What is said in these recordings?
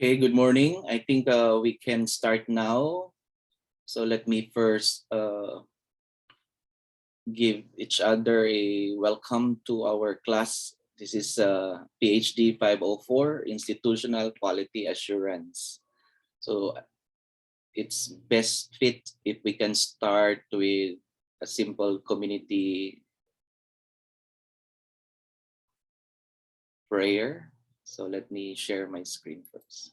Okay, good morning. I think we can start now. So let me first give each other a welcome to our class. This is PhD504, Institutional Quality Assurance. So it's best fit if we can start with a simple community prayer. So let me share my screen first.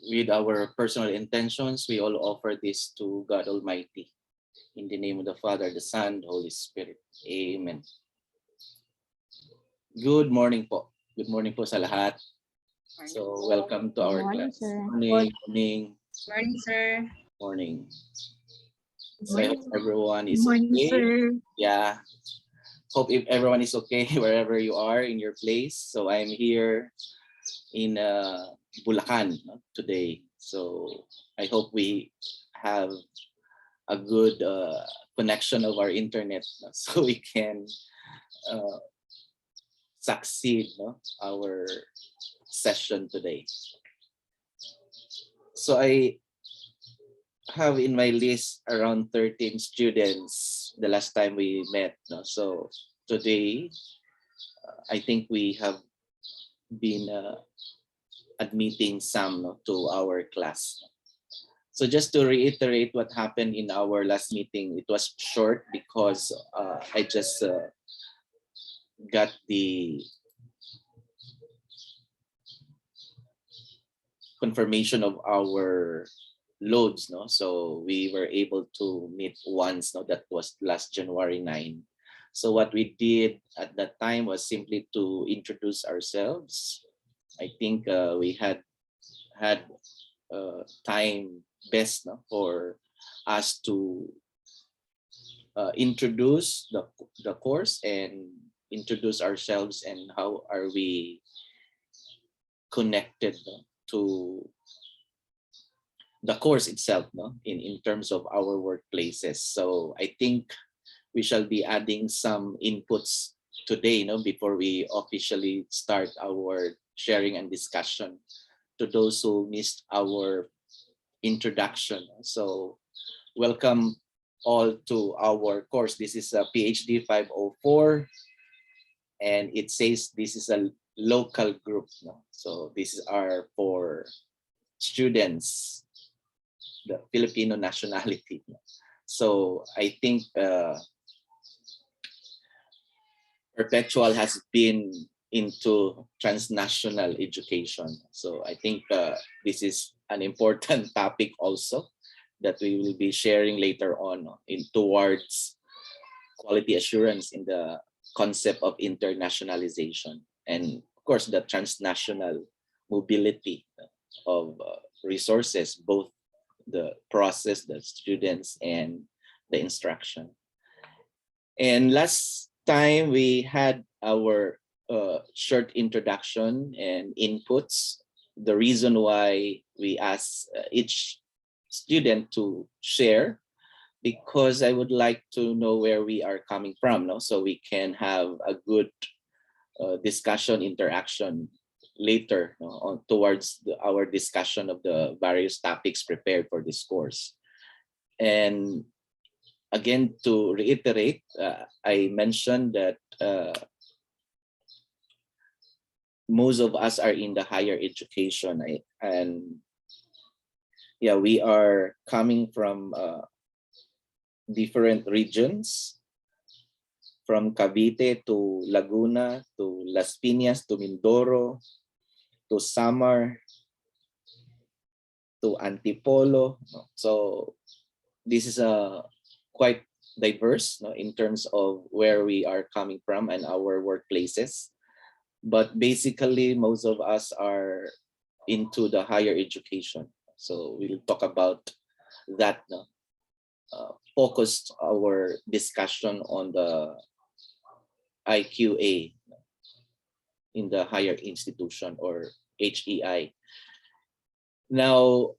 With our personal intentions, we all offer this to God Almighty. In the name of the Father, the Son, the Holy Spirit. Amen. Good morning po. Good morning po sa lahat. So welcome to our class. Morning, morning. Morning, sir. Morning. So I hope everyone is okay. Yeah. Hope if everyone is okay wherever you are in your place. So I'm here in Bulacan today. So I hope we have a good connection of our internet so we can succeed our session today. So I have in my list around 13 students the last time we met. So today, I think we have been admitting some to our class. So just to reiterate what happened in our last meeting, it was short because I just got the confirmation of our loads, no? So we were able to meet once, no? That was last January 9. So what we did at that time was simply to introduce ourselves. I think we had time best, no, for us to introduce the course and introduce ourselves and how are we connected, no, to the course itself, no, in terms of our workplaces. So I think we shall be adding some inputs today, no, before we officially start our sharing and discussion to those who missed our introduction. So welcome all to our course. This is a PhD 504, and it says this is a local group, no? So these are for students, the Filipino nationality. So I think Perpetual has been into transnational education. So I think this is an important topic also that we will be sharing later on in towards quality assurance in the concept of internationalization and of course the transnational mobility of resources, both the process, the students, and the instruction. And last time we had our short introduction and inputs. The reason why we asked each student to share, because I would like to know where we are coming from, no? So we can have a good discussion, interaction later, no, on towards our discussion of the various topics prepared for this course. And again, to reiterate, I mentioned that most of us are in the higher education, and yeah, we are coming from different regions, from Cavite to Laguna to Las Piñas to Mindoro to Samar to Antipolo. So this is a quite diverse, no, in terms of where we are coming from and our workplaces. But basically, most of us are into the higher education. So we'll talk about that, no? Focused our discussion on the IQA in the higher institution, or HEI. Now,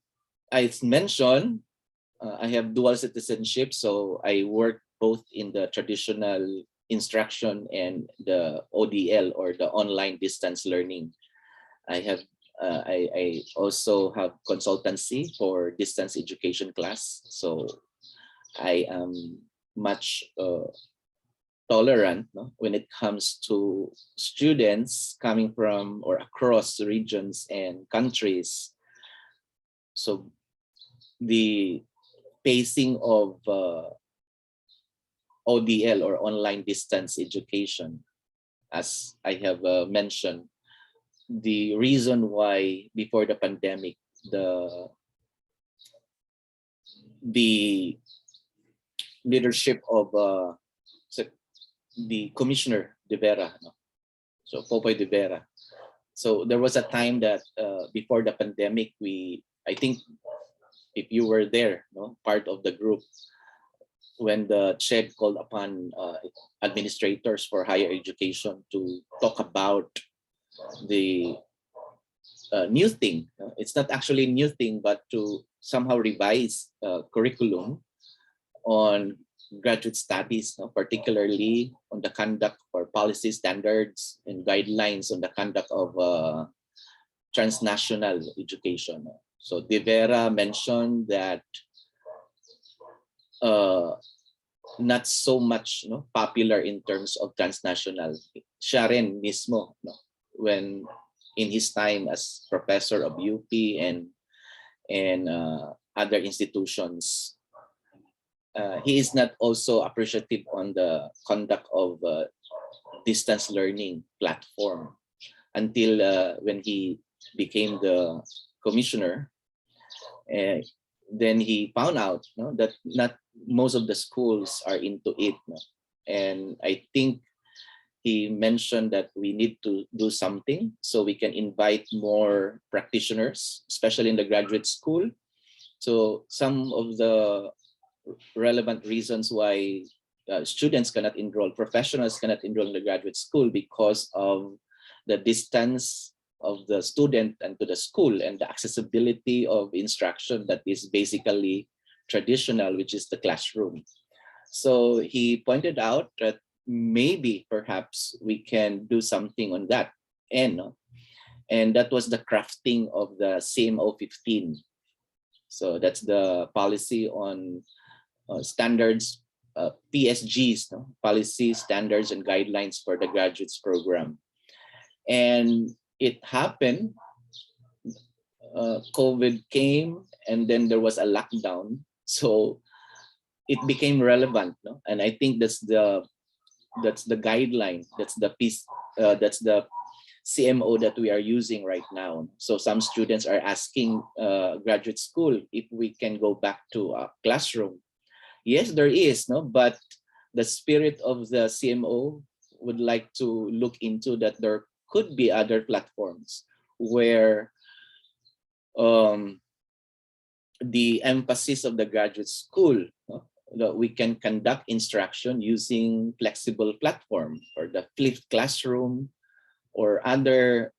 as mentioned, I have dual citizenship, so I work both in the traditional instruction and the ODL, or the online distance learning. I also have consultancy for distance education class, so I am much tolerant, no, when it comes to students coming from or across regions and countries. So the pacing of ODL, or online distance education, as I have mentioned, the reason why before the pandemic, the leadership of the Commissioner De Vera, no? So Popoy De Vera. So there was a time that before the pandemic, I think if you were there, no, part of the group, when the CHED called upon administrators for higher education to talk about the new thing. It's not actually a new thing, but to somehow revise curriculum on graduate studies, particularly on the conduct or policy standards and guidelines on the conduct of transnational education. So De Vera mentioned that not so much, no, popular in terms of transnational. Siya rin mismo, no, when in his time as professor of UP and other institutions, he is not also appreciative on the conduct of distance learning platform until when he became the commissioner. Then he found out, that not most of the schools are into it. And I think he mentioned that we need to do something so we can invite more practitioners, especially in the graduate school. So some of the relevant reasons why students cannot enroll, professionals cannot enroll in the graduate school because of the distance of the student and to the school and the accessibility of instruction that is basically traditional, which is the classroom. So he pointed out that maybe perhaps we can do something on that end. And that was the crafting of the CMO 15. So that's the policy on standards, PSGs, policy, standards, and guidelines for the graduates program. And it happened, COVID came, and then there was a lockdown. So it became relevant, and I think that's the guideline, that's the piece, that's the CMO that we are using right now. So some students are asking graduate school if we can go back to a classroom. Yes, there is, but the spirit of the CMO would like to look into that there could be other platforms where the emphasis of the graduate school, that we can conduct instruction using flexible platform or the flipped classroom or other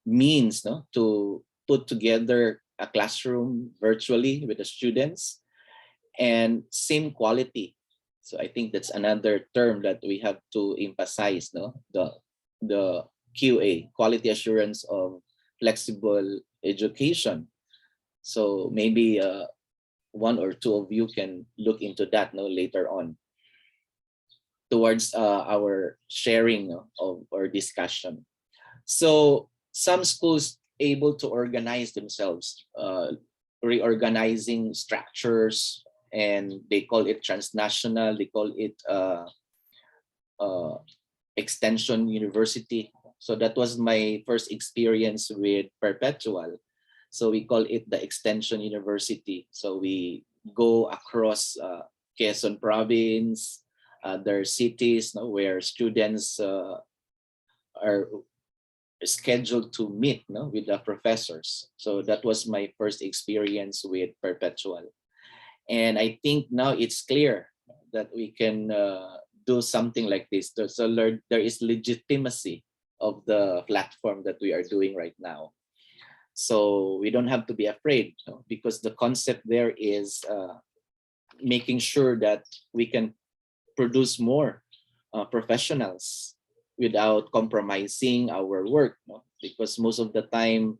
means, to put together a classroom virtually with the students and same quality. So I think that's another term that we have to emphasize, the QA, quality assurance of flexible education. So maybe one or two of you can look into that later on towards our sharing of our discussion. So some schools able to organize themselves, reorganizing structures, and they call it transnational, they call it extension university. So that was my first experience with Perpetual. So we call it the extension university. So we go across Quezon province, other cities, where students are scheduled to meet with the professors. So that was my first experience with Perpetual. And I think now it's clear that we can do something like this. So there is legitimacy of the platform that we are doing right now. So we don't have to be afraid, because the concept there is making sure that we can produce more professionals without compromising our work, because most of the time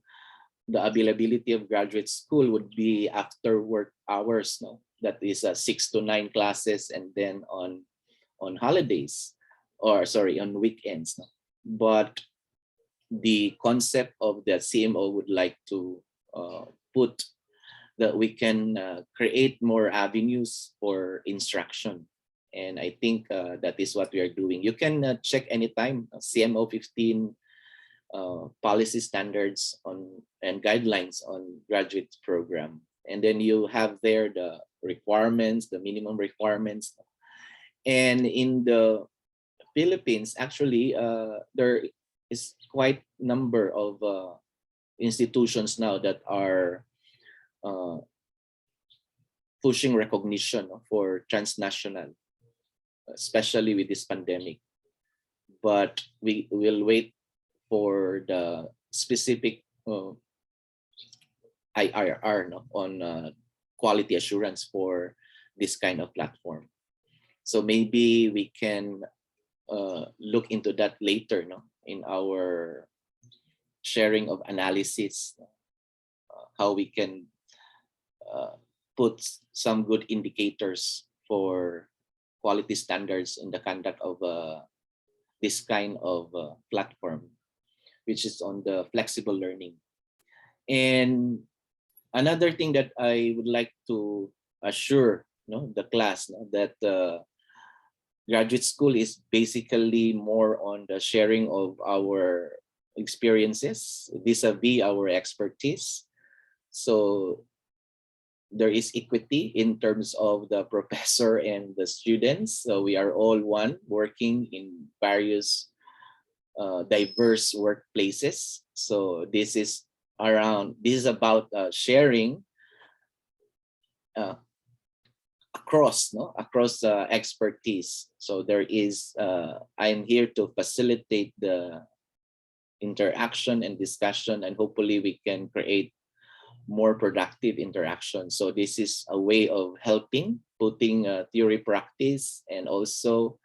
the availability of graduate school would be after work hours, that is 6 to 9 classes, and then on holidays, or sorry, on weekends. But the concept of the CMO would like to put that we can create more avenues for instruction. And I think that is what we are doing. You can check anytime CMO 15 policy standards and guidelines on graduate program. And then you have there the requirements, the minimum requirements. And in the Philippines, actually, there is quite number of institutions now that are pushing recognition for transnational, especially with this pandemic. But we will wait for the specific IRR on quality assurance for this kind of platform. So maybe we can look into that later, in our sharing of analysis, how we can put some good indicators for quality standards in the conduct of this kind of platform, which is on the flexible learning. And another thing that I would like to assure the class that graduate school is basically more on the sharing of our experiences vis-a-vis our expertise. So there is equity in terms of the professor and the students. So we are all one, working in various diverse workplaces. So this is about sharing uh, across expertise. So there is I'm here to facilitate the interaction and discussion, and hopefully we can create more productive interaction. So this is a way of helping, putting theory practice, and also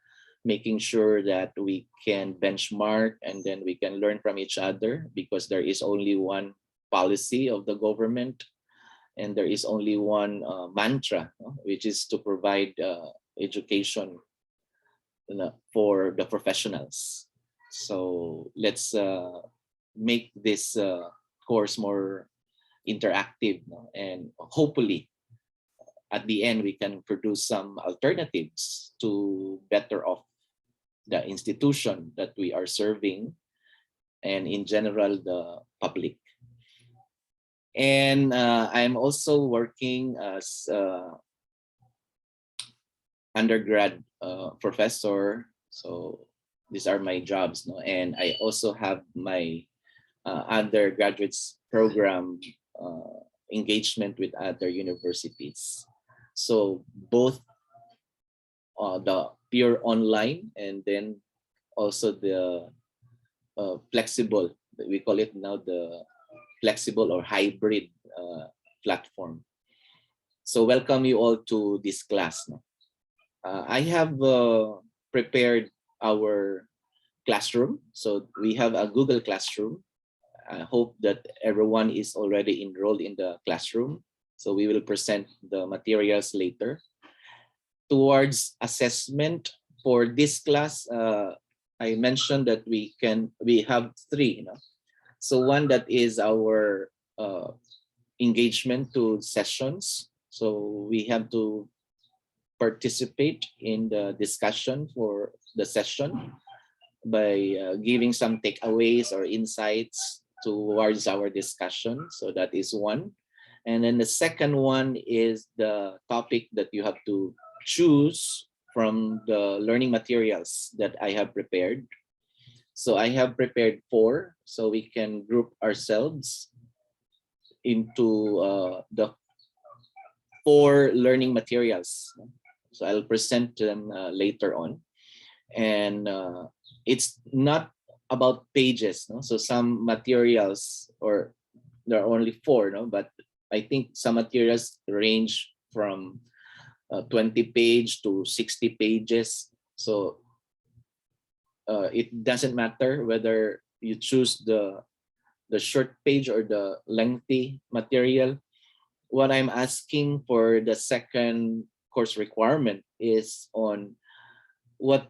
making sure that we can benchmark and then we can learn from each other, because there is only one policy of the government and there is only one mantra, which is to provide education for the professionals. So let's make this course more interactive, and hopefully at the end we can produce some alternatives to better off the institution that we are serving, and in general the public. And I'm also working as undergrad professor. So these are my jobs, and I also have my undergraduates program engagement with other universities. So both the pure online and then also the flexible, we call it now the flexible or hybrid platform. So welcome you all to this class. I have prepared our classroom. So we have a Google Classroom. I hope that everyone is already enrolled in the classroom. So we will present the materials later. Towards assessment for this class, I mentioned that we have three. So one that is our engagement to sessions. So we have to participate in the discussion for the session by giving some takeaways or insights towards our discussion. So that is one. And then the second one is the topic that you have to choose from the learning materials that I have prepared. So I have prepared 4, so we can group ourselves into the 4 learning materials. So I'll present them later on. And it's not about pages. So some materials, or there are only 4, but I think some materials range from 20 page to 60 pages. So it doesn't matter whether you choose the short page or the lengthy material. What I'm asking for the second course requirement is on what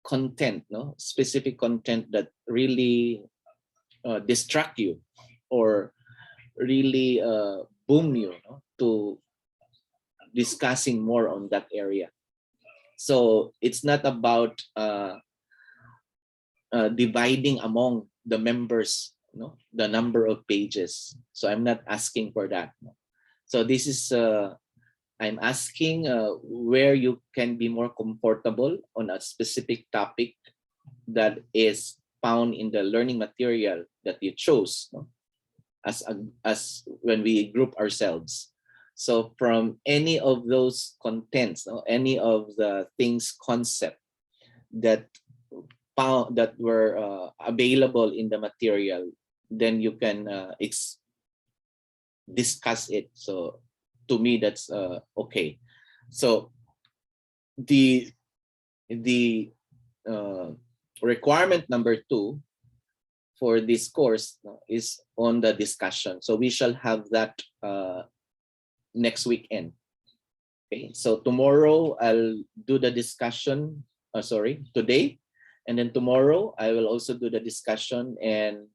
content, specific content that really distract you or really boom you to discussing more on that area. So it's not about dividing among the members, the number of pages. So I'm not asking for that. So this is I'm asking where you can be more comfortable on a specific topic that is found in the learning material that you chose, as when we group ourselves. So from any of those contents, any of the things, concept that were available in the material, then you can discuss it. So to me, that's okay. So the requirement number 2 for this course is on the discussion. So we shall have that next weekend. Okay, so tomorrow I'll do the discussion, today, and then tomorrow I will also do the discussion, and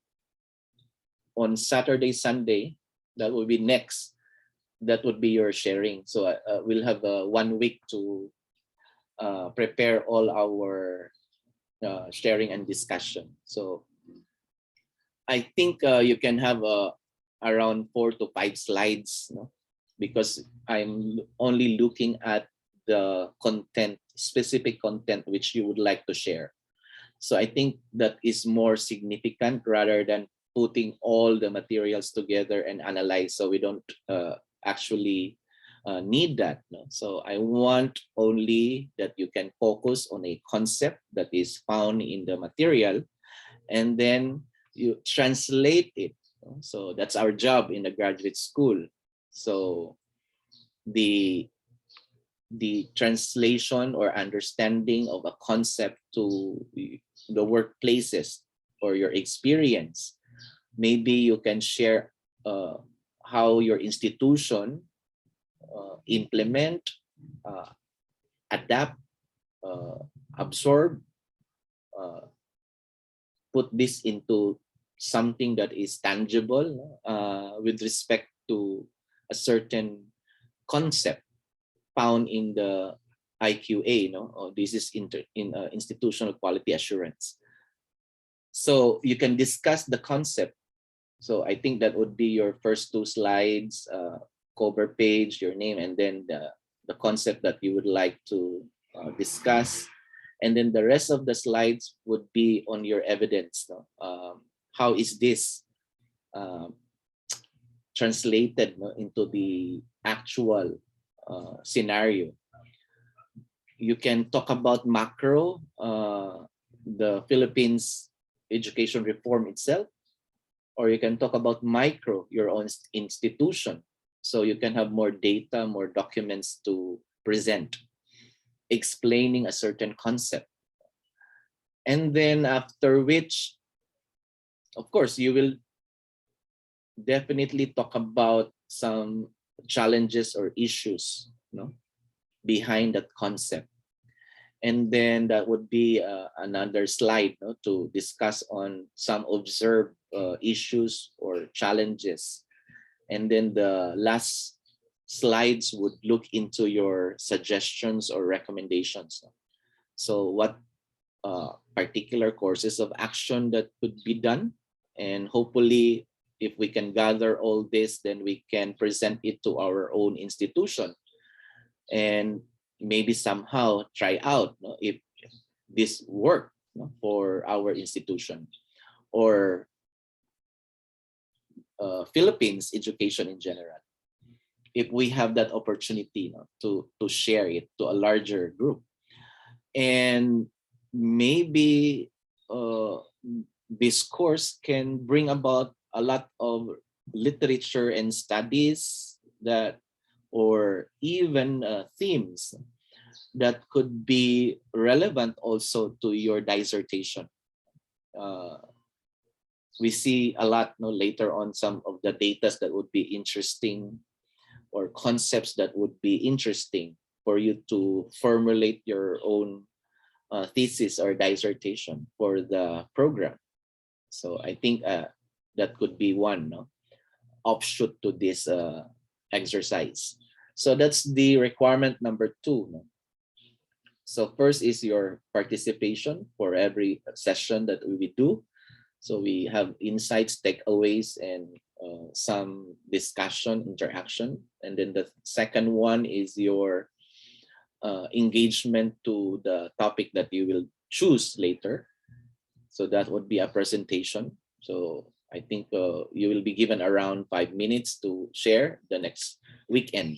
on Saturday, Sunday, that will be next, that would be your sharing. So we'll have 1 week to prepare all our sharing and discussion. So I think you can have around 4 to 5 slides, no? Because I'm only looking at the content, specific content which you would like to share. So I think that is more significant rather than putting all the materials together and analyze. So we don't actually need that. No? So I want only that you can focus on a concept that is found in the material, and then you translate it. So that's our job in the graduate school. So the translation or understanding of a concept to the workplaces or your experience. Maybe you can share how your institution implement, adapt, absorb, put this into something that is tangible with respect to a certain concept found in the IQA, no? Or this is institutional quality assurance. So you can discuss the concept. So I think that would be your first 2 slides, cover page, your name, and then the concept that you would like to discuss. And then the rest of the slides would be on your evidence. No? How is this translated, no, into the actual scenario? You can talk about macro, the Philippines education reform itself, or you can talk about micro, your own institution. So you can have more data, more documents to present, explaining a certain concept. And then after which, of course, you will definitely talk about some challenges or issues, no, behind that concept. And then that would be another slide, no, to discuss on some observed issues or challenges. And then the last slides would look into your suggestions or recommendations. So what particular courses of action that could be done, and hopefully if we can gather all this, then we can present it to our own institution and maybe somehow try out, no, if this work, no, for our institution or Philippines education in general, if we have that opportunity, no, to share it to a larger group. And maybe this course can bring about a lot of literature and studies that, or even themes that could be relevant also to your dissertation. We see a lot, no, later on some of the data that would be interesting or concepts that would be interesting for you to formulate your own thesis or dissertation for the program. So I think that could be one, no, offshoot to this exercise. So that's the requirement number 2. No? So first is your participation for every session that we do. So we have insights, takeaways, and some discussion, interaction. And then the second one is your engagement to the topic that you will choose later. So that would be a presentation. So I think you will be given around 5 minutes to share the next weekend.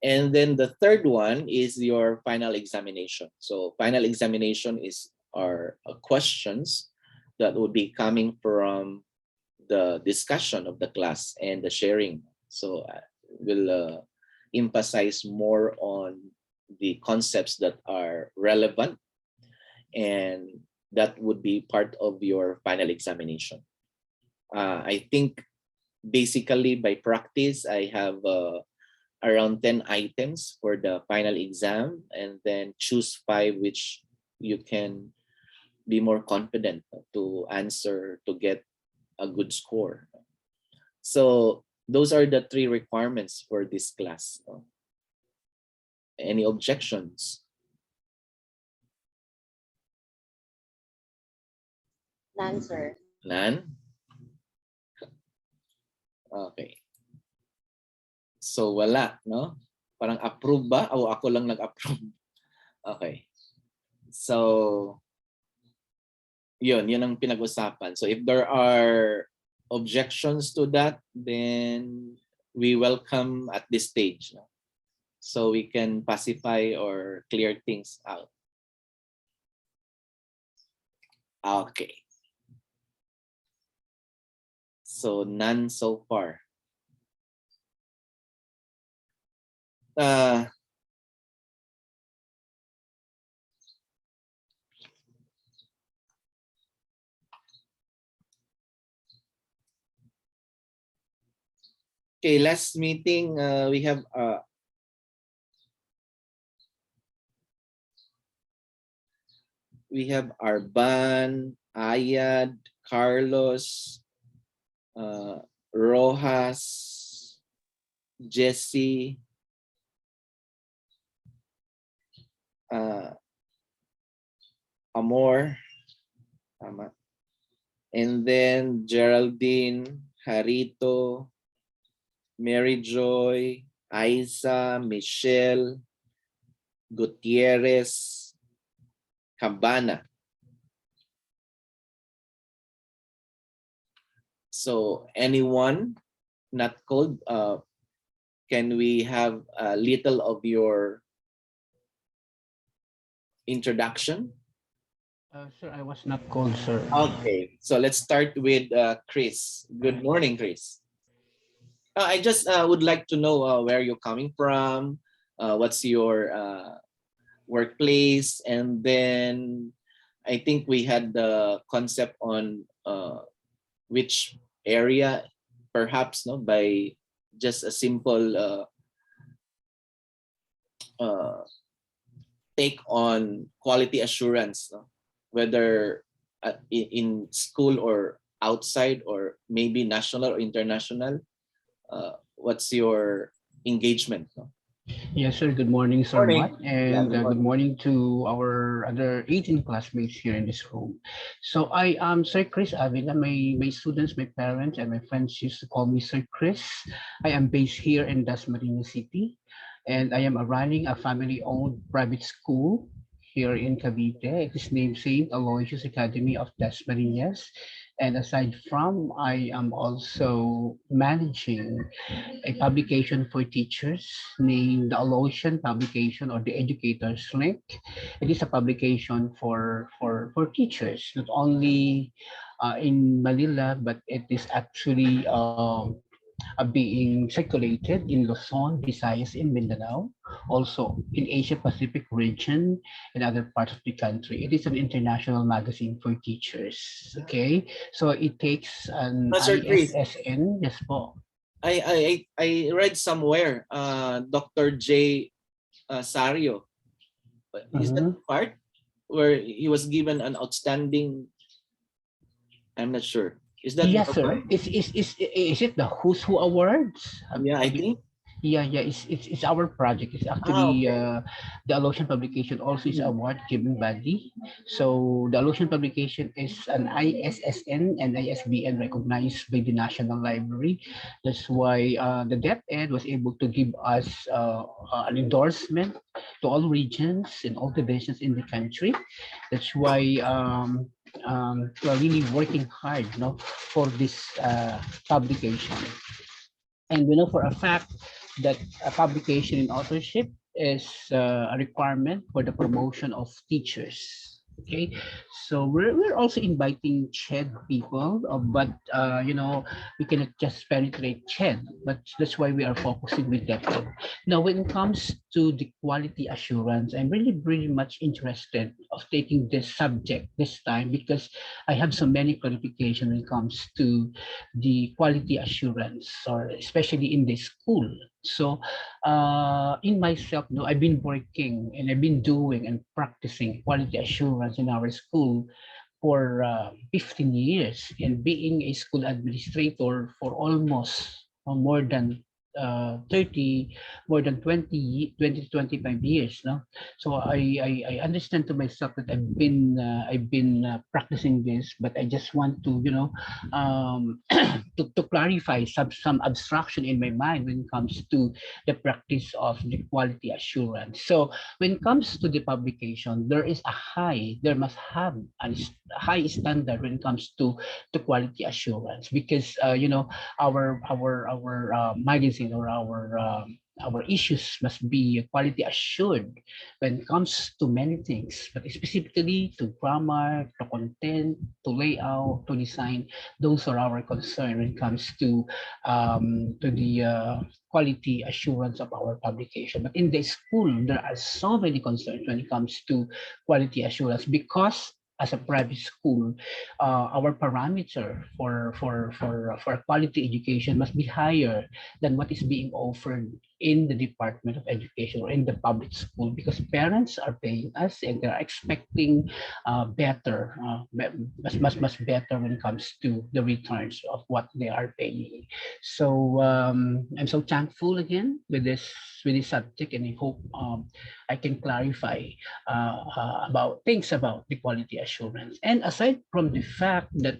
And then the third one is your final examination. So final examination is our questions that would be coming from the discussion of the class and the sharing. So we'll emphasize more on the concepts that are relevant, and that would be part of your final examination. I think basically by practice, I have around 10 items for the final exam, and then choose 5 which you can be more confident to answer to get a good score. So those are the 3 requirements for this class. Any objections? None, sir. None? Okay. So wala, no? Parang approve ba? O ako lang nag-approve? Okay. So, yun ang pinag-usapan. So if there are objections to that, then we welcome at this stage. No? So we can pacify or clear things out. Okay. So none so far. Okay, last meeting we have Arban, Ayad, Carlos, Rojas, Jesse, Amor, tama. And then Geraldine, Harito, Mary Joy, Aiza, Michelle, Gutierrez, Cabana. So anyone not called, can we have a little of your introduction? Sir, I was not called, sir. Okay, so let's start with Chris. Good morning, Chris. I just would like to know where you're coming from, what's your workplace, and then I think we had the concept on which area, perhaps, no, by just a simple take on quality assurance, no? Whether in school or outside or maybe national or international. What's your engagement? No? Yes, sir. Good morning, sir Morning. Matt, and Yeah, good morning to our other 18 classmates here in this room. So I am Sir Chris Avila. My students, my parents, and my friends used to call me Sir Chris. I am based here in Dasmariñas City, and I am running a family-owned private school here in Cavite. It is named Saint Aloysius Academy of Dasmariñas. And aside from, I am also managing a publication for teachers named the Aloysian Publication or the Educators Link. It is a publication for teachers, not only in Manila, but it is actually being circulated in Luzon, Visayas, and Mindanao, also in Asia Pacific region and other parts of the country. It is an international magazine for teachers. Okay, so it takes an Sir Chris, ISSN. Yes po. I read somewhere Dr. J. Sario. Is that part where he was given an outstanding? I'm not sure. Is that yes, sir? Is it the Who's Who Awards? Yeah, I think. Yeah, it's our project. It's actually okay. The Aloysian Publication also is award giving body. So the Aloysian Publication is an ISSN and ISBN recognized by the National Library. That's why the DepEd was able to give us an endorsement to all regions and all divisions in the country. That's why we're really working hard, for this publication. And we know for a fact that a publication in authorship is a requirement for the promotion of teachers. Okay, so we're also inviting CHED people, but we cannot just penetrate CHED, but that's why we are focusing with that. Now, when it comes to the quality assurance, I'm really much interested of taking this subject this time because I have so many clarification when it comes to the quality assurance, or especially in the school. So in myself, I've been working and I've been doing and practicing quality assurance in our school for 15 years and being a school administrator for almost more than 30, more than 20 to 25 years, no? So I understand to myself that I've been practicing this, but I just want to, to clarify some abstraction in my mind when it comes to the practice of the quality assurance. So when it comes to the publication, there must have a high standard when it comes to quality assurance, because our magazine or our issues must be quality assured when it comes to many things, but specifically to grammar, to content, to layout, to design. Those are our concern when it comes to the quality assurance of our publication. But in the school, there are so many concerns when it comes to quality assurance, because as a private school, our parameter for quality education must be higher than what is being offered in the Department of Education or in the public school, because parents are paying us and they're expecting better, much better when it comes to the returns of what they are paying. So I'm so thankful again with this subject, and I hope I can clarify about things about the quality assurance. And aside from the fact that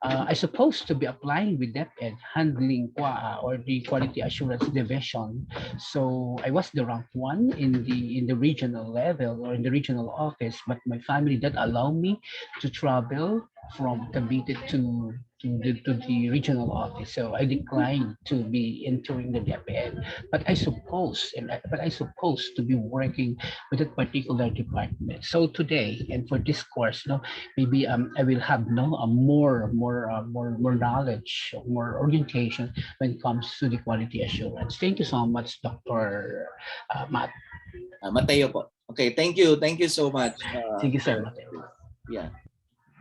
I supposed to be applying with DepEd, handling QA or the quality assurance division. So I was the rank one in the regional level or in the regional office, but my family did allow me to travel from Cavite to the regional office. So I declined to be entering the DepEd, but I suppose to be working with that particular department. So today and for this course, maybe I will have a more knowledge, more orientation when it comes to the quality assurance. Thank you so much, Dr. Matt. Mateo po. Okay, thank you so much. Thank you, sir, Mateo. Yeah,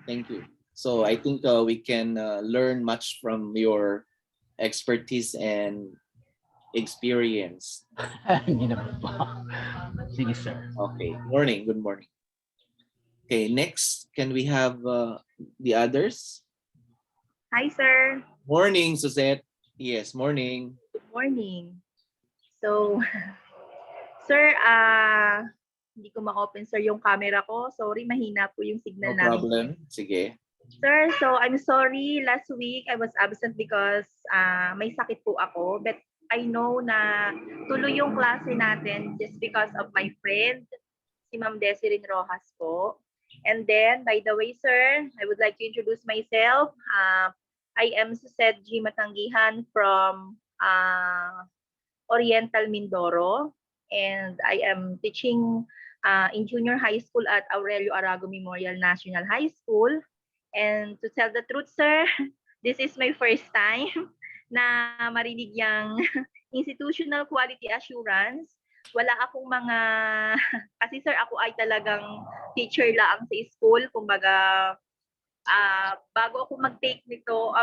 thank you. So I think we can learn much from your expertise and experience. Sige, sir. Okay, morning, good morning. Okay, next, can we have the others? Hi, sir. Morning, Suzette. Yes, morning. Good morning. So, sir, hindi ko ma-open, sir, yung camera ko. Sorry, mahina po yung signal No namin. problem. Sige. Sir, so I'm sorry. Last week, I was absent because may sakit po ako. But I know na tuloy yung klase natin just because of my friend, si Ma'am Desiree Rojas po. And then, by the way, sir, I would like to introduce myself. I am Suzette G. Matanggihan from Oriental Mindoro. And I am teaching in junior high school at Aurelio Arago Memorial National High School. And to tell the truth, sir, this is my first time na marinig yung institutional quality assurance. Wala akong mga, kasi sir, ako ay talagang teacher lang sa school. Kumbaga, bago ako mag-take nito,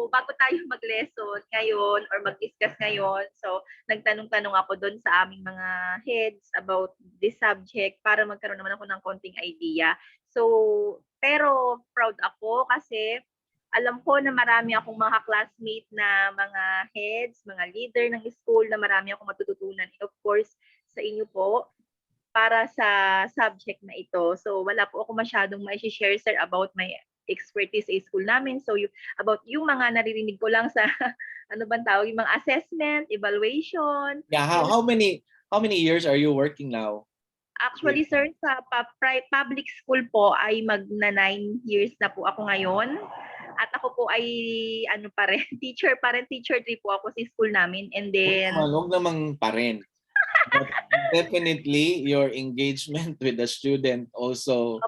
bago tayo mag-lesson ngayon or mag-discuss ngayon, so nagtanong-tanong ako doon sa aming mga heads about this subject para magkaroon naman ako ng konting idea. So, pero proud ako kasi alam ko na marami akong mga classmate na mga heads, mga leader ng school na marami akong matututunan. And of course, sa inyo po, para sa subject na ito. So, wala po ako masyadong ma-share, sir, about my expertise sa school namin. So, about yung mga naririnig ko lang sa, ano bang tawag, yung mga assessment, evaluation. Yeah, how many years are you working now? Actually, sir, sa public school po ay magna 9 years na po ako ngayon. At ako po ay teacher 3 po ako sa school namin. And then Huwag namang pa rin. But definitely your engagement with the student also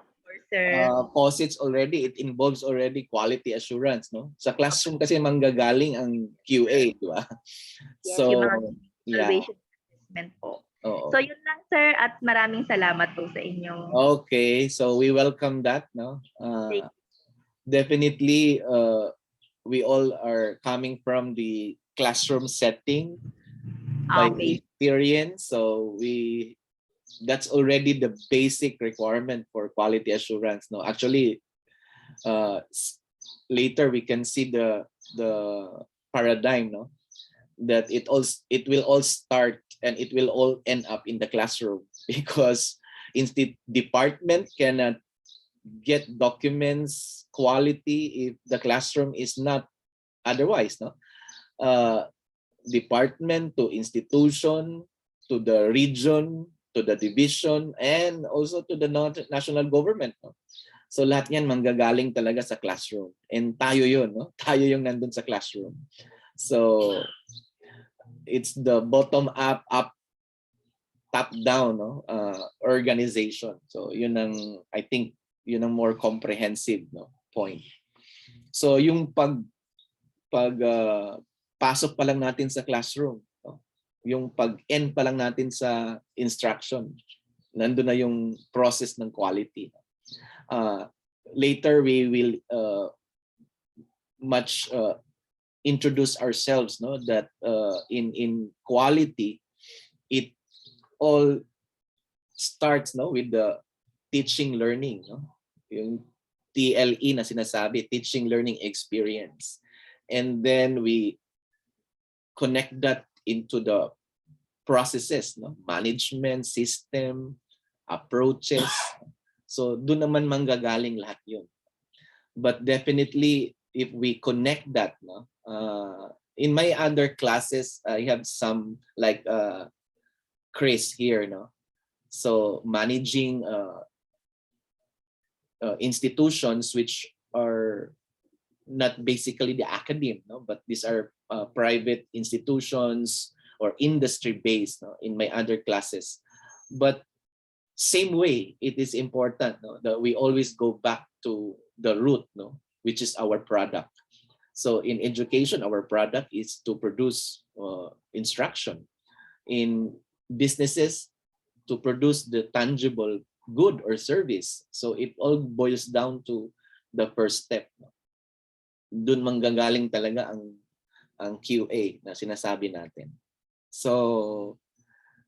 posits already, it involves already quality assurance, no? Sa classroom kasi manggagaling ang QA, di ba? Yes, So, yung mga yeah. assessment po. So yun lang, sir, at maraming salamat po sa inyo. Okay, so we welcome that, no? Definitely, we all are coming from the classroom setting by experience, so that's already the basic requirement for quality assurance. No, actually, later we can see the paradigm, no, that it will all start and it will all end up in the classroom because department cannot get documents quality if the classroom is not otherwise, no? Department to institution to the region to the division and also to the national government, no? So lahat yan manggagaling talaga sa classroom and tayo yun, no? Tayo yung nandun sa classroom. So it's the bottom up top down, no? Organization. So yun ang I think yun ang more comprehensive, no, point. So yung pasok pa lang natin sa classroom, no? Yung pag-end pa lang natin sa instruction, nandun na yung process ng quality. Later we will introduce ourselves, no, that in quality it all starts, no, with the teaching learning, no, yung TLE na sinasabi, teaching learning experience, and then we connect that into the processes, no, management system approaches. So doon naman manggagaling lahat yun. But definitely if we connect that, no, in my other classes I have some like Chris here, no, so managing institutions which are not basically the academe, no, but these are private institutions or industry based, no, in my other classes. But same way it is important, no, that we always go back to the root, no, which is our product. So in education our product is to produce instruction. In businesses, to produce the tangible good or service. So it all boils down to the first step. Doon manggagaling talaga ang QA na sinasabi natin. So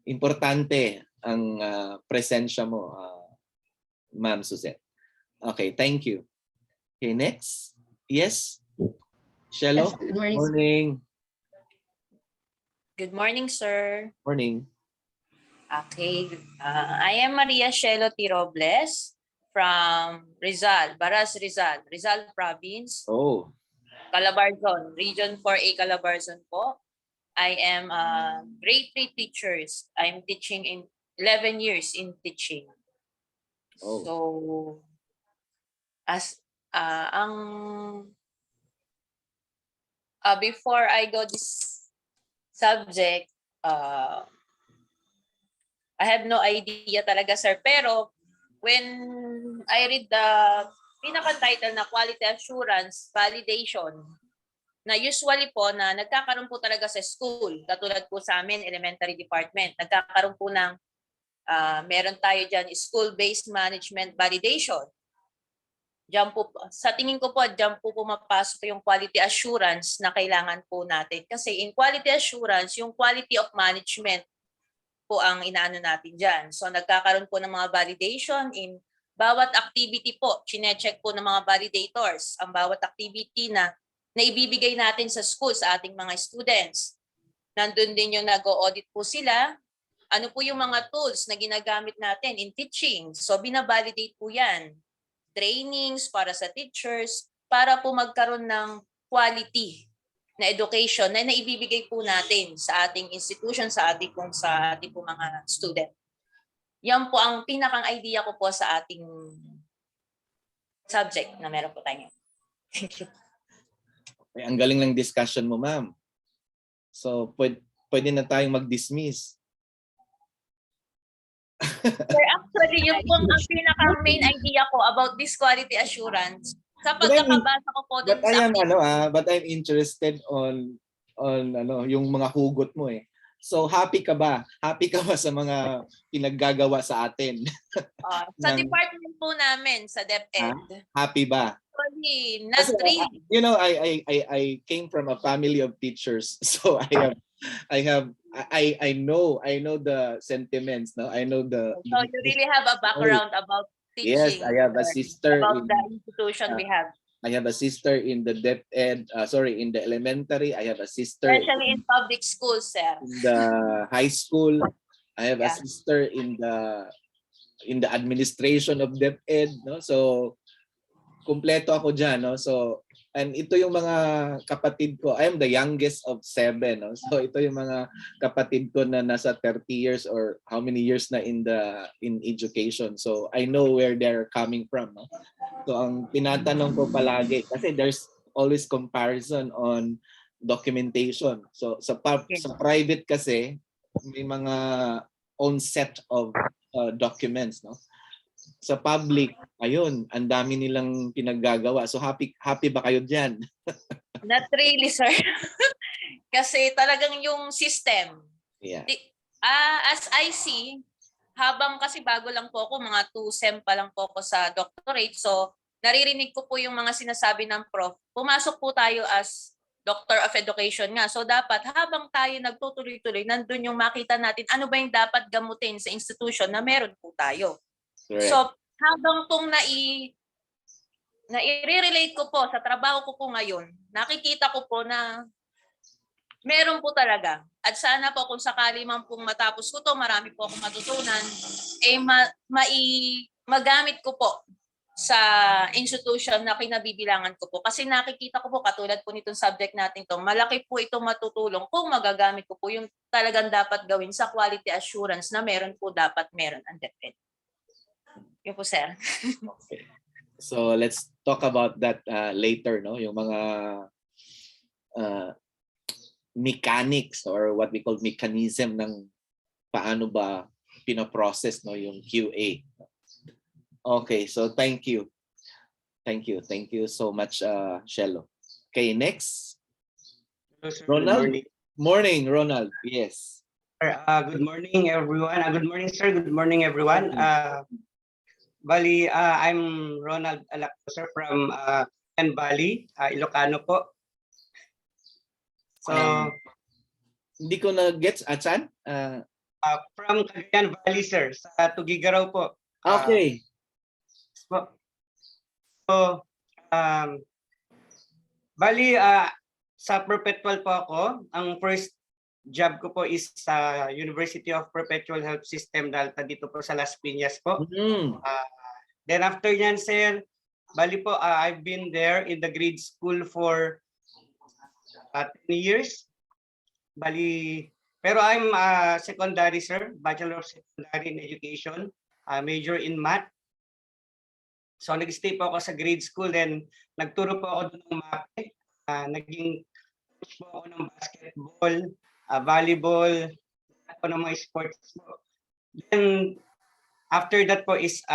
importante ang presensya mo, Ma'am Suzette. Okay, thank you. Okay, next. Yes, Shelo. Yes, good morning. Morning. Good morning, sir. Morning. Okay. I am Maria Shelo T. Robles from Rizal, Baras, Rizal Province. Oh. Calabarzon, Region 4A Calabarzon po. I am grade 3 teachers. I'm teaching in 11 years in teaching. Oh. So, as before I go this subject, I have no idea talaga, sir. Pero when I read the pinaka-title na Quality Assurance Validation, na usually po na nagkakaroon po talaga sa school, katulad po sa amin, elementary department, nagkakaroon po ng, meron tayo dyan, school-based management validation. Diyan po, sa tingin ko po, diyan po pumapasok yung quality assurance na kailangan po natin. Kasi in quality assurance, yung quality of management po ang inaano natin dyan. So nagkakaroon po ng mga validation in bawat activity po. Chine-check po ng mga validators ang bawat activity na ibibigay natin sa school sa ating mga students. Nandun din yung nag-audit po sila. Ano po yung mga tools na ginagamit natin in teaching. So binabalidate po yan. Trainings para sa teachers para po magkaroon ng quality na education na naibibigay po natin sa ating institution, sa ating mga student. Yan po ang pinakang idea ko po sa ating subject na meron po tayo. Thank you. Okay, ang galing ng discussion mo, ma'am. So, pwede na tayong mag-dismiss. Sir, actually, yung po ang pinakang main idea ko about this quality assurance. Sa pagkakabasa ko po dun sa but I'm interested on yung mga hugot mo eh. So happy ka ba? Happy ka ba sa mga pinaggagawa sa atin? Sa department po namin, sa DepEd. Happy ba? Actually, not really. You know, I came from a family of teachers, so I know the sentiments, no? I know the. So you really have a background about teaching. Yes, I have a sister. About the institution we have. I have a sister in the in the elementary. I have a sister Especially in public schools, sir. in the high school. I have a Yeah. sister in the administration of DepEd, no? So kumpleto ako diyan, no? So and ito yung mga kapatid ko. I am the youngest of 7, no? So ito yung mga kapatid ko na nasa 30 years or how many years na in education. So I know where they're coming from, no? So ang tinatanong ko palagi kasi there's always comparison on documentation. So sa private kasi may mga own set of documents, no? Sa public, ayun, ang dami nilang pinaggagawa. So happy ba kayo diyan? Not really, sir. Kasi talagang yung system. Yeah. As I see, habang kasi bago lang po ako, mga 2 sem pa lang po ako sa doctorate. So naririnig ko po yung mga sinasabi ng prof. Pumasok po tayo as Doctor of Education nga. So dapat habang tayo nagtutuloy-tuloy, nandun yung makita natin ano ba yung dapat gamutin sa institution na meron po tayo. Correct. So habang pong na-relate ko po sa trabaho ko po ngayon, nakikita ko po na meron po talaga. At sana po kung sakali man pong matapos ko to, marami po akong matutunan, magamit ko po sa institution na kinabibilangan ko po. Kasi nakikita ko po, katulad po nitong subject natin to, malaki po itong matutulong kung magagamit ko po yung talagang dapat gawin sa quality assurance na meron po dapat meron ang DepEd. Yun po, sir. Okay. So let's talk about that later, no? Yung mga mechanics or what we call mechanism ng paano ba pinaprocess, no, yung QA. Okay, so thank you so much, Shello. Okay, next. Hello, sir. Ronald. Good Morning, Ronald. Yes. good morning, everyone. Good morning, sir. Good morning, everyone. I'm Ronald Alacto, sir, from Bali, Ilocano po. So, hindi ko na-gets, Atsan? from Cagayan Valley, sir, sa Tugigaraw po. Okay. So, sa perpetual po ako. Ang first job ko po is sa University of Perpetual Health System dito po sa Las Piñas po. Then after yan, sir, I've been there in the grade school for 10 years. Pero I'm secondary, sir, Bachelor of Secondary in Education, major in Math. So nag-stay po ako sa grade school, then nagturo po ako doon ng MAPE. Naging coach po ako ng basketball, volleyball, ako ng mga sports po. Then after that po is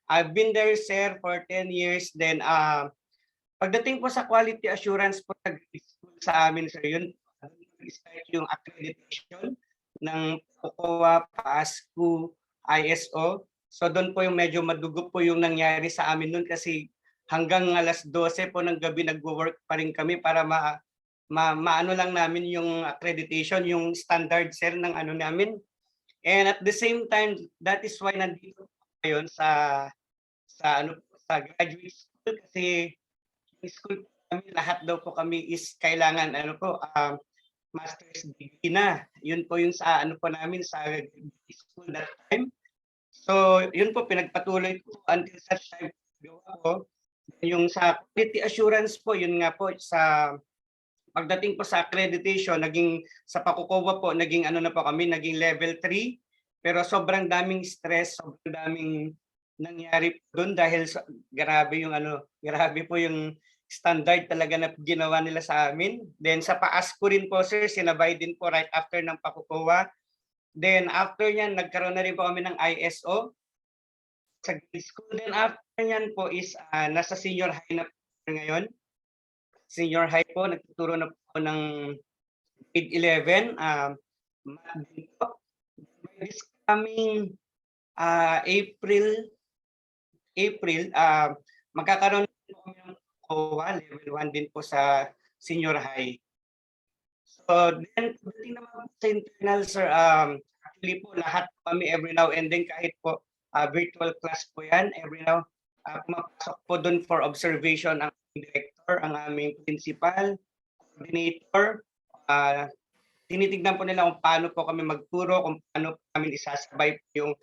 I've been there, sir, for 10 years. Then pagdating po sa quality assurance po sa grade school sa amin, sir, yun start yung accreditation ng POCOA, PASCU, ISO. So doon po yung medyo madugo po yung nangyari sa amin noon kasi hanggang alas 12 po ng gabi nagwo-work pa rin kami para maano lang namin yung accreditation, yung standard, sir, ng ano namin. And at the same time, that is why nandito ngayon sa graduate school kasi yung school kami, lahat daw po kami is kailangan master's degree na. Yun po yung sa po namin sa school that time. So, yun po pinagpatuloy ko until such time gawa ko. Yung sa quality assurance po, yun nga po sa pagdating po sa accreditation, naging sa PACOCOA po, naging na po kami, naging level 3. Pero sobrang daming stress, sobrang daming nangyari po doon dahil grabe po yung standard talaga na ginawa nila sa amin. Then sa PASCO rin po, sir, sinabay din po right after ng PACOCOA. Then after niyan, nagkaroon na rin po kami ng ISO sa grade school. Then after niyan po is nasa senior high na po ngayon. Senior high po, nagtuturo na po ng grade 11. Math din po. By this coming April, magkakaroon po kami ng POCOA, level 1 din po sa senior high. So then, pagdating naman sa internal, sir, actually po lahat kami every now and then kahit po virtual class po yan every now Pumapasok po doon for observation ang aming director, ang aming principal, coordinator. Tinitignan po nila kung paano po kami magturo, kung paano po kami isasabay yung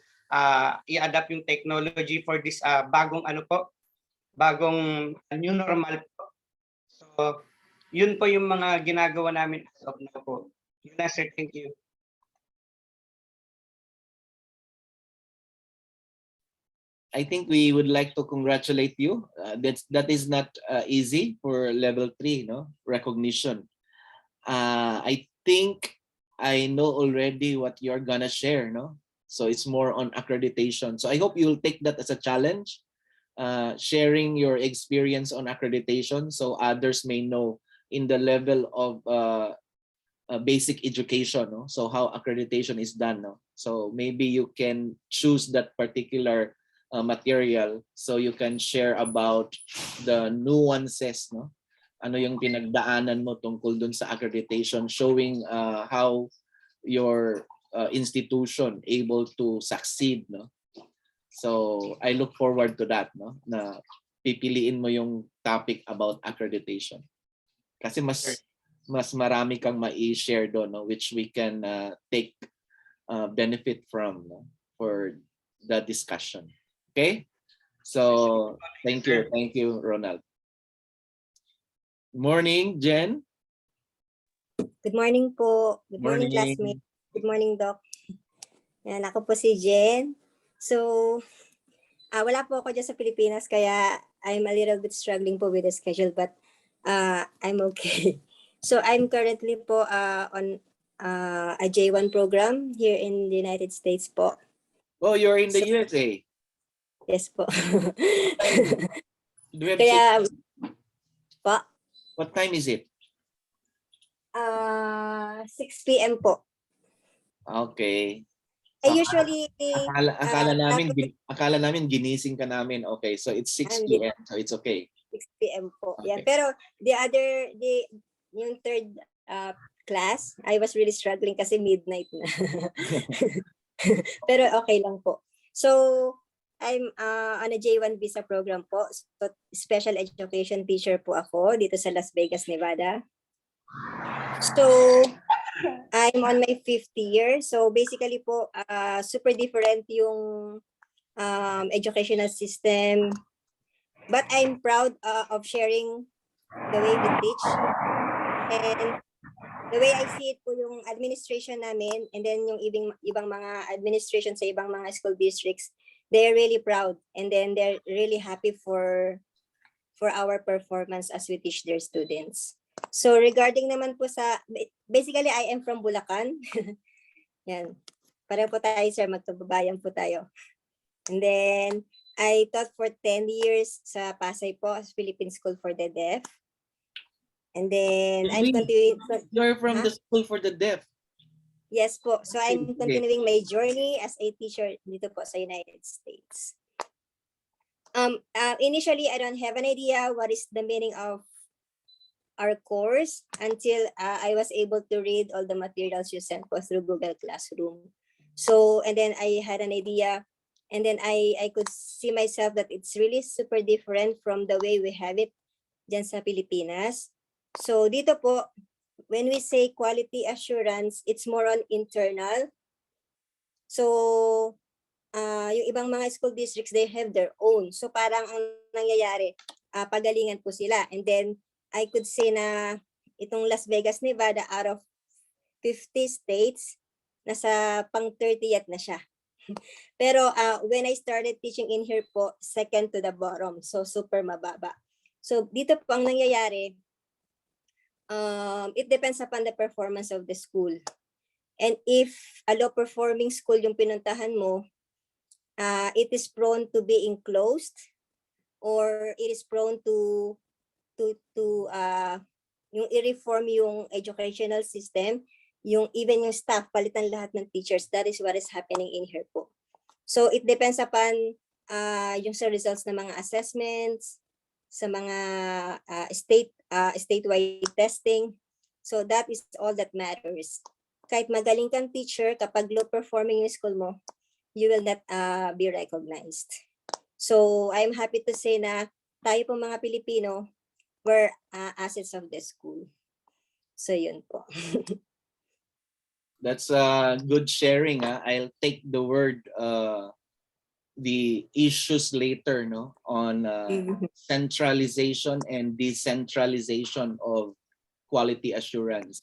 i-adapt yung technology for this bagong new normal po. So, yun po yung mga ginagawa namin as of now po. Yun na, sir. Thank you. I think we would like to congratulate you. That is not easy for level 3, no? Recognition. I think I know already what you're gonna share, no? So it's more on accreditation. So I hope you'll take that as a challenge, sharing your experience on accreditation so others may know in the level of basic education, no? So how accreditation is done, no? So maybe you can choose that particular material so you can share about the nuances, no? Ano yung pinagdaanan mo tungkol dun sa accreditation, showing how your institution able to succeed, no? So I look forward to that, no? Na pipiliin mo yung topic about accreditation. Kasi mas marami kang mai-share doon, no? Which we can take benefit from, no? For the discussion. Okay? So thank you, Ronald. Morning, Jen. Good morning po. Good morning, classmate. Good morning, Doc. Yan, ako po si Jen. So, wala po ako dyan sa Pilipinas, kaya I'm a little bit struggling po with the schedule, but I'm okay. So, I'm currently po on a J1 program here in the United States po. Oh, you're in the USA. Yes po. Do we have Kaya, po, what time is it? 6 p.m. po. Okay. Usually, akala namin ginising ka namin. Okay, so it's 6 p.m. So it's okay. 6 p.m. po. Okay. Yeah, pero yung third class, I was really struggling kasi midnight na. Pero okay lang po. So, I'm on a J1 visa program po. So, special education teacher po ako dito sa Las Vegas, Nevada. So, I'm on my 5th year. So, basically po, super different yung educational system. But I'm proud of sharing the way we teach. And the way I see it po yung administration namin, and then yung ibang mga administration sa ibang mga school districts, they're really proud, and then they're really happy for our performance as we teach their students. So regarding naman po sa, basically I am from Bulacan. Yan. Pareho po tayo, sir, magkababayan po tayo. And then I taught for 10 years sa Pasay po as Philippine School for the Deaf. And then I'm continuing. You're from the School for the Deaf. Yes po. So I'm continuing my journey as a teacher dito po sa United States. Initially, I don't have an idea what is the meaning of our course until I was able to read all the materials you sent po through Google Classroom. So, and then I had an idea, and then I could see myself that it's really super different from the way we have it dyan sa Pilipinas. So dito po, when we say quality assurance, it's more on internal. So, yung ibang mga school districts, they have their own. So parang ang nangyayari, pagalingan po sila. And then, I could say na itong Las Vegas, Nevada, out of 50 states, nasa pang 30th na siya. Pero when I started teaching in here po, second to the bottom. So super mababa. So dito po ang nangyayari, it depends upon the performance of the school. And if a low-performing school yung pinuntahan mo, it is prone to being closed, or it is prone to yung i-reform yung educational system, even yung staff, palitan lahat ng teachers. That is what is happening in here po. So it depends upon yung sa results ng mga assessments, sa mga statewide testing. So that is all that matters. Kahit magaling kang teacher, kapag low performing yung school mo, you will not be recognized. So I'm happy to say na tayo po mga Pilipino, we're assets of the school. So yun po. That's good sharing. I'll take the word the issues later, no, on centralization and decentralization of quality assurance.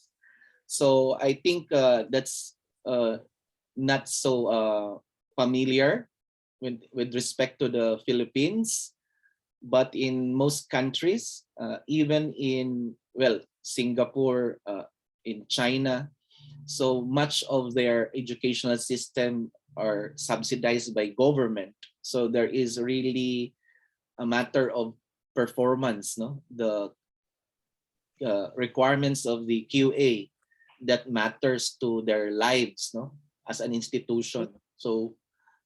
So I think that's not so familiar with respect to the Philippines, but in most countries, even in, well, Singapore, in China, so much of their educational system are subsidized by government. So there is really a matter of performance, no? The requirements of the QA that matters to their lives, no, as an institution. So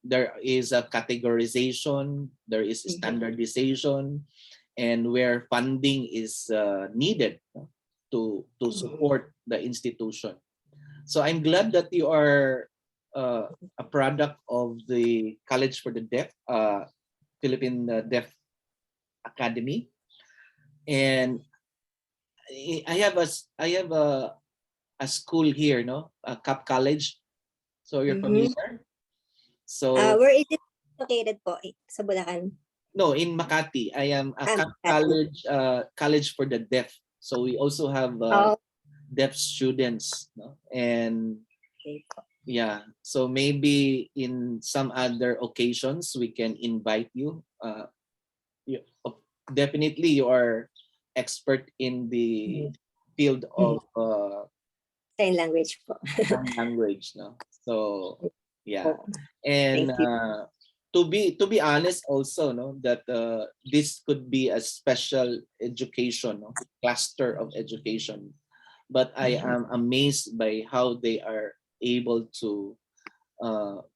there is a categorization, there is standardization, and where funding is needed, no, to support the institution. So I'm glad that you are a product of the College for the Deaf, Philippine Deaf Academy, and I have a school here, no, a Cap College. So you're familiar. So where is it located po? Sa Bulacan? No, in Makati. I am a Cap College, College for the Deaf. So we also have deaf students, no? And yeah, so maybe in some other occasions we can invite you. Definitely you are expert in the field of sign language po. sign language, no? So yeah, and to be honest also, no, that this could be a special education, no, cluster of education, but I am amazed by how they are able to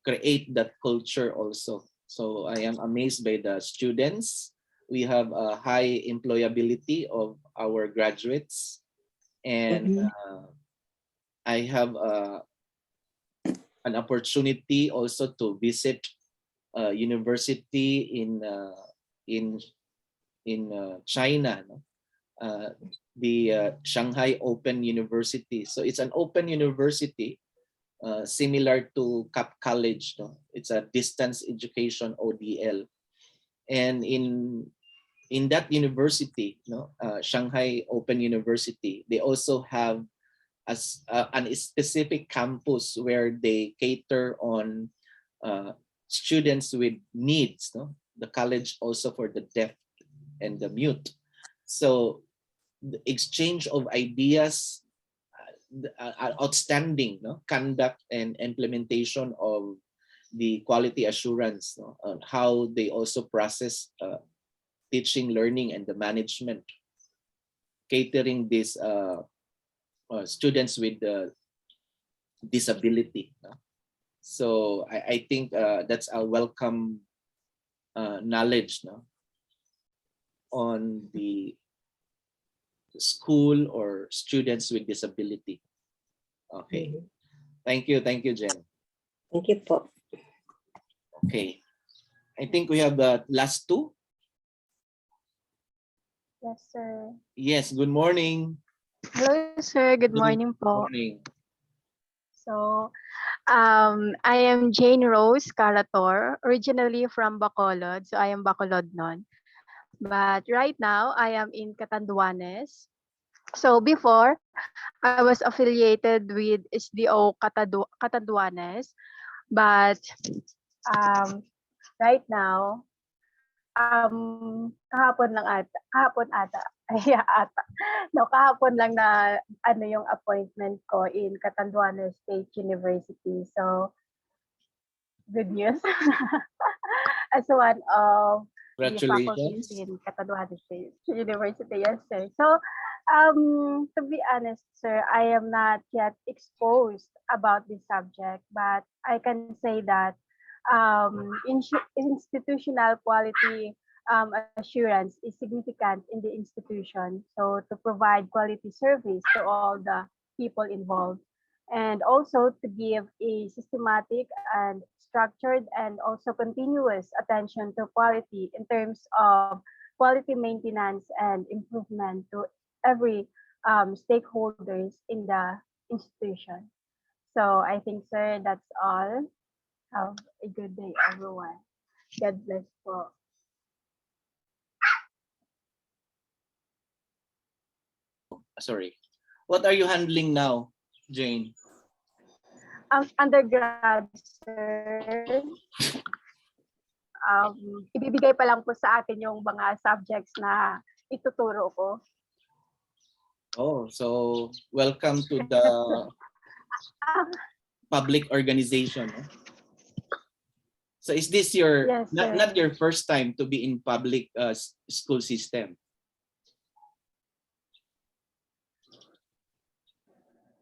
create that culture also. So I am amazed by the students. We have a high employability of our graduates, and I have an opportunity also to visit university in China, no? The Shanghai Open University. So it's an open university, similar to Cap College, no? It's a distance education, ODL, and in that university, no, Shanghai Open University, they also have as an specific campus where they cater on students with needs, no? The college also for the deaf and the mute. So the exchange of ideas, outstanding, no, conduct and implementation of the quality assurance, no, on how they also process teaching, learning, and the management, catering these students with disability, no? So I think that's a welcome knowledge, no, on the school or students with disability. Okay. Thank you, Jen. Thank you po. Okay. I think we have the last two. Yes, sir. Yes, good morning. Hello, sir. Good morning po. Morning. So, I am Jane Rose Carator, originally from Bacolod. So, I am Bacolod non. But right now, I am in Catanduanes. So, before, I was affiliated with SDO Catanduanes. But right now, kahapon ata, yeah, ata. No, kahapon lang na ano yung appointment ko in Catanduanes State University. So, good news. As one of the faculties in Catanduanes State University, yes, sir. So, to be honest, sir, I am not yet exposed about this subject, but I can say that institutional quality assurance is significant in the institution. So to provide quality service to all the people involved, and also to give a systematic and structured and also continuous attention to quality in terms of quality maintenance and improvement to every stakeholders in the institution. So I think, sir, that's all. Have a good day, everyone. God bless po. Sorry. What are you handling now, Jane? Undergrad, sir, ibibigay pa lang po sa atin yung mga subjects na ituturo ko. Oh, so welcome to the public organization. No? So is this your Yes, not your first time to be in public school system?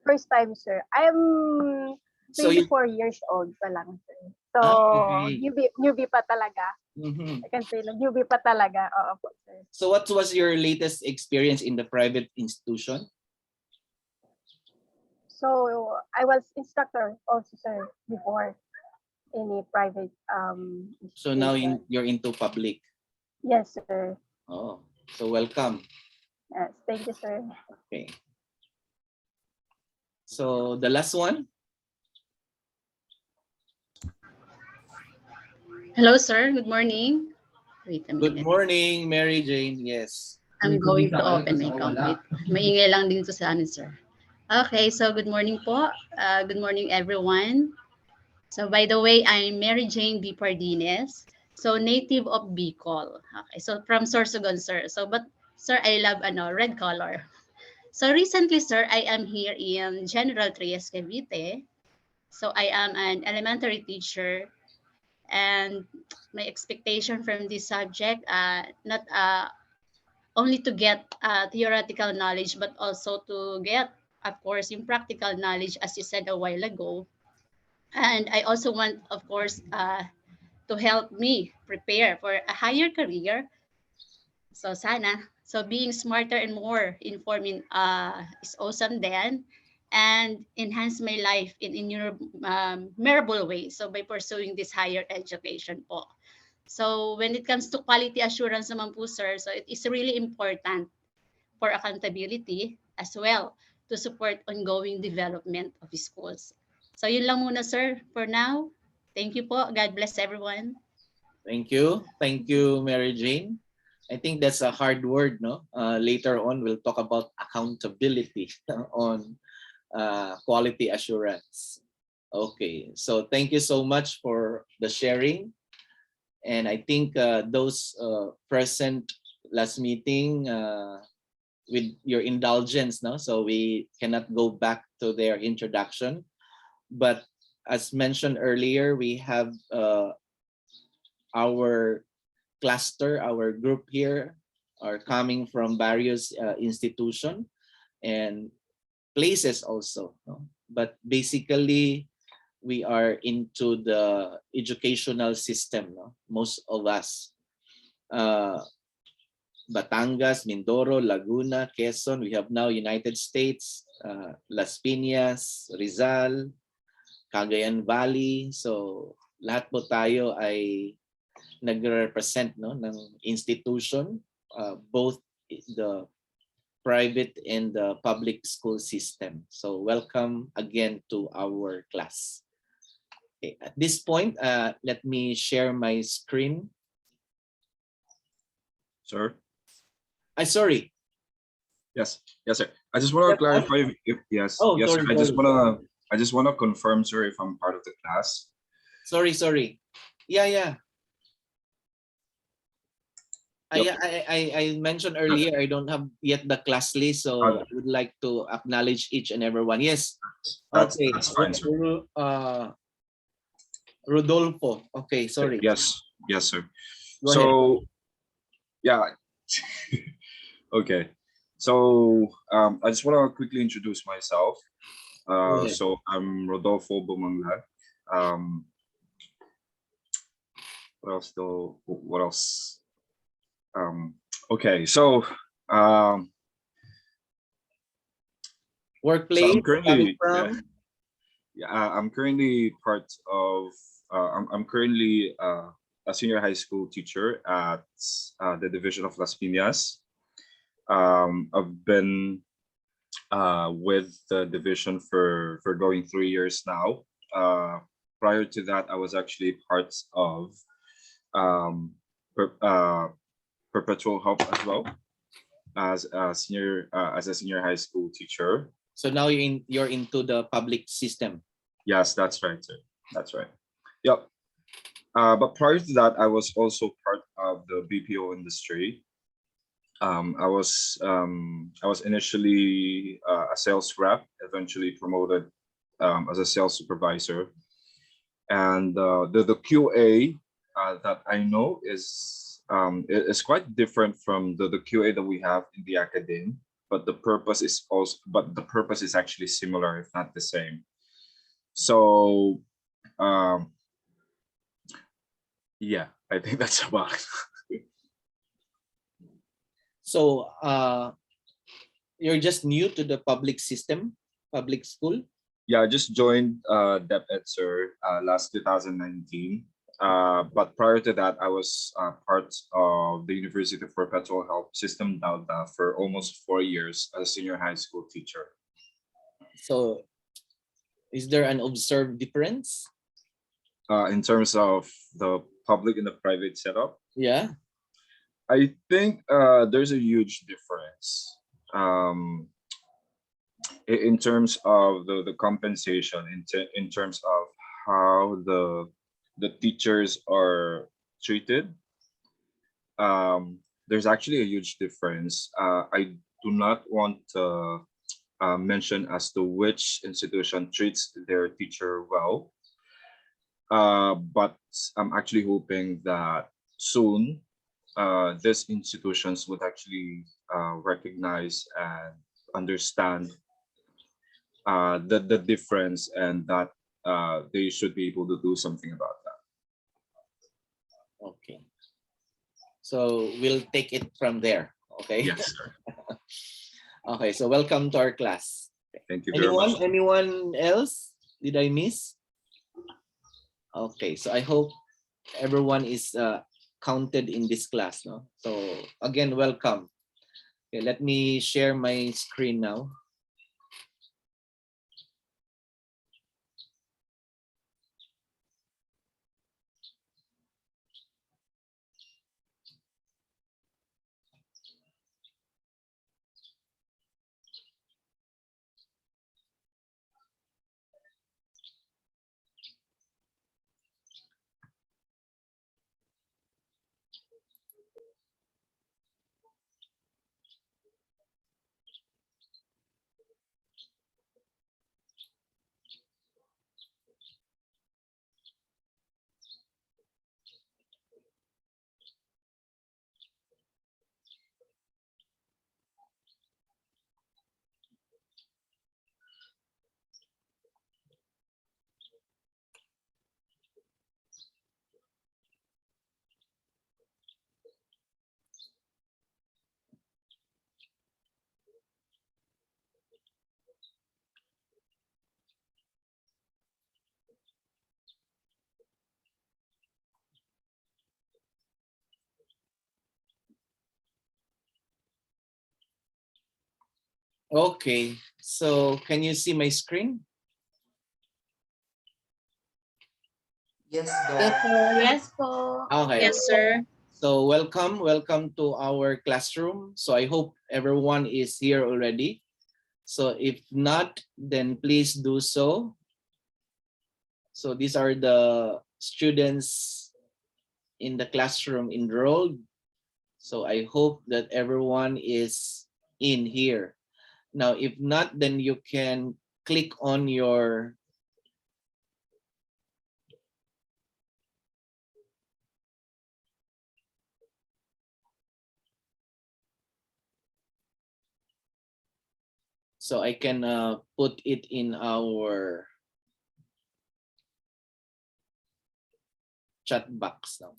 First time, sir. I'm So 24 years old pa lang, sir. So, okay. newbie pa talaga. I can say na newbie pa talaga. Oo po, sir. So what was your latest experience in the private institution? So, I was instructor also, sir, before in a private So now institution. you're into public. Yes, sir. Oh, so welcome. Yes, thank you, sir. Okay. So the last one. Hello, sir. Good morning. Wait a Good minute. morning, Mary Jane. Yes. I'm going to open my computer. Maingay lang din to sa amin, sir. Okay, so good morning po. Good morning, everyone. So by the way, I'm Mary Jane B. Pardines. So native of Bicol. Okay, so from Sorsogon, sir. So but sir, I love red color. So recently, sir, I am here in General Trias, Cavite. So I am an elementary teacher, and my expectation from this subject, not only to get theoretical knowledge, but also to get, of course, in practical knowledge, as you said a while ago. And I also want, of course, to help me prepare for a higher career. So sana. So being smarter and more informed is awesome then, and enhance my life in your memorable way. So by pursuing this higher education po. So when it comes to quality assurance naman po, sir, so it is really important for accountability as well to support ongoing development of schools. So yun lang muna, sir, for now. Thank you po. God bless everyone. Thank you. Thank you, Mary Jane. I think that's a hard word, no? Later on, we'll talk about accountability on quality assurance. Okay, so thank you so much for the sharing. And I think those present last meeting, with your indulgence, no? So we cannot go back to their introduction. But as mentioned earlier, we have our cluster, our group here are coming from various institutions and places also. No? But basically, we are into the educational system. No? Most of us. Batangas, Mindoro, Laguna, Quezon. We have now United States, Las Piñas, Rizal, Cagayan Valley. So lahat po tayo ay nagre-represent, no, ng institution, both the private and the public school system. So welcome again to our class. Okay, at this point, let me share my screen. Sir? Sorry. Yes, sir. I just want to clarify if yes. Oh, yes, sorry, sir. I just wanna confirm, sir, if I'm part of the class. Sorry. Yeah. Yep. I mentioned earlier I don't have yet the class list, so I would like to acknowledge each and everyone. Yes. Okay. That's fine, sir. Rodolfo. Okay, sorry. Yes, sir. Go so ahead. Yeah. Okay. So I just want to quickly introduce myself. So I'm Rodolfo Bumangla. What else? Okay. So workplace. So I'm currently part of I'm currently a senior high school teacher at the division of Las Piñas. I've been with the division for going 3 years now. Prior to that, I was actually part of um, per, perpetual help as well as a senior high school teacher. So now you're into the public system. Yes, that's right, sir. That's right. Yep. But prior to that, I was also part of the BPO industry. I was initially a sales rep, eventually promoted as a sales supervisor, and the QA that I know is quite different from the QA that we have in the academy, but the purpose is actually similar, if not the same. So um, yeah, I think that's about it. So you're just new to the public system, public school? Yeah, I just joined DepEd, sir, last 2019. But prior to that, I was part of the University of Perpetual Help System Delta for almost 4 years as a senior high school teacher. So is there an observed difference? In terms of the public and the private setup? Yeah. I think there's a huge difference. In terms of the compensation, in terms of how the teachers are treated, there's actually a huge difference. I do not want to mention as to which institution treats their teacher well, but I'm actually hoping that soon these institutions would actually recognize and understand the difference, and that they should be able to do something about that. Okay. So we'll take it from there. Okay. Yes, sir. Okay. So welcome to our class. Thank you very much. Anyone else? Did I miss? Okay. So I hope everyone is counted in this class. No. So again, welcome. Okay. Let me share my screen now. Okay, so can you see my screen? Yes, Yes, sir. Yes po. Okay. Yes, sir. So welcome to our classroom. So I hope everyone is here already. So if not, then please do so. So these are the students in the classroom enrolled. So I hope that everyone is in here. Now, if not, then you can click on your so I can put it in our chat box now.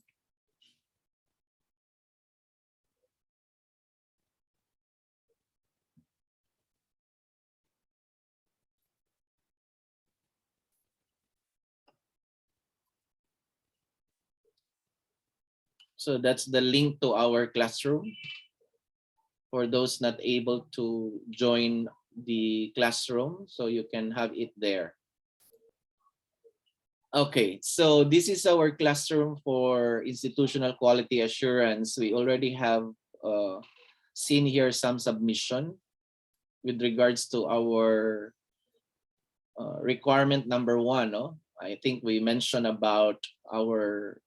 So that's the link to our classroom for those not able to join the classroom, so you can have it there. Okay, so this is our classroom for institutional quality assurance. We already have seen here some submission with regards to our requirement number 1. No? I think we mentioned about our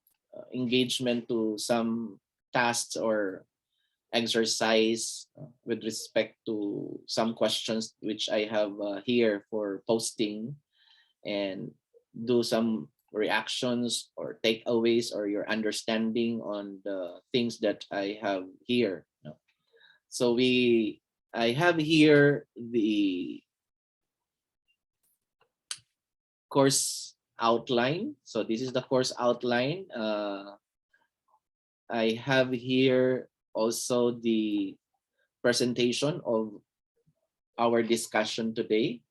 engagement to some tasks or exercise with respect to some questions which I have here for posting, and do some reactions or takeaways or your understanding on the things that I have here. So I have here the course outline. So this is the course outline. I have here also the presentation of our discussion today.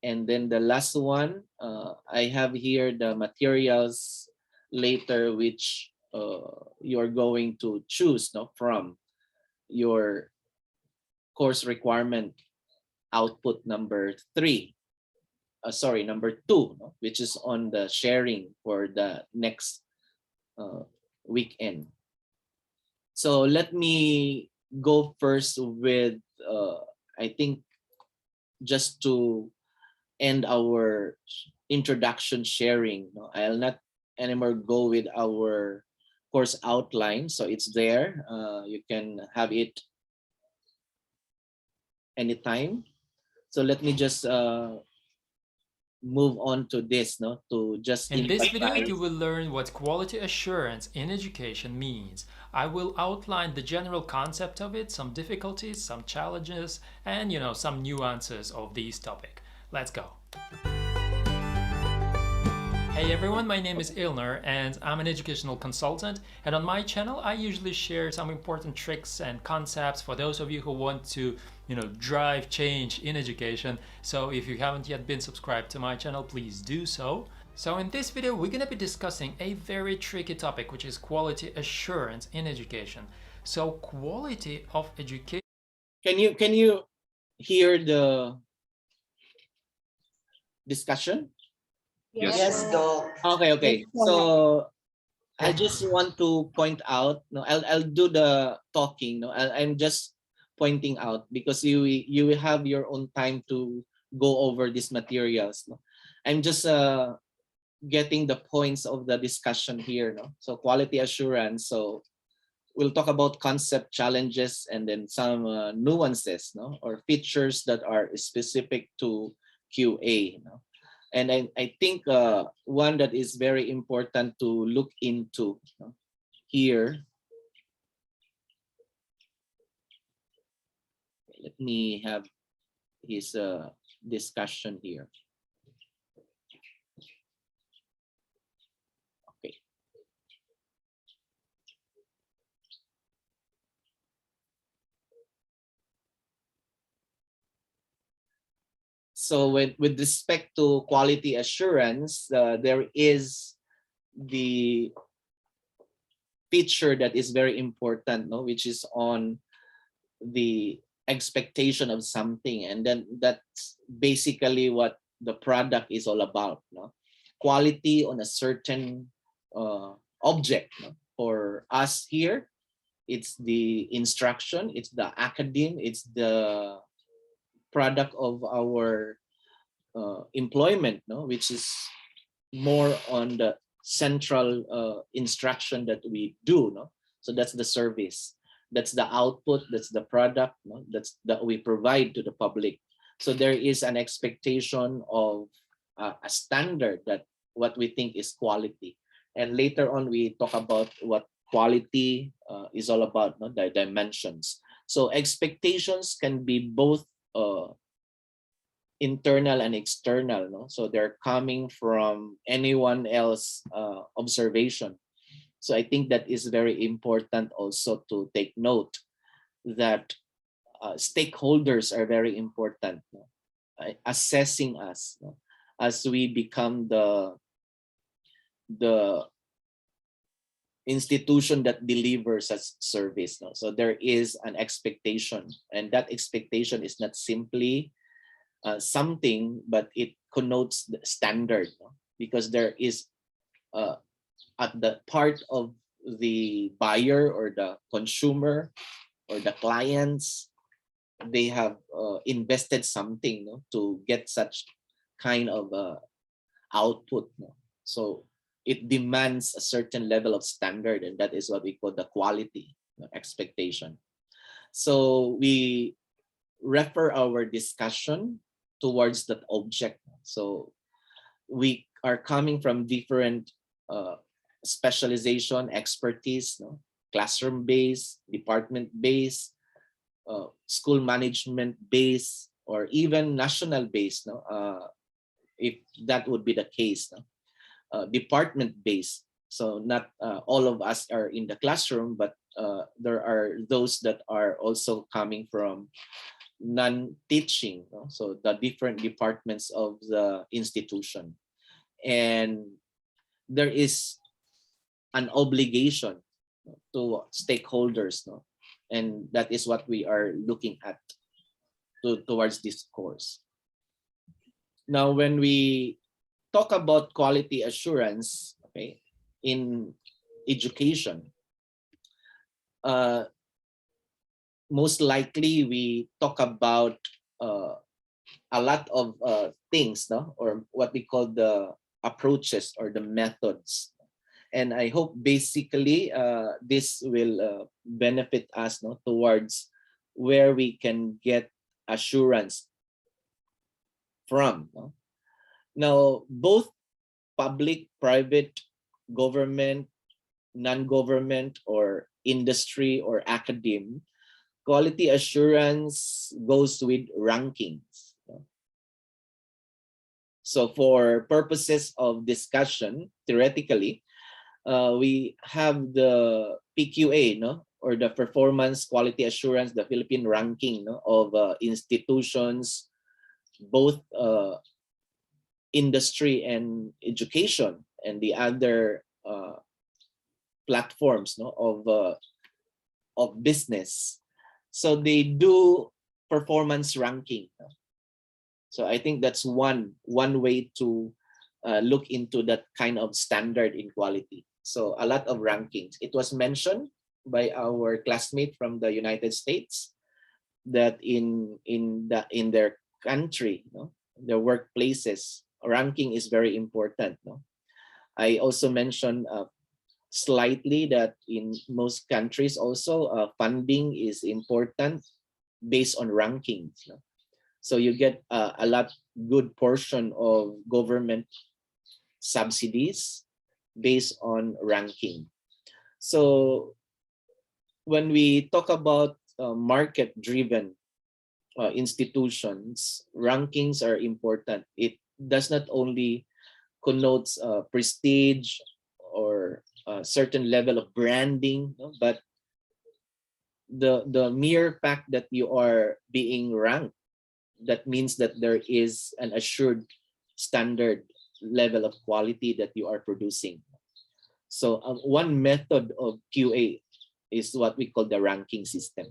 And then the last one, I have here the materials later which you're going to choose from your course requirement output number 3. Number 2, which is on the sharing for the next weekend. So let me go first with, I think, just to end our introduction sharing. I'll not anymore go with our course outline, so it's there. You can have it anytime. So let me just move on to this, to just in this video emphasize. you will learn what quality assurance in education means. I will outline the general concept of it, some difficulties, some challenges, and some nuances of this topic. Let's go. Hey everyone, my name is Ilner and I'm an educational consultant, and on my channel I usually share some important tricks and concepts for those of you who want to drive change in education. So if you haven't yet been subscribed to my channel, please do so. So in this video we're going to be discussing a very tricky topic, which is quality assurance in education. So quality of education. Can you hear the discussion? Yes, Doc. Okay. So I just want to point out. I'll do the talking. I'm just pointing out because you will have your own time to go over these materials. I'm just getting the points of the discussion here. So quality assurance. So we'll talk about concept, challenges, and then some nuances, or features that are specific to QA. And I think one that is very important to look into here. Let me have his discussion here. Okay. So with respect to quality assurance, there is the feature that is very important, which is on the expectation of something, and then that's basically what the product is all about. Quality on a certain object. For us here, it's the instruction, it's the academe, it's the product of our employment, which is more on the central instruction that we do. So that's the service, that's the output, that's the product, that's that we provide to the public. So there is an expectation of a standard, that what we think is quality, and later on we talk about what quality is all about, the dimensions. So expectations can be both internal and external, so they're coming from anyone else observation. So I think that is very important also to take note, that stakeholders are very important, assessing us, as we become the institution that delivers a service. No? So there is an expectation, and that expectation is not simply something, but it connotes the standard, no? Because there is at the part of the buyer or the consumer or the clients, they have invested something, no? To get such kind of output. No? So it demands a certain level of standard, and that is what we call the quality, no? Expectation. So we refer our discussion towards that object. So we are coming from different specialization, expertise, no? Classroom-based, department-based, school management-based, or even national-based, no? If that would be the case, no? Department-based. So not all of us are in the classroom, but there are those that are also coming from non-teaching, no? So the different departments of the institution. And there is an obligation, no, to stakeholders, no? And that is what we are looking at towards this course. Now, when we talk about quality assurance, okay, in education, most likely we talk about a lot of things, no? Or what we call the approaches or the methods. And I hope basically this will benefit us, no? Towards where we can get assurance from, no? Now, both public, private, government, non-government, or industry or academe, quality assurance goes with rankings. So for purposes of discussion, theoretically, we have the PQA, no? Or the Performance Quality Assurance, the Philippine ranking, no? Of institutions, both industry and education, and the other platforms, no? Of business. So they do performance ranking. So I think that's one way to look into that kind of standard in quality. So a lot of rankings. It was mentioned by our classmate from the United States that in their country, no, their workplaces, ranking is very important. No, I also mentioned slightly that in most countries also funding is important based on rankings. No? So you get a lot good portion of government subsidies based on ranking. So when we talk about market-driven institutions, rankings are important. It does not only connotes prestige or a certain level of branding, no? But the mere fact that you are being ranked, that means that there is an assured standard level of quality that you are producing. So one method of QA is what we call the ranking system.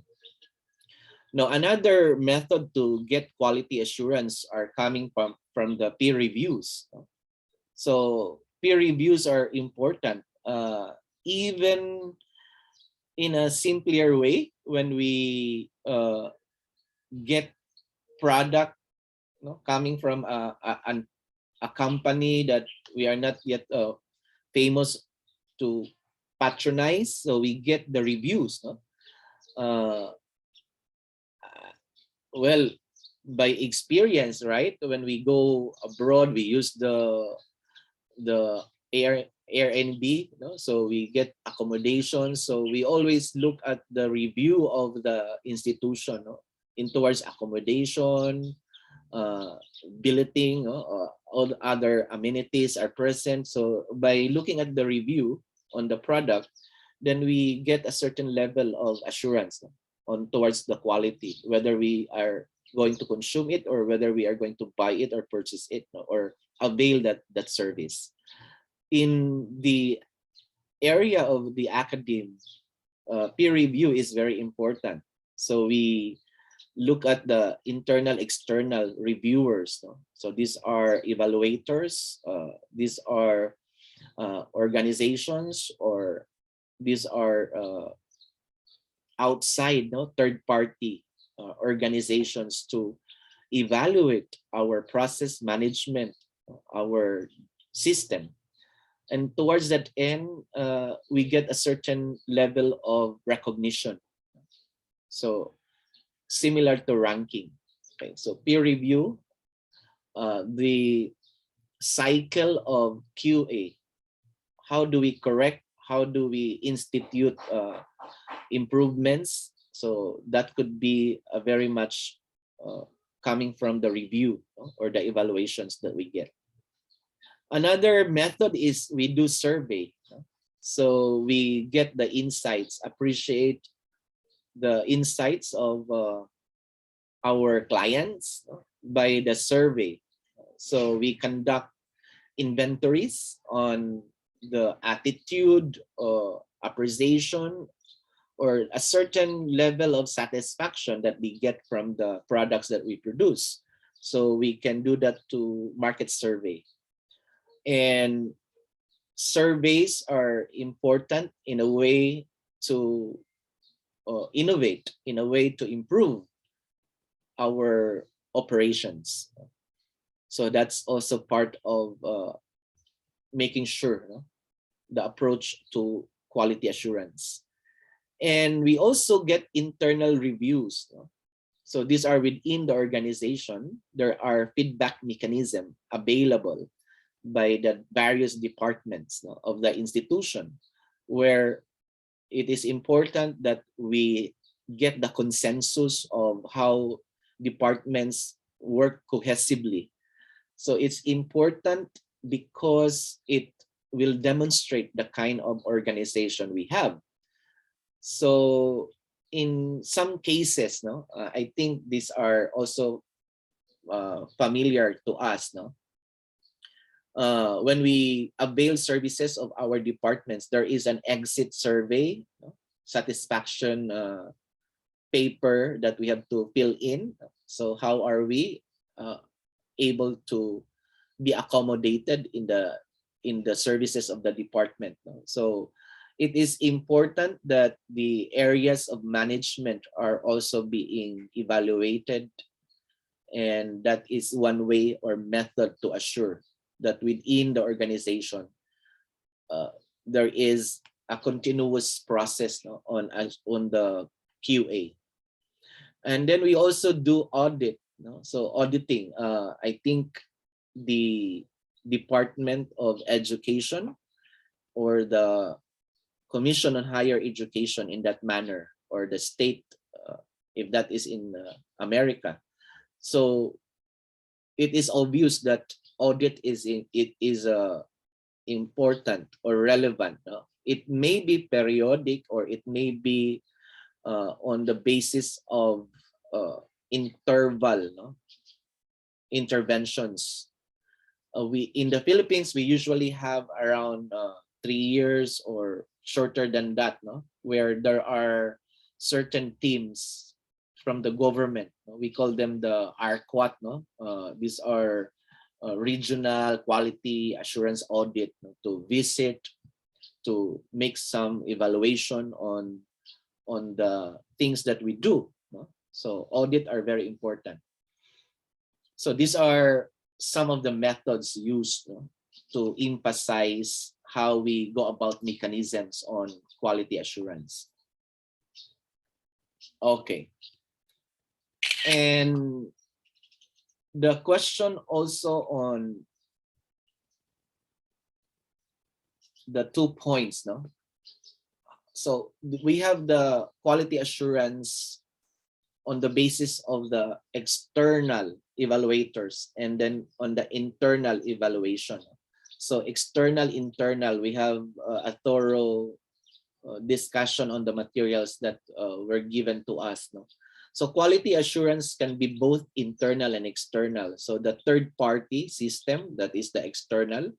Now, another method to get quality assurance are coming from the peer reviews. So peer reviews are important, even in a simpler way when we get product, no, coming from a company that we are not yet famous to patronize. So we get the reviews. No? Well, by experience, right? When we go abroad, we use the Airbnb, no? So we get accommodation. So we always look at the review of the institution, no? In towards accommodation, billeting, all the other amenities are present. So by looking at the review on the product, then we get a certain level of assurance, no? On towards the quality, whether we are going to consume it or whether we are going to buy it or purchase it, no? Or avail that service. In the area of the academe, peer review is very important. So we look at the internal, external reviewers. No? So these are evaluators, these are organizations, or these are outside, no, third-party organizations to evaluate our process management, our system. And towards that end, we get a certain level of recognition. So similar to ranking. Okay, so peer review, the cycle of QA. How do we correct? How do we institute improvements? So that could be a very much coming from the review, or the evaluations that we get. Another method is we do survey. So we get the insights, appreciate the insights of our clients by the survey. So we conduct inventories on the attitude, appreciation, or a certain level of satisfaction that we get from the products that we produce. So we can do that to market survey. And surveys are important in a way to innovate, in a way to improve our operations. So that's also part of making sure, the approach to quality assurance. And we also get internal reviews. So these are within the organization. There are feedback mechanisms available by the various departments of the institution, where it is important that we get the consensus of how departments work cohesively. So it's important because it will demonstrate the kind of organization we have. So in some cases, I think these are also familiar to us. When we avail services of our departments, there is an exit survey, satisfaction paper that we have to fill in. So how are we able to be accommodated in the services of the department? So it is important that the areas of management are also being evaluated, and that is one way or method to assure that within the organization there is a continuous process on the QA. And then we also do audit. So auditing, I think the Department of Education or the Commission on Higher Education in that manner, or the state, if that is in America. So it is obvious that audit is important or relevant. It may be periodic, or it may be on the basis of interventions. We in the Philippines, we usually have around 3 years or shorter than that, where there are certain teams from the government. We call them the RQAT. These are regional quality assurance audit, to visit, to make some evaluation on the things that we do. So audit are very important. So these are some of the methods used to emphasize how we go about mechanisms on quality assurance. Okay. And the question also on the 2 points, So we have the quality assurance on the basis of the external evaluators, and then on the internal evaluation. So external, internal, we have a thorough discussion on the materials that were given to us. So quality assurance can be both internal and external. So the third party system, that is the external,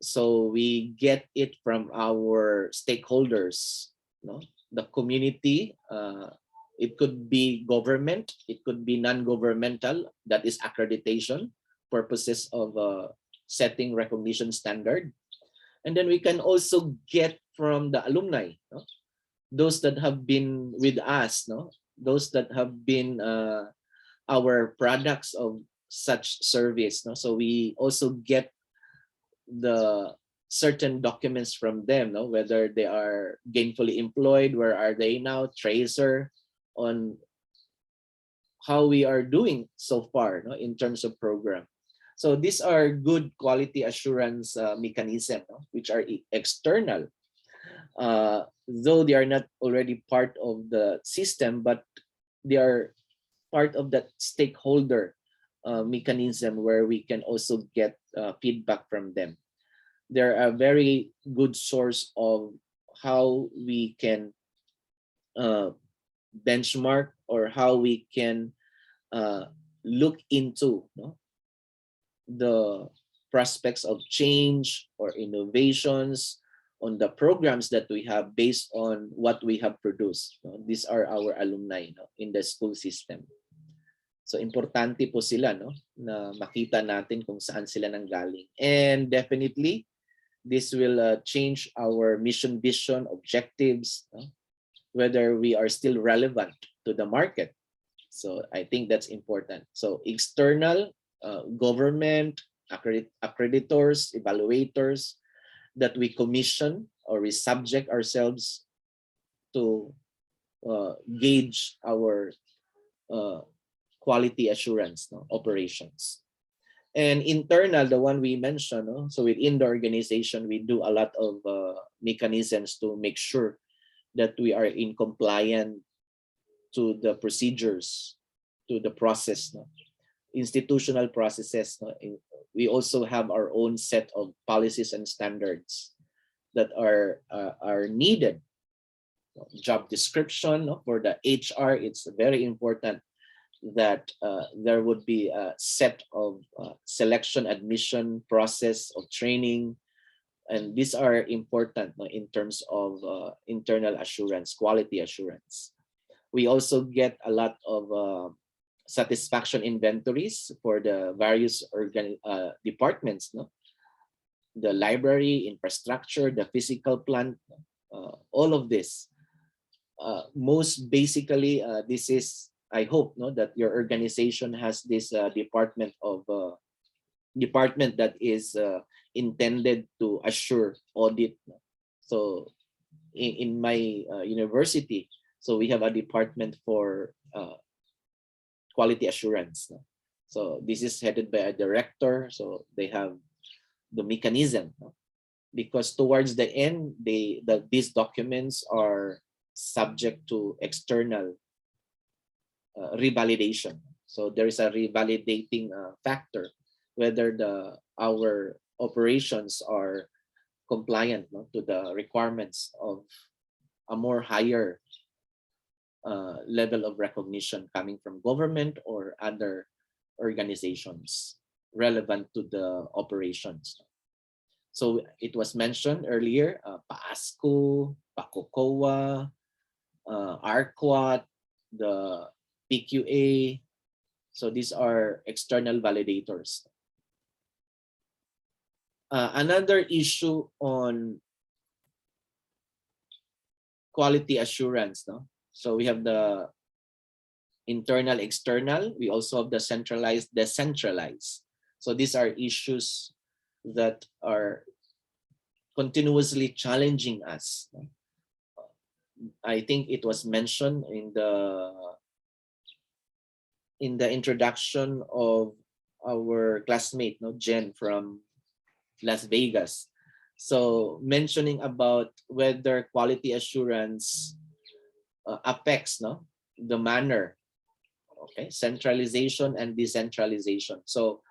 So we get it from our stakeholders, no? The community. It could be government, it could be non-governmental, that is accreditation purposes of setting recognition standard. And then we can also get from the alumni, no? Those that have been with us, no? Those that have been our products of such service, no? So we also get the certain documents from them, no? Whether they are gainfully employed, where are they now, tracer on how we are doing so far, no? In terms of program. So these are good quality assurance mechanism, no? Which are external, though they are not already part of the system, but they are part of that stakeholder mechanism where we can also get feedback from them. They're a very good source of how we can benchmark, or how we can look into, no? The prospects of change or innovations on the programs that we have based on what we have produced, no? These are our alumni, no? In the school system. So importante po sila, no? Na makita natin kung saan sila nanggaling. And definitely, this will change our mission, vision, objectives, no? Whether we are still relevant to the market. So I think that's important. So external, government, accreditors, evaluators that we commission, or we subject ourselves to gauge our quality assurance, no? Operations. And internal, the one we mentioned, no? So within the organization, we do a lot of mechanisms to make sure that we are in compliance to the procedures, to the process, no? Institutional processes, no? We also have our own set of policies and standards that are needed. Job description, no? For the HR, it's very important that there would be a set of selection, admission process of training, and these are important, no? In terms of internal assurance, quality assurance. We also get a lot of satisfaction inventories for the various departments, no? The library, infrastructure, the physical plant, all of this. Most basically, this is, I hope, no, that your organization has this department that is intended to assure audit. So in my university, so we have a department for quality assurance. No? So this is headed by a director. So they have the mechanism, no? Because towards the end, these documents are subject to external revalidation. So there is a revalidating factor, whether our operations are compliant, no, to the requirements of a more higher level of recognition coming from government or other organizations relevant to the operations. So it was mentioned earlier, PASCO, PACOCOA, ARQUAT, the PQA. So these are external validators. Another issue on quality assurance, no? So we have the internal, external. We also have the centralized, decentralized. So these are issues that are continuously challenging us. I think it was mentioned in the introduction of our classmate, no, Jen from Las Vegas. So mentioning about whether quality assurance affects, no, the manner, okay, centralization and decentralization. So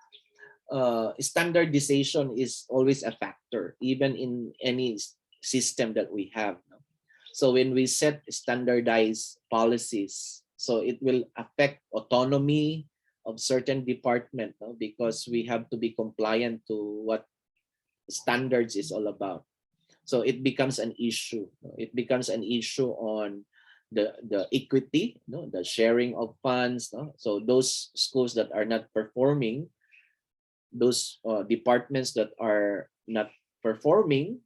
standardization is always a factor, even in any system that we have. No? So when we set standardized policies, so it will affect autonomy of certain department, no? Because we have to be compliant to what standards is all about. So it becomes an issue. It becomes an issue on the equity, the sharing of funds. So those schools that are not performing, those departments that are not performing,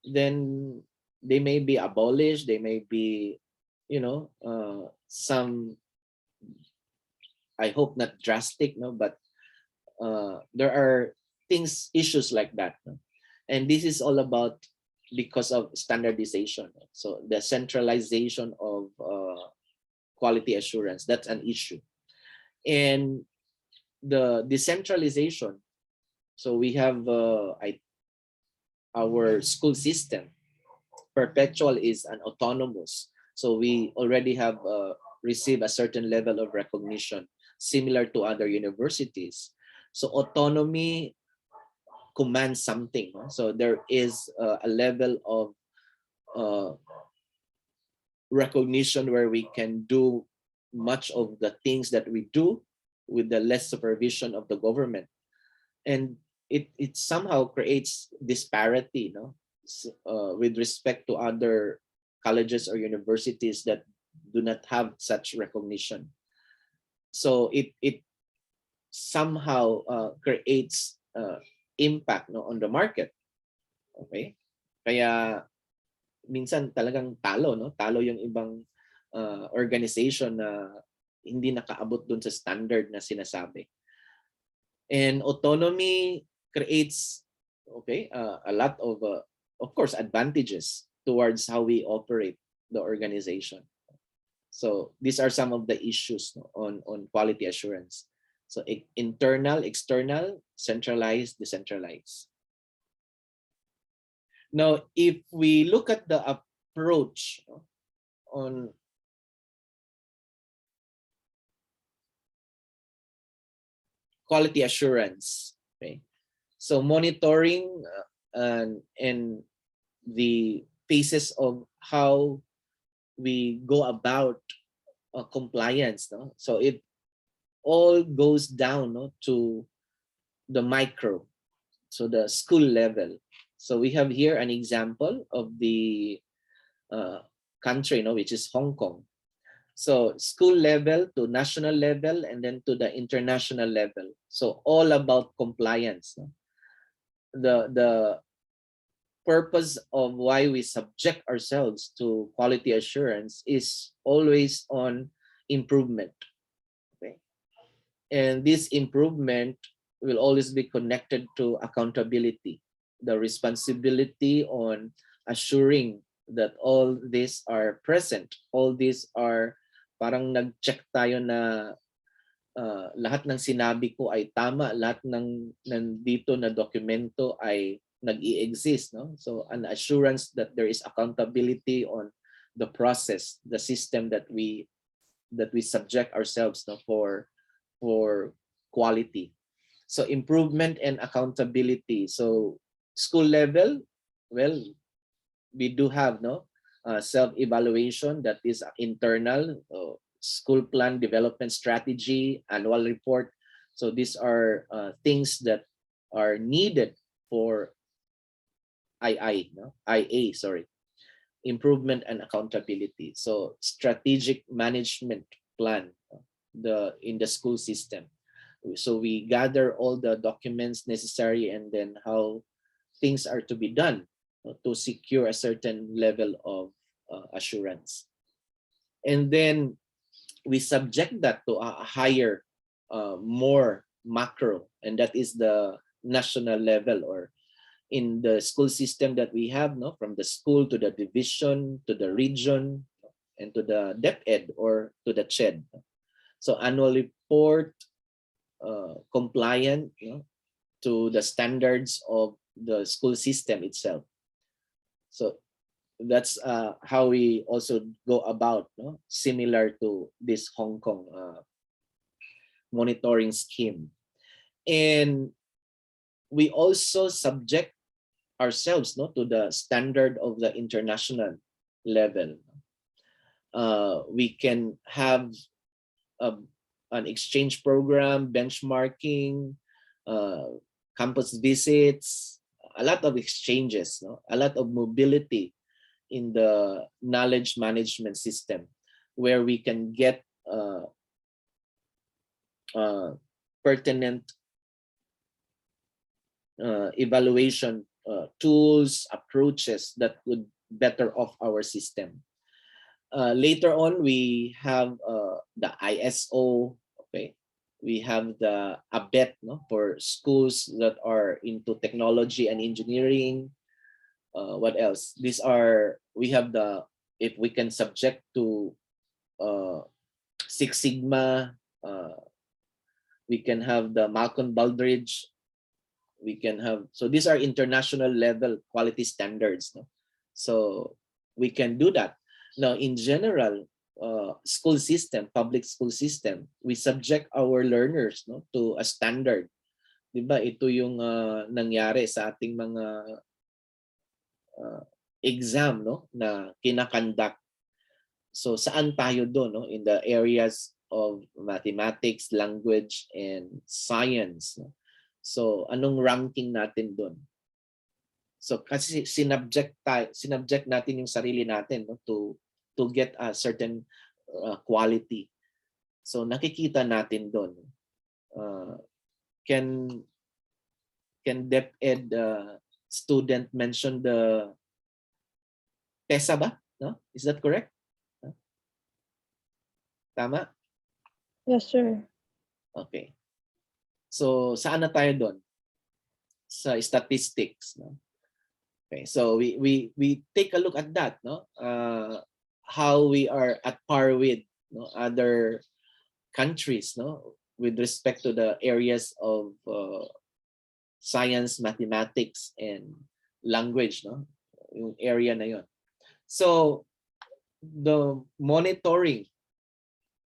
then they may be abolished. They may be, some, I hope not drastic, but there are issues like that. And this is all about because of standardization. So the centralization of quality assurance, that's an issue. And the decentralization. So we have our school system. Perpetual is an autonomous. So we already have received a certain level of recognition similar to other universities. So autonomy commands something. So there is a level of recognition where we can do much of the things that we do with the less supervision of the government. And it somehow creates disparity, with respect to other colleges or universities that do not have such recognition. So it somehow creates impact on the market. Okay? Kaya minsan talagang talo, talo yung ibang organization na hindi nakaabot dun sa standard na sinasabi. And autonomy creates a lot of course, advantages towards how we operate the organization. So these are some of the issues on quality assurance. So internal, external, centralized, decentralized. Now, if we look at the approach on quality assurance, okay? So monitoring and the phases of how we go about compliance. So it all goes down to the micro, so the school level. So we have here an example of the country, which is Hong Kong. So school level to national level and then to the international level. So all about compliance. The purpose of why we subject ourselves to quality assurance is always on improvement. Okay? And this improvement will always be connected to accountability, the responsibility on assuring that all these are present, all these are parang nag-check tayo na lahat ng sinabi ko ay tama, lahat ng nandito na dokumento ay nag-i-exist. So an assurance that there is accountability on the process, the system that we subject ourselves for quality. So improvement and accountability. So school level, well, we do have self-evaluation that is internal, school plan development strategy, annual report. So these are things that are needed for IA, improvement and accountability. So strategic management plan in the school system. So we gather all the documents necessary and then how things are to be done to secure a certain level of assurance. And then we subject that to a higher, more macro, and that is the national level, or in the school system that we have, from the school to the division, to the region, and to the DepEd or to the CHED. So annual report, compliant to the standards of the school system itself. So that's how we also go about, similar to this Hong Kong monitoring scheme. And we also subject ourselves to the standard of the international level. We can have an exchange program, benchmarking, campus visits, a lot of exchanges, no? A lot of mobility in the knowledge management system, where we can get pertinent evaluation tools, approaches that would better off our system. Later on, we have the ISO. Okay, we have the ABET, no, for schools that are into technology and engineering. What else? These are, we have the, if we can subject to Six Sigma, we can have the Malcolm Baldrige, we can have, so these are international level quality standards, no? So we can do that. Now, in general, school system, public school system, we subject our learners, no, to a standard. Diba? Ito yung nangyari sa ating mga exam, no, na kinakandak. So saan tayo doon, no? In the areas of mathematics, language, and science, no? So anong ranking natin doon? So kasi sinubject natin yung sarili natin, no, to get a certain quality. So nakikita natin doon. Can DepEd student mention the PESA ba? No? Is that correct? Tama? Yes, sir. Okay. So saan na tayo doon? Sa statistics, no? Okay, so we take a look at that, no? How we are at par with, no, other countries, no, with respect to the areas of science, mathematics, and language, no, yung area na yon. So the monitoring,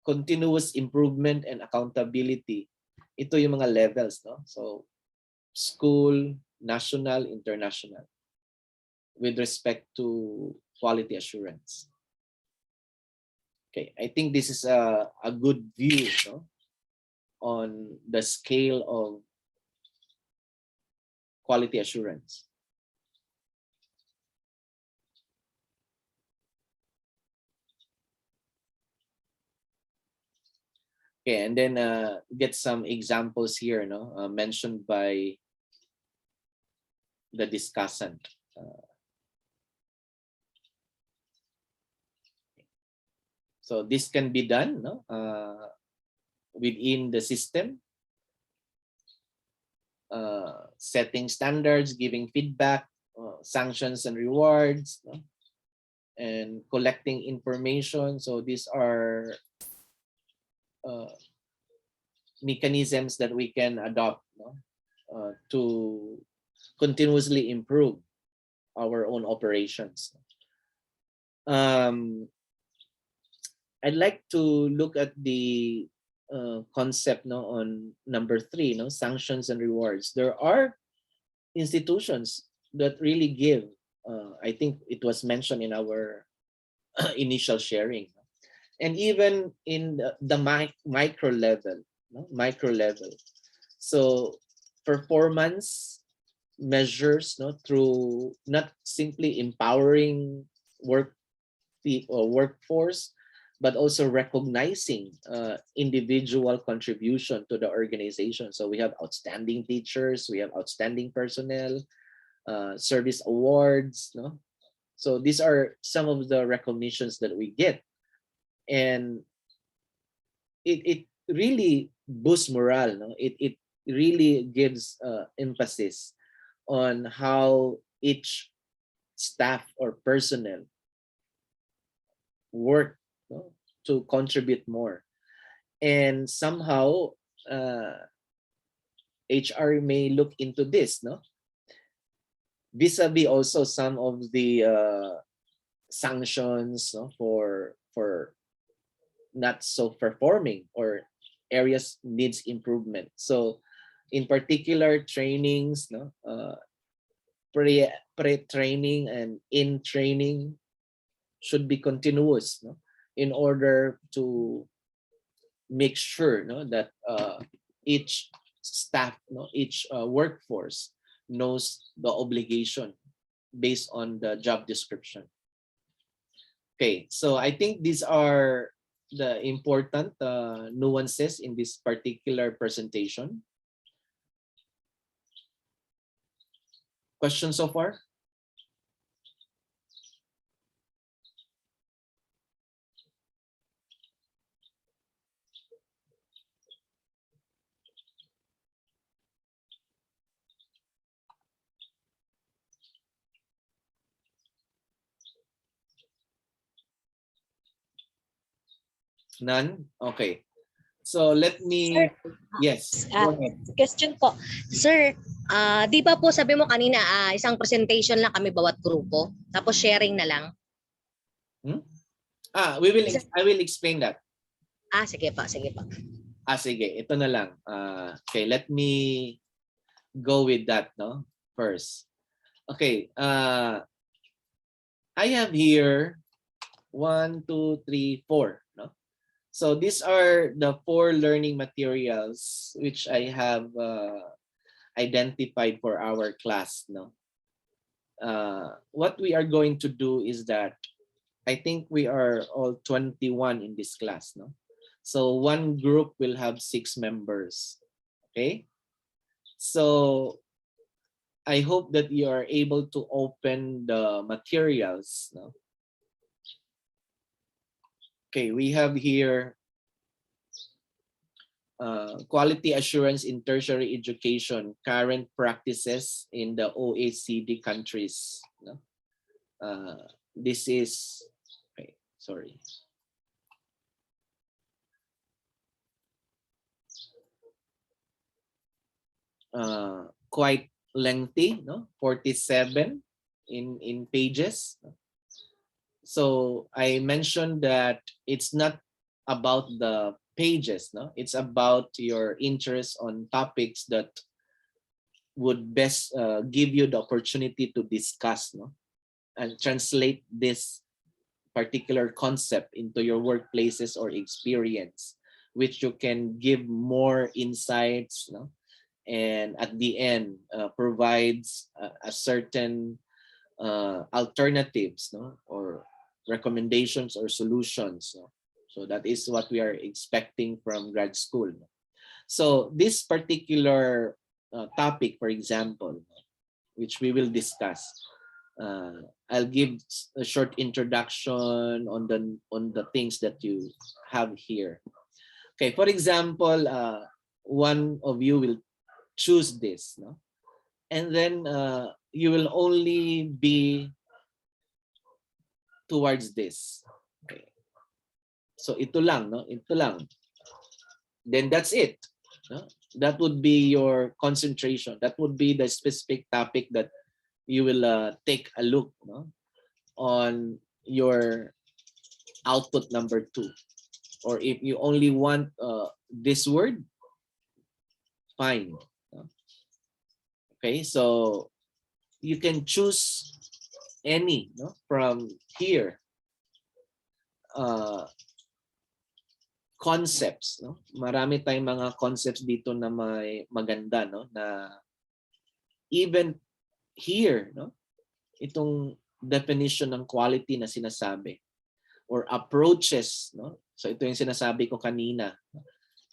continuous improvement, and accountability, ito yung mga levels, no? So school, national, international, with respect to quality assurance. Okay, I think this is a good view, no, on the scale of quality assurance. Okay, and then get some examples here, no, mentioned by the discussant. So this can be done, no, within the system, setting standards, giving feedback, sanctions and rewards, no, and collecting information. So these are mechanisms that we can adopt, no, to continuously improve our own operations. I'd like to look at the concept, no, on number 3, no, sanctions and rewards. There are institutions that really give, I think it was mentioned in our initial sharing, and even in the micro level, no, micro level. So performance measures, no, through not simply empowering workforce, but also recognizing individual contribution to the organization. So we have outstanding teachers, we have outstanding personnel, service awards, no? So these are some of the recognitions that we get, and it really boosts morale, no? It really gives emphasis on how each staff or personnel work, no, to contribute more. And somehow HR may look into this, no, vis-a-vis also some of the sanctions, no, for not so performing or areas needs improvement. So in particular, trainings, no, pre-training and in training should be continuous, no, in order to make sure, no, that each staff, no, each workforce knows the obligation based on the job description. Okay, so I think these are the important nuances in this particular presentation. Questions so far? None? Okay. So let me, yes, go ahead. Question po. Sir, di ba po sabi mo kanina isang presentation lang kami bawat grupo, tapos sharing na lang? I will explain that. Sige po, sige po. Sige, ito na lang. Okay, let me go with that, no? First. Okay, I have here 1, 2, 3, 4, no? So these are the 4 learning materials which I have identified for our class, no? What we are going to do is that I think we are all 21 in this class, no? So one group will have 6 members, okay? So I hope that you are able to open the materials, no? Okay, we have here quality assurance in tertiary education, current practices in the OECD countries, no? This is, okay, sorry. Quite lengthy, no? 47 in pages. So I mentioned that it's not about the pages, no? It's about your interest on topics that would best give you the opportunity to discuss, no? And translate this particular concept into your workplaces or experience, which you can give more insights, no? And at the end provides a certain alternatives, no? Or recommendations or solutions, no? So that is what we are expecting from grad school. So this particular topic, for example, which we will discuss, I'll give a short introduction on the things that you have here. Okay, for example, one of you will choose this, no? And then you will only be towards this. Okay. So ito lang, no? Ito lang. Then that's it, no? That would be your concentration. That would be the specific topic that you will take a look, no? On your output number 2. Or if you only want this word, fine. Okay, so you can choose any, no, from here. Concepts, no? Marami tayong mga concepts dito na may maganda, no? Na even here, no? Itong definition ng quality na sinasabi or approaches, no? So ito yung sinasabi ko kanina.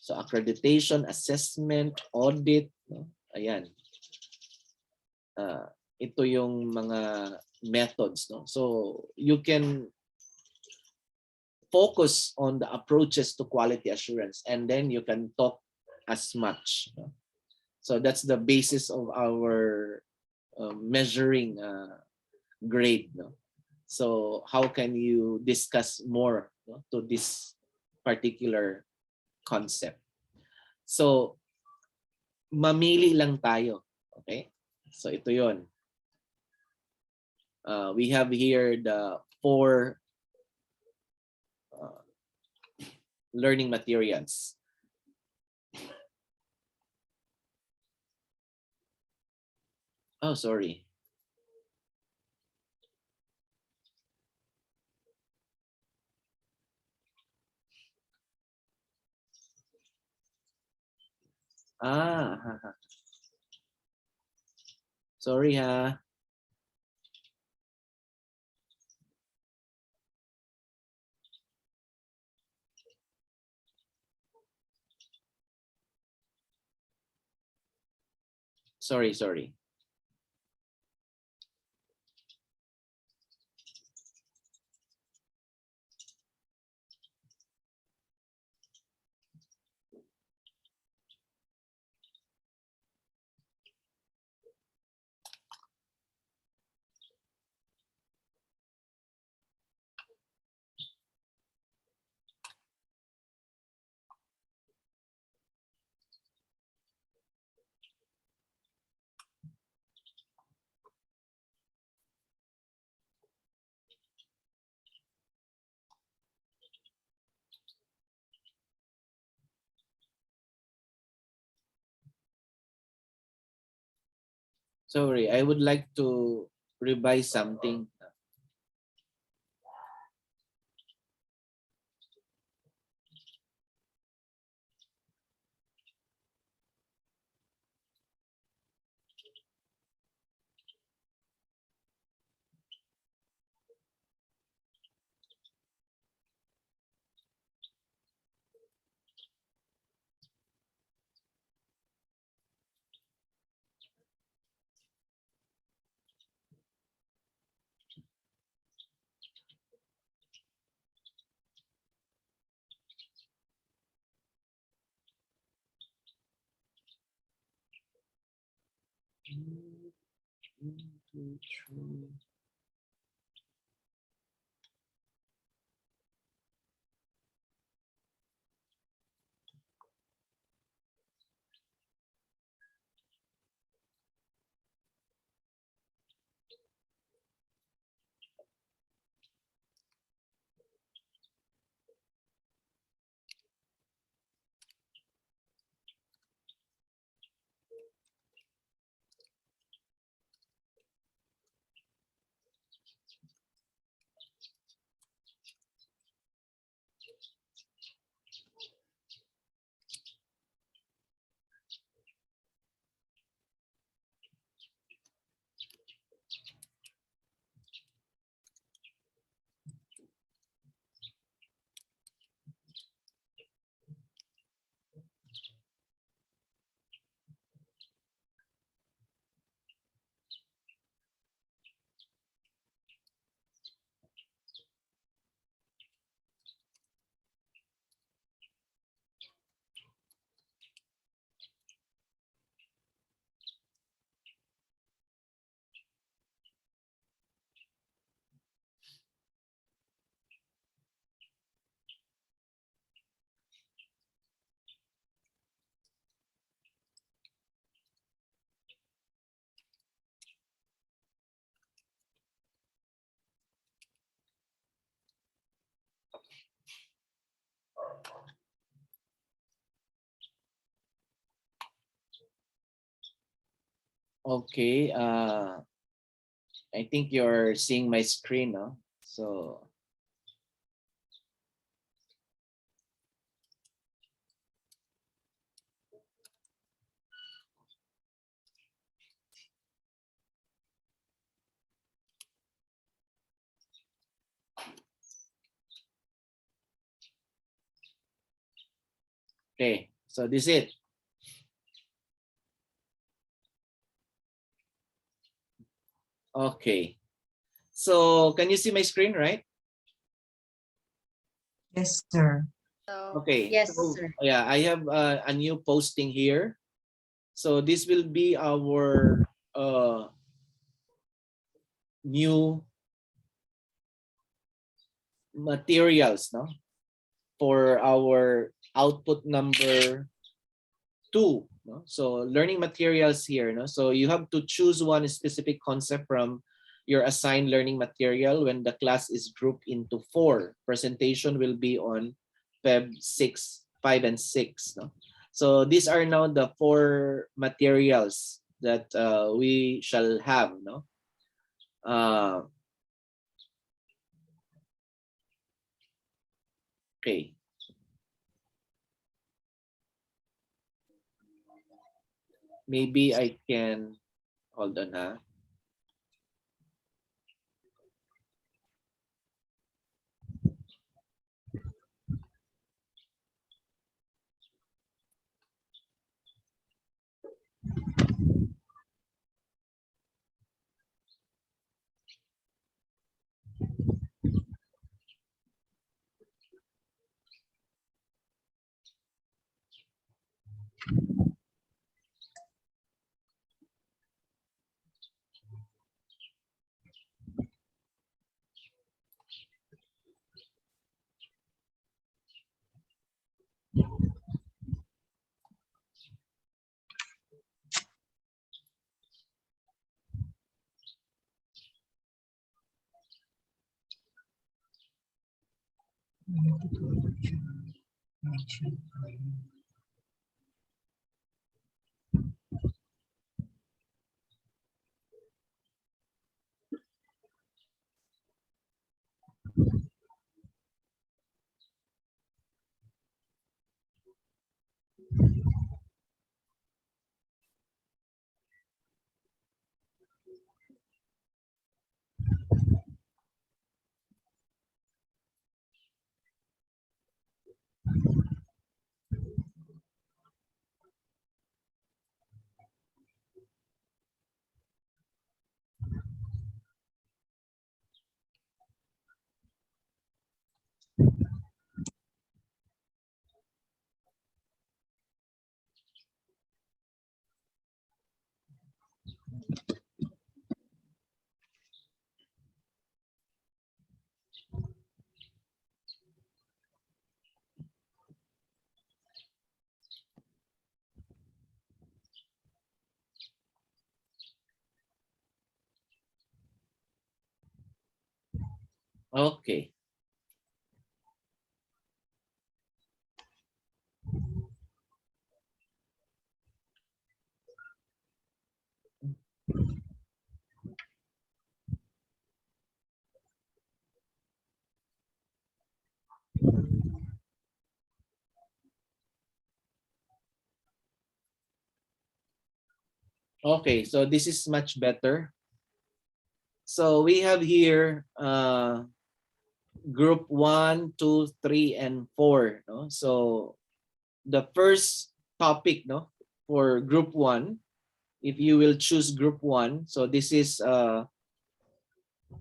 So accreditation, assessment, audit, no? Ayan. Ito yung mga methods, no? So you can focus on the approaches to quality assurance, and then you can talk as much, no? So that's the basis of our measuring grade, no? So how can you discuss more, no, to this particular concept? So mamili lang tayo, okay? So ito yon. We have here the 4 learning materials. Oh, sorry. Sorry ha. Sorry. Sorry, I would like to revise something. One, two, three. Okay, I think you're seeing my screen, no? So okay, so this is it. Okay. So can you see my screen, right? Yes, sir. Okay. Yes, So, sir. yeah, I have a new posting here. So this will be our new materials, no, for our output number 2. No? So learning materials here. No? So you have to choose one specific concept from your assigned learning material when the class is grouped into 4. Presentation will be on Feb 6, 5, and 6. No? So these are now the 4 materials that we shall have. No? Okay. Maybe I can Hold on, ha. Okay. Okay, so this is much better. So we have here group 1, 2, 3, and 4. No? So the first topic, no, for group 1, if you will choose group 1, so this is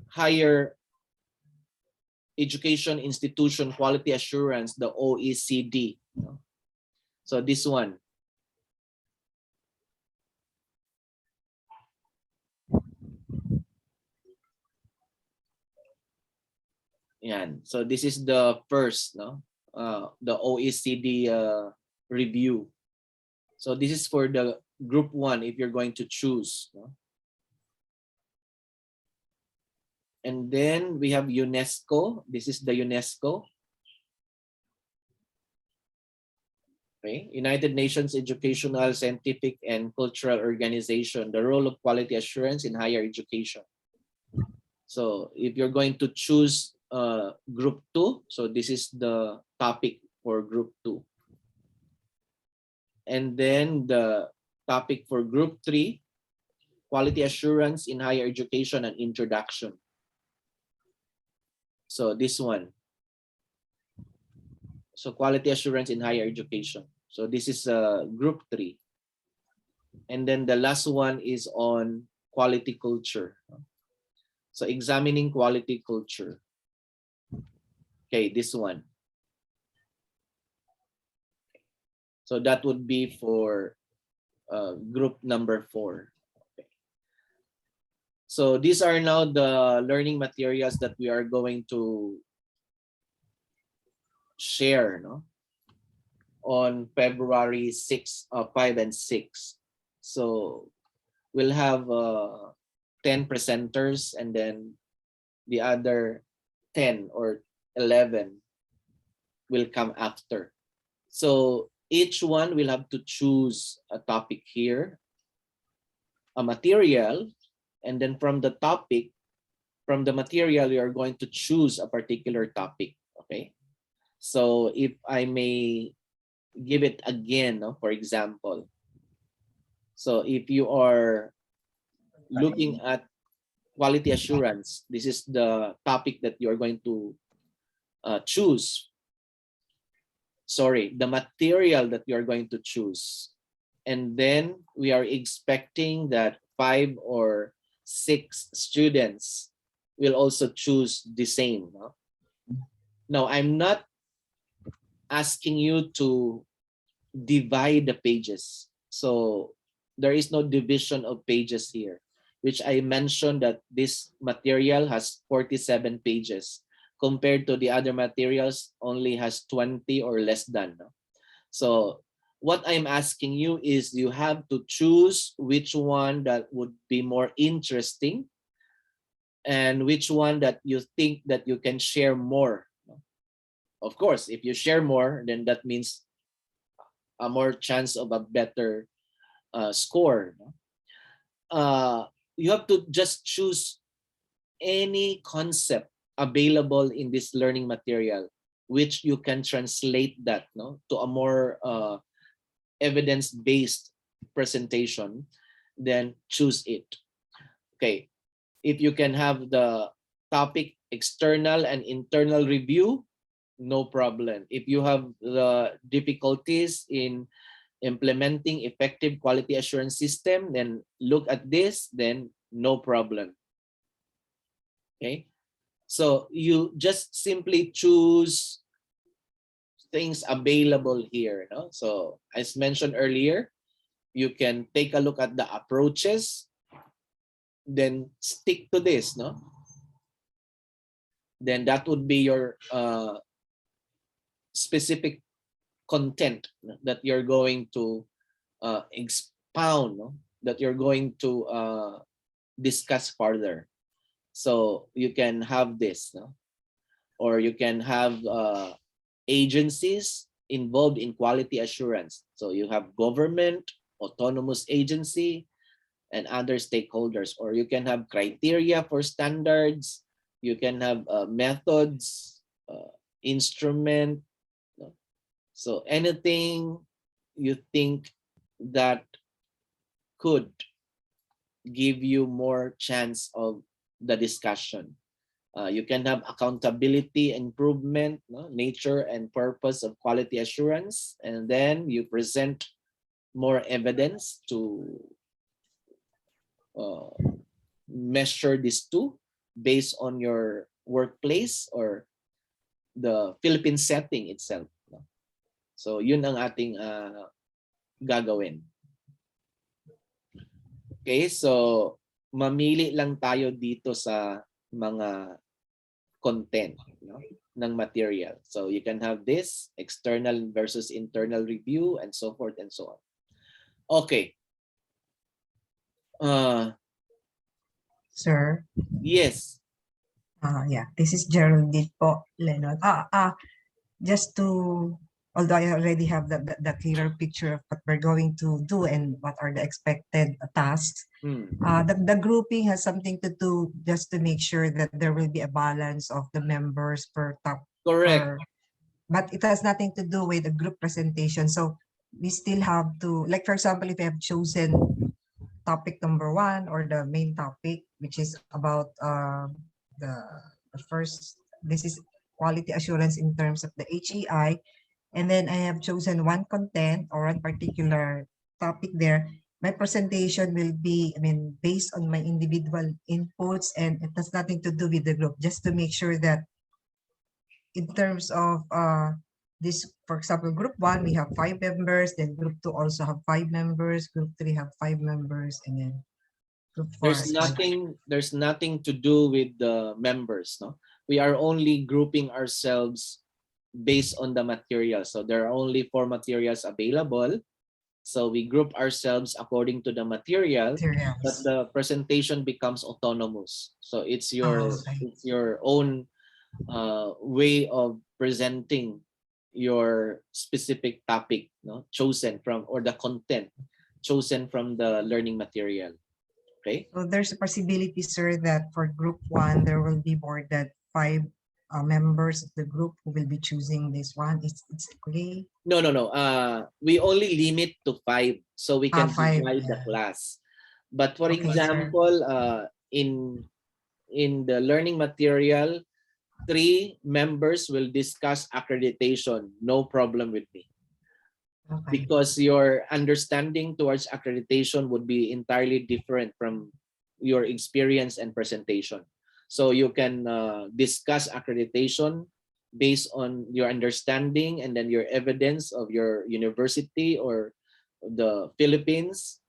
higher education institution quality assurance, the OECD. No? So this one. Yan. So this is the first, no, the OECD review. So this is for the group 1 if you're going to choose. No? And then we have UNESCO. This is the UNESCO. Okay. United Nations Educational, Scientific, and Cultural Organization, the role of quality assurance in higher education. So if you're going to choose group 2, so this is the topic for group 2. And then the topic for group 3, quality assurance in higher education and introduction. So this one. So quality assurance in higher education. So this is group 3. And then the last one is on quality culture. So examining quality culture. Okay, this one. So that would be for group number 4. Okay. So these are now the learning materials that we are going to share, no, on February 6, 5, and 6. So we'll have 10 presenters, and then the other 10 or 11 will come after. So each one will have to choose a topic here, a material, and then from the topic, from the material, you are going to choose a particular topic. Okay. So if I may give it again, no, for example. So if you are looking at quality assurance. This is the topic that you're going to choose. Sorry, the material that you're going to choose. And then we are expecting that 5 or 6 students will also choose the same. No? Now, I'm not asking you to divide the pages. So there is no division of pages here, which I mentioned that this material has 47 pages compared to the other materials only has 20 or less than. No? So what I'm asking you is you have to choose which one that would be more interesting and which one that you think that you can share more. Of course, if you share more, then that means a more chance of a better score. You have to just choose any concept available in this learning material, which you can translate that to a more evidence-based presentation, then choose it. Okay, if you can have the topic external and internal review, no problem. If you have the difficulties in implementing effective quality assurance system, then look at this, then no problem. Okay, so you just simply choose things available here. So as mentioned earlier, you can take a look at the approaches, then stick to this. Then that would be your specific content that you're going to expound, that you're going to discuss further. So you can have this, or you can have agencies involved in quality assurance. So you have government, autonomous agency, and other stakeholders, or you can have criteria for standards, you can have methods, instrument. So anything you think that could give you more chance of the discussion. You can have accountability, improvement, nature and purpose of quality assurance, and then you present more evidence to measure these two based on your workplace or the Philippine setting itself. So yun ang ating gagawin. Okay, so mamili lang tayo dito sa mga content ng material. So you can have this external versus internal review and so forth and so on. Okay. Sir? Yes. Yeah, this is Geraldine po, Leonard. Just to, although I already have the clearer picture of what we're going to do and what are the expected tasks, the grouping has something to do just to make sure that there will be a balance of the members per top. Correct. But it has nothing to do with the group presentation. So we still have to, like for example, if we have chosen topic number 1 or the main topic, which is about the first, this is quality assurance in terms of the HEI, and then I have chosen one content or one particular topic there, my presentation will be, based on my individual inputs, and it has nothing to do with the group, just to make sure that in terms of this, for example, group 1, we have 5 members, then group 2 also have 5 members, group 3 have 5 members, and then group 4 there's nothing to do with the members. We are only grouping ourselves based on the material. So there are only 4 materials available. So we group ourselves according to the material, but the presentation becomes autonomous. So it's your own way of presenting your specific topic, chosen from, or the content chosen from the learning material. Okay. So there's a possibility, sir, that for group 1 there will be more than 5 members of the group who will be choosing this one. It's okay. No. We only limit to 5, so we can divide the class. But for Okay, sir. example, in the learning material, 3 members will discuss accreditation. No problem with me. Okay. Because your understanding towards accreditation would be entirely different from your experience and presentation. So you can discuss accreditation based on your understanding and then your evidence of your university or the Philippines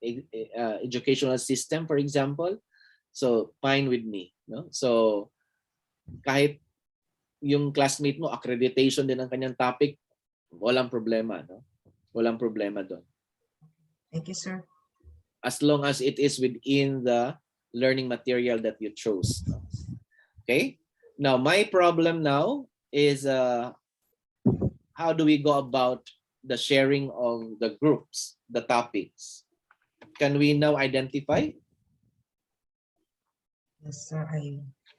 educational system, for example. So fine with me, no? So kahit yung classmate mo accreditation din ang kanyang topic, walang problema, no? Walang problema doon. Thank you, sir. As long as it is within the learning material that you chose. Okay? Now, my problem now is how do we go about the sharing of the groups, the topics? Can we now identify? Yes, sir.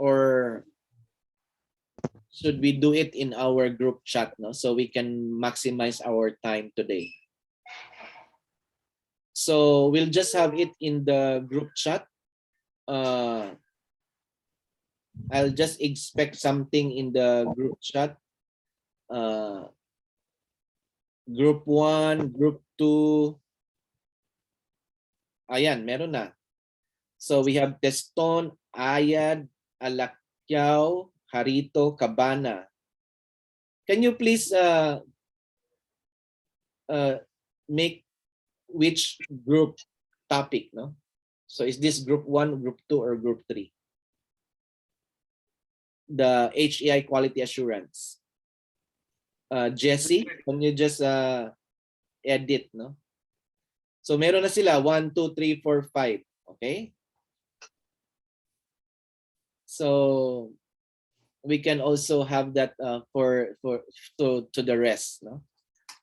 Or should we do it in our group chat, no? So we can maximize our time today. So we'll just have it in the group chat. I'll just expect something in the group chat. Group 1, group 2. Ayan, meron na. So we have Teston, Ayad, Alakyaw, Harito, Cabana. Can you please make which group topic, no? So is this group 1, group 2, or group 3? The HEI quality assurance. Jesse, can you just edit, no? So meron na sila 1, 2, 3, 4, 5. Okay? So we can also have that to the rest, no?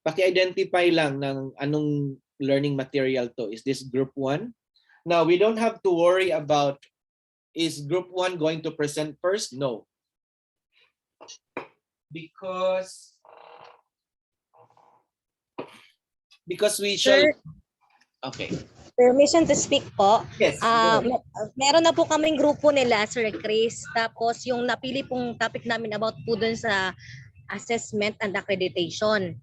Paki-identify lang ng anong learning material to. Is this group 1? Now, we don't have to worry about is group 1 going to present first? No. Because we shall... Sir, Okay. permission to speak po. Yes. Meron na po kaming grupo nila, Sir Chris. Tapos yung napili pong topic namin about po dun sa assessment and accreditation.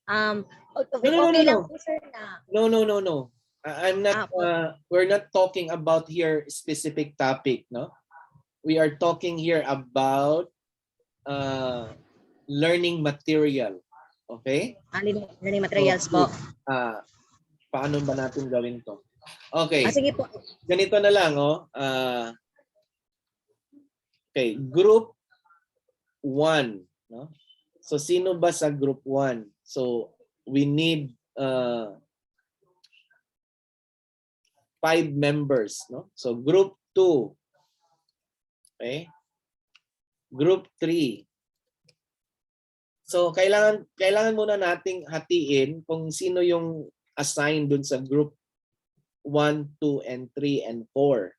Okay lang po, sir, na. No. I'm not. We're not talking about here specific topic, no. We are talking here about learning material. Okay. Learning materials po. Paano ba natin gawin to? Okay. Sige po. Ganito na lang, oh. Okay, group 1, no? So sino ba sa group 1? So we need 5 members, no? So group 2. Okay? Group 3. So kailangan muna nating hatiin kung sino yung assigned dun sa group 1, 2, and 3, and 4.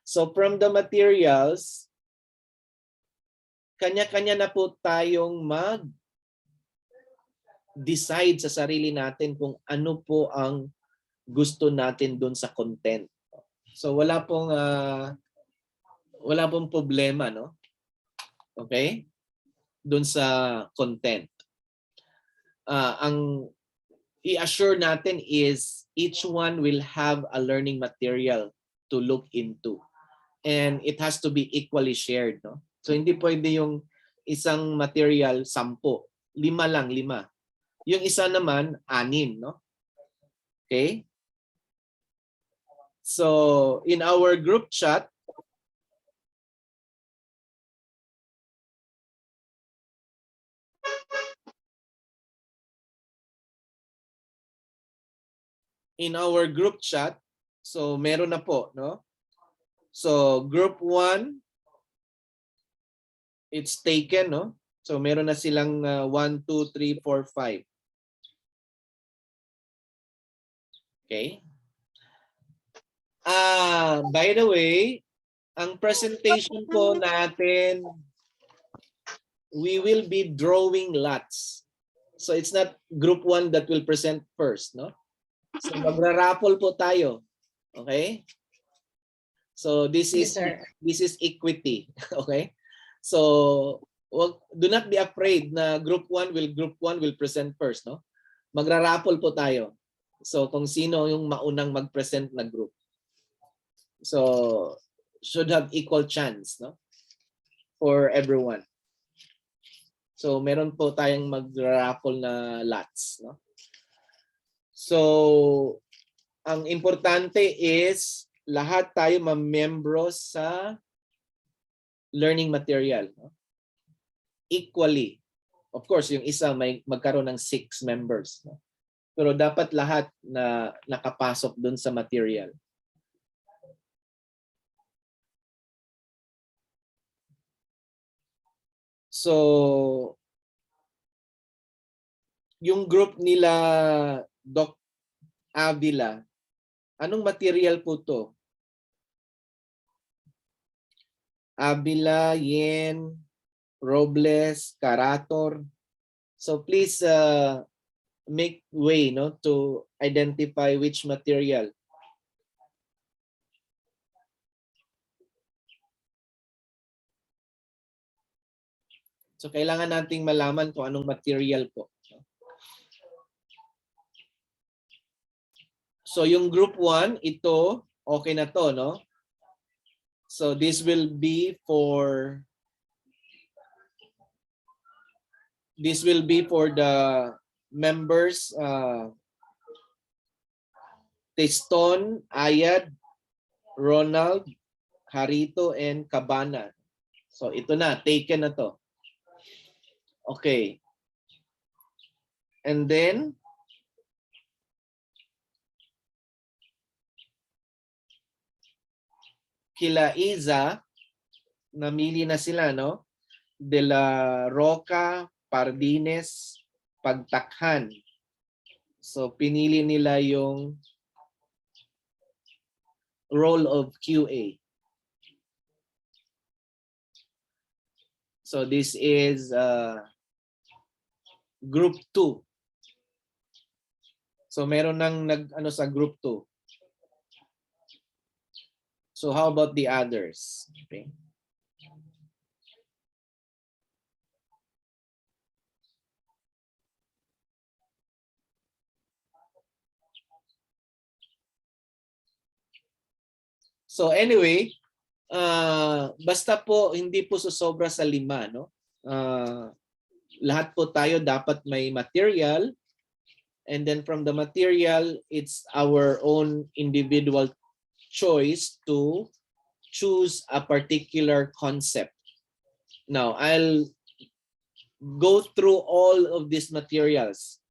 So from the materials, kanya-kanya na po tayong mag-decide sa sarili natin kung ano po ang gusto natin dun sa content. So wala pong problema, no? Okay? Dun sa content. Ang i-assure natin is each one will have a learning material to look into. And it has to be equally shared, no? So hindi pwede yung isang material 10, 5 lang, 5. Yung isa naman 6, no? Okay? So in our group chat, so meron na po, no? So group 1, it's taken, no? So meron na silang 1, 2, 3, 4, 5. Okay? By the way, ang presentation po natin, we will be drawing lots. So it's not group 1 that will present first, no? So magra-raffle po tayo. Okay? So this Yes, is sir. equity. Okay? So do not be afraid na group 1 will present first, no? Magra-raffle po tayo. So kung sino yung maunang mag-present na group. So should have equal chance, no? For everyone. So meron po tayong mag-raffle na lots, no? So ang importante is lahat tayo ma-membro sa learning material, no? Equally. Of course, yung isa may magkaroon ng 6 members, no? Pero dapat lahat na nakapasok dun sa material. So yung group nila Doc Avila, anong material po to? Avila, Yen, Robles, Carator. So please make way, no, to identify which material. So kailangan nating malaman kung anong material po. So yung group 1, ito okay na to, no? So this will be for the members Teston, Ayad, Ronald, Harito, and Cabana. So ito na, taken na to. Okay. And then kila Iza, namili na sila, no? De la Roca, Pardines, Pagtakhan. So pinili nila yung role of QA. So this is group 2. So meron nang nag-ano sa group 2. So how about the others? Okay. So anyway, basta po hindi po susobra sa 5, no? Lahat po tayo dapat may material, and then from the material, it's our own individual choice to choose a particular concept. Now, I'll go through all of these materials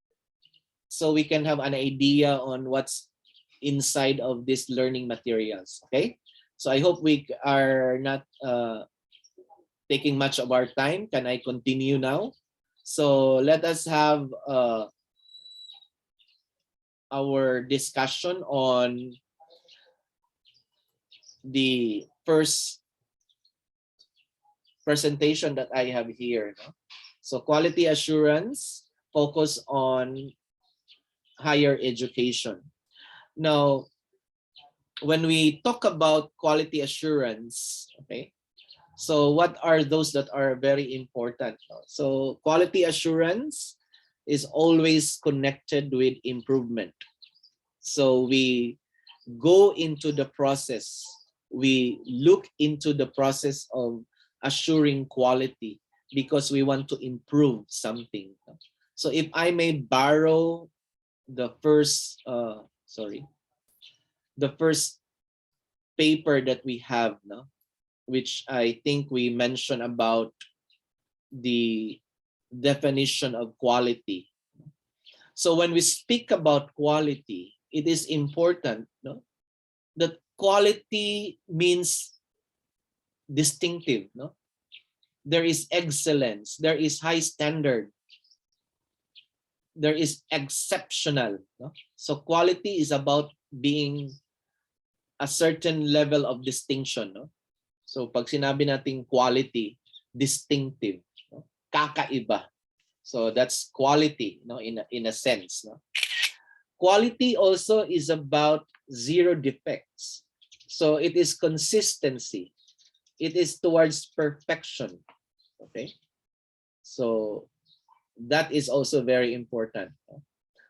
so we can have an idea on what's inside of these learning materials. Okay? So I hope we are not taking much of our time. Can I continue now? So let us have our discussion on the first presentation that I have here. No? So quality assurance, focus on higher education. Now, when we talk about quality assurance, okay, so what are those that are very important? So quality assurance is always connected with improvement. So we go into the process, we look into the process of assuring quality because we want to improve something. So if I may borrow the first, the first paper that we have, no, which I think we mentioned about the definition of quality. So when we speak about quality, it is important, no, that quality means distinctive, no? There is excellence, there is high standard, there is exceptional, no? So quality is about being a certain level of distinction, no? So pag sinabi nating quality, distinctive, no? Kakaiba. So that's quality, no, in a sense, no? Quality also is about zero defects. So it is consistency. It is towards perfection. Okay? So that is also very important.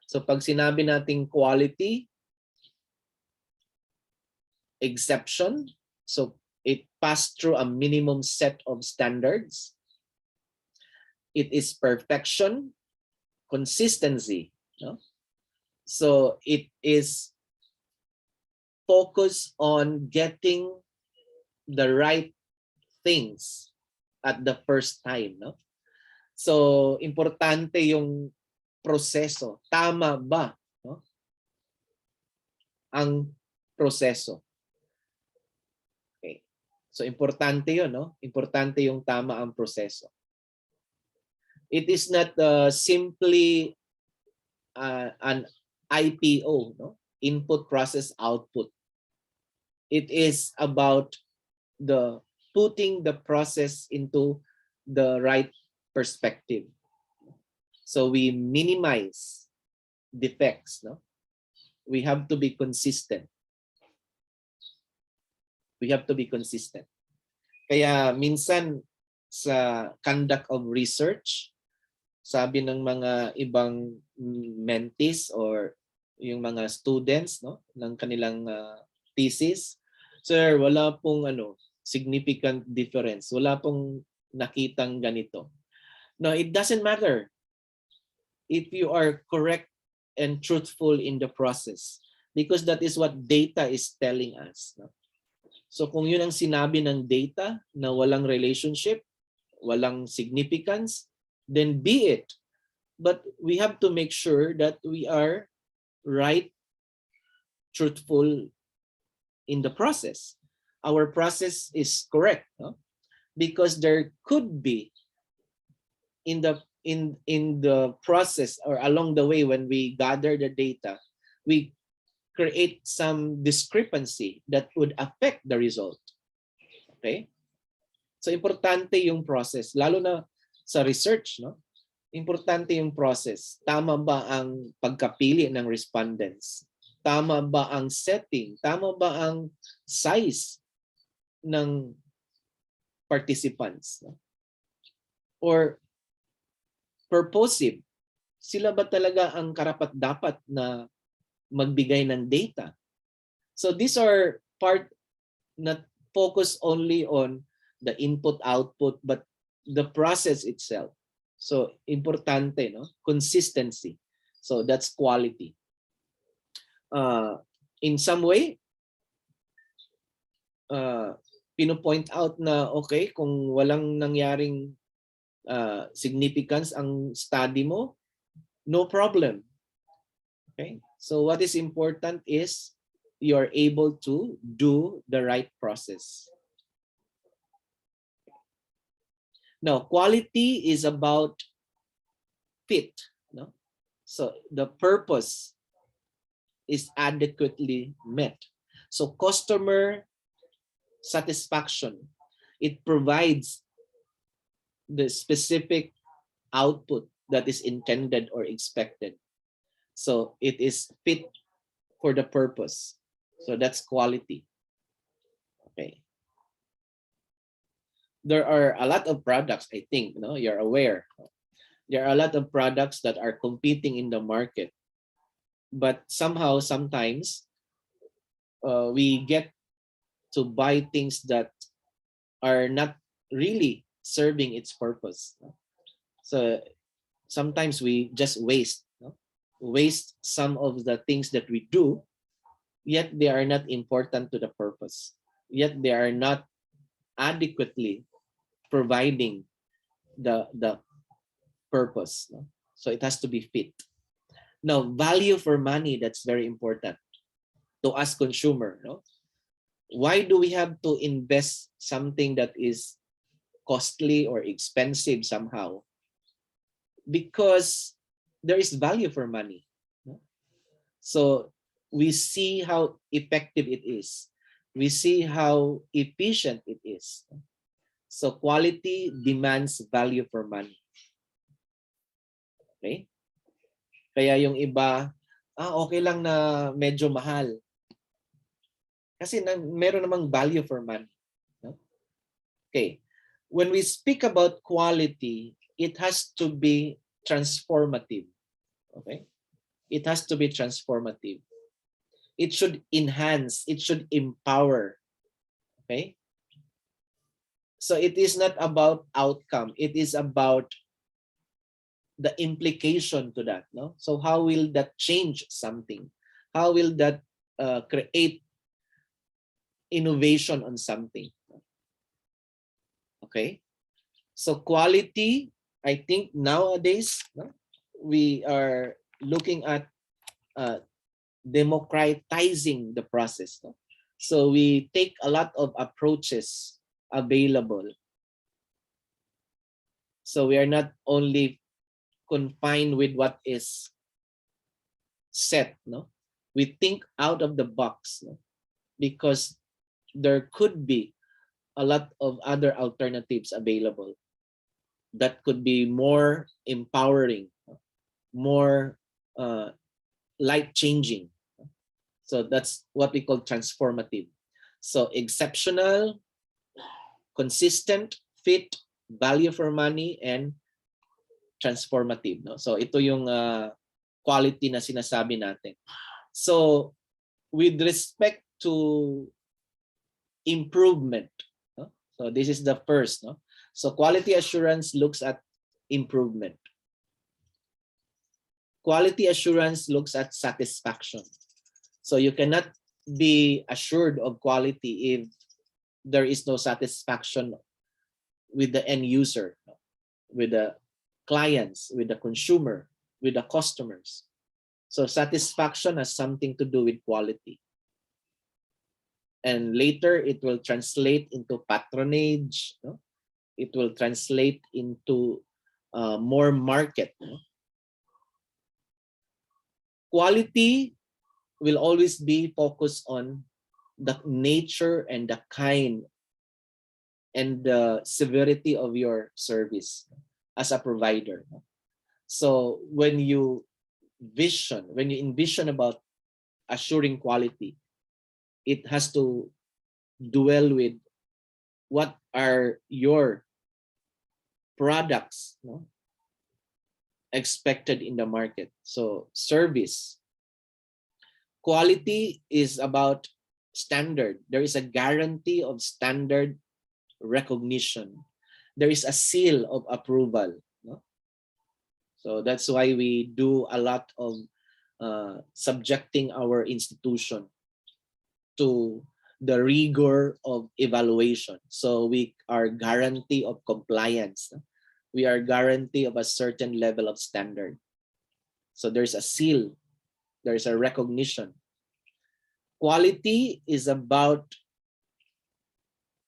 So pag sinabi nating quality, exception, so it passed through a minimum set of standards. It is perfection, consistency. No? So it is focus on getting the right things at the first time. No? So importante yung proseso. Tama ba, no? Ang proseso? Okay. So importante 'yon, no? Importante yung tama ang proseso. It is not simply an IPO, no? Input, process, output. It is about the putting the process into the right perspective. So we minimize defects, no? We have to be consistent. We have to be consistent. Kaya minsan sa conduct of research, sabi ng mga ibang mentees or yung mga students, no, ng kanilang thesis, sir, wala pong significant difference. Wala pong nakitang ganito. No, it doesn't matter if you are correct and truthful in the process, because that is what data is telling us. No? So kung yun ang sinabi ng data na walang relationship, walang significance, then be it. But we have to make sure that we are right, truthful in the process. Our process is correct, no? Because there could be in the process or along the way when we gather the data, we create some discrepancy that would affect the result. Okay? So importante yung process, lalo na sa research, no? Importante yung process. Tama ba ang pagkapili ng respondents? Tama ba ang setting? Tama ba ang size ng participants? No? Or purposive, sila ba talaga ang karapat-dapat na magbigay ng data? So these are part not focus only on the input-output, but the process itself. So importante, no? Consistency. So that's quality. In some way, pino-point out na okay, kung walang nangyaring significance ang study mo, no problem. Okay? So what is important is you're able to do the right process. Now, quality is about fit. No? So the purpose is adequately met. So customer satisfaction, it provides the specific output that is intended or expected. So it is fit for the purpose. So that's quality. Okay. There are a lot of products, I think, no, you're aware. There are a lot of products that are competing in the market. But somehow, sometimes, we get to buy things that are not really serving its purpose. So sometimes we just waste, no? Waste some of the things that we do, yet they are not important to the purpose. Yet they are not adequately providing the purpose. No? So it has to be fit. Now, value for money, that's very important to us consumer. No? Why do we have to invest something that is costly or expensive somehow? Because there is value for money. No? So we see how effective it is. We see how efficient it is. So quality demands value for money. Okay? Kaya yung iba, okay lang na medyo mahal. Kasi meron namang value for money. No? Okay. When we speak about quality, it has to be transformative. Okay? It has to be transformative. It should enhance, it should empower. Okay? So it is not about outcome, it is about the implication to that. No? So how will that change something? How will that create innovation on something? Okay, so quality, I think nowadays we are looking at democratizing the process. So we take a lot of approaches available. So we are not only confined with what is set. No, we think out of the box, because there could be a lot of other alternatives available that could be more empowering, more life-changing. So that's what we call transformative. So exceptional, consistent, fit, value for money, and transformative. No? So ito yung quality na sinasabi natin. So with respect to improvement, so this is the first. So quality assurance looks at improvement. Quality assurance looks at satisfaction. So you cannot be assured of quality if there is no satisfaction with the end user, with the clients, with the consumer, with the customers. So satisfaction has something to do with quality. And later it will translate into patronage. It will translate into more market. Quality will always be focused on the nature and the kind and the severity of your service as a provider. So when you envision about assuring quality, it has to dwell with what are your products expected in the market. So service. Quality is about standard. There is a guarantee of standard recognition. There is a seal of approval. So that's why we do a lot of subjecting our institution to the rigor of evaluation. So we are guarantee of compliance. We are guarantee of a certain level of standard. So there's a seal, there's a recognition. Quality is about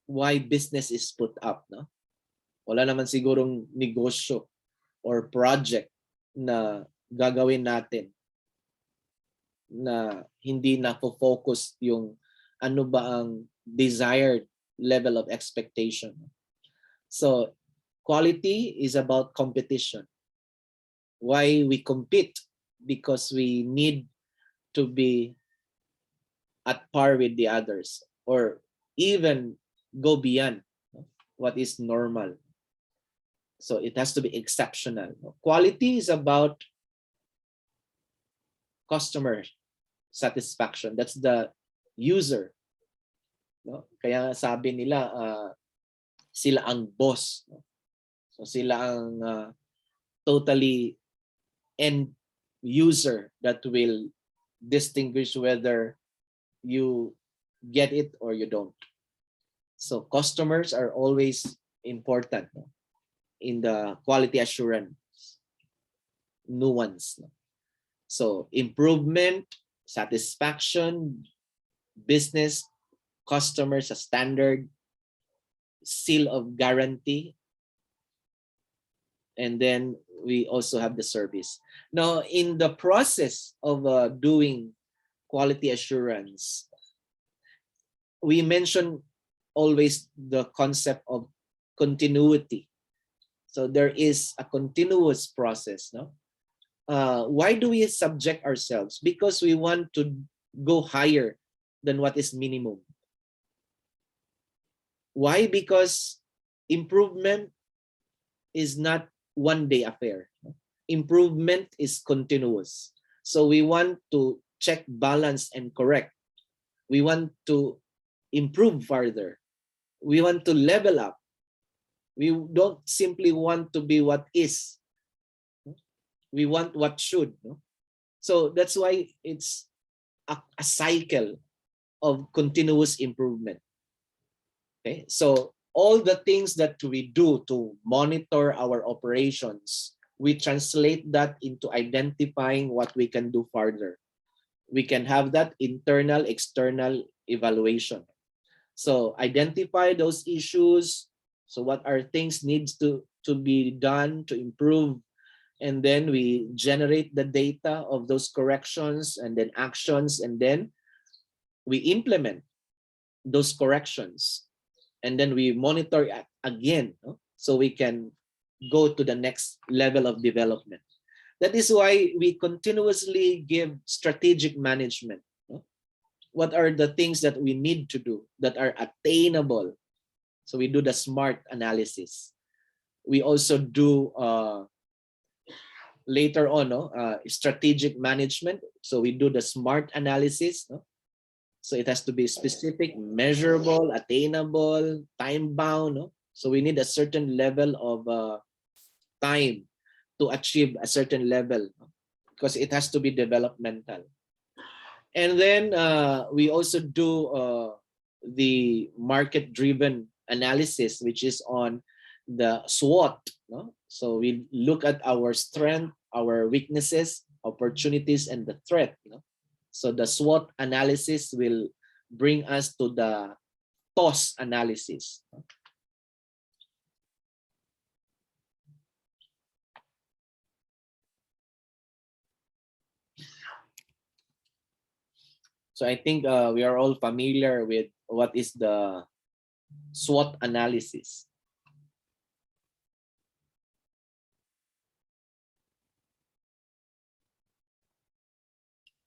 why business is put up. Wala naman sigurong negosyo or project na gagawin natin na hindi na focus yung ano ba ang desired level of expectation. So quality is about competition. Why we compete? Because we need to be at par with the others or even go beyond what is normal. So it has to be exceptional. Quality is about customer satisfaction. That's the user. Kaya sabi nila sila ang boss. So sila ang totally end user that will distinguish whether you get it or you don't. So customers are always important in the quality assurance nuance. So improvement, satisfaction, business, customers, a standard, seal of guarantee, and then we also have the service. Now, in the process of doing quality assurance, we mention always the concept of continuity. So there is a continuous process. Why do we subject ourselves? Because we want to go higher than what is minimum. Why? Because improvement is not one day affair. Improvement is continuous. So we want to check, balance, and correct. We want to improve further. We want to level up. We don't simply want to be what is. We want what should. So that's why it's a cycle of continuous improvement. Okay, so all the things that we do to monitor our operations, we translate that into identifying what we can do further. We can have that internal, external evaluation. So identify those issues. So what are things needs to be done to improve? And then we generate the data of those corrections and then actions, and then we implement those corrections. And then we monitor again, so we can go to the next level of development. That is why we continuously give strategic management. What are the things that we need to do that are attainable? So we do the SMART analysis. We also do later on strategic management. So we do the SMART analysis. So it has to be specific, measurable, attainable, time-bound. So we need a certain level of time to achieve a certain level, because it has to be developmental. And then we also do the market-driven analysis, which is on the SWOT. So we look at our strength, our weaknesses, opportunities, and the threat. So the SWOT analysis will bring us to the TOS analysis. So I think we are all familiar with what is the SWOT analysis.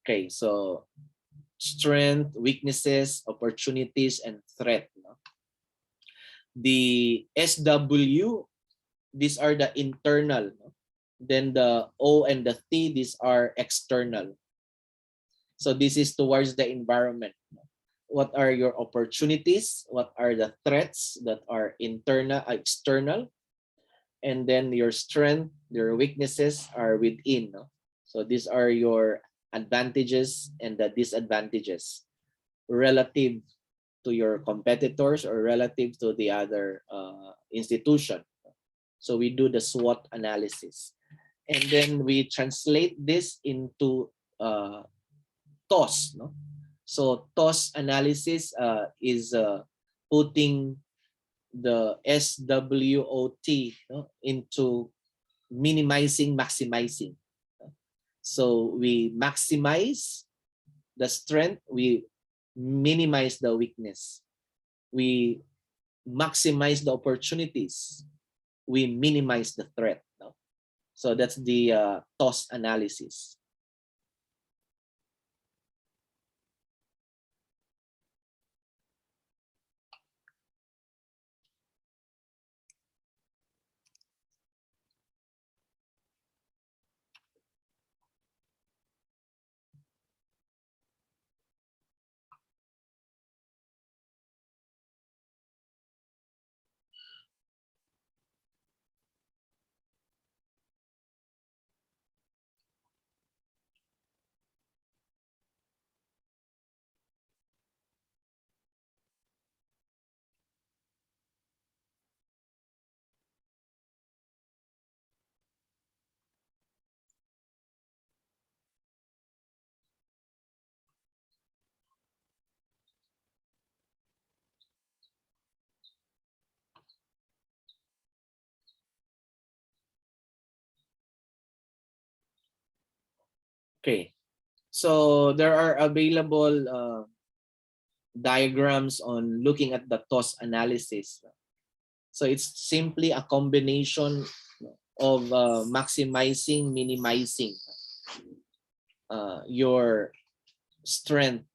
Okay, so strength, weaknesses, opportunities, and threat. The SW, these are the internal. Then the O and the T, these are external. So this is towards the environment. What are your opportunities? What are the threats that are internal, external? And then your strength, your weaknesses are within. So these are your advantages and the disadvantages relative to your competitors or relative to the other institution. So we do the SWOT analysis. And then we translate this into TOS. So TOS analysis is putting the SWOT into minimizing, maximizing. So we maximize the strength, we minimize the weakness. We maximize the opportunities, we minimize the threat. So that's the TOS analysis. Okay, so there are available diagrams on looking at the TOS analysis. So it's simply a combination of maximizing, minimizing your strength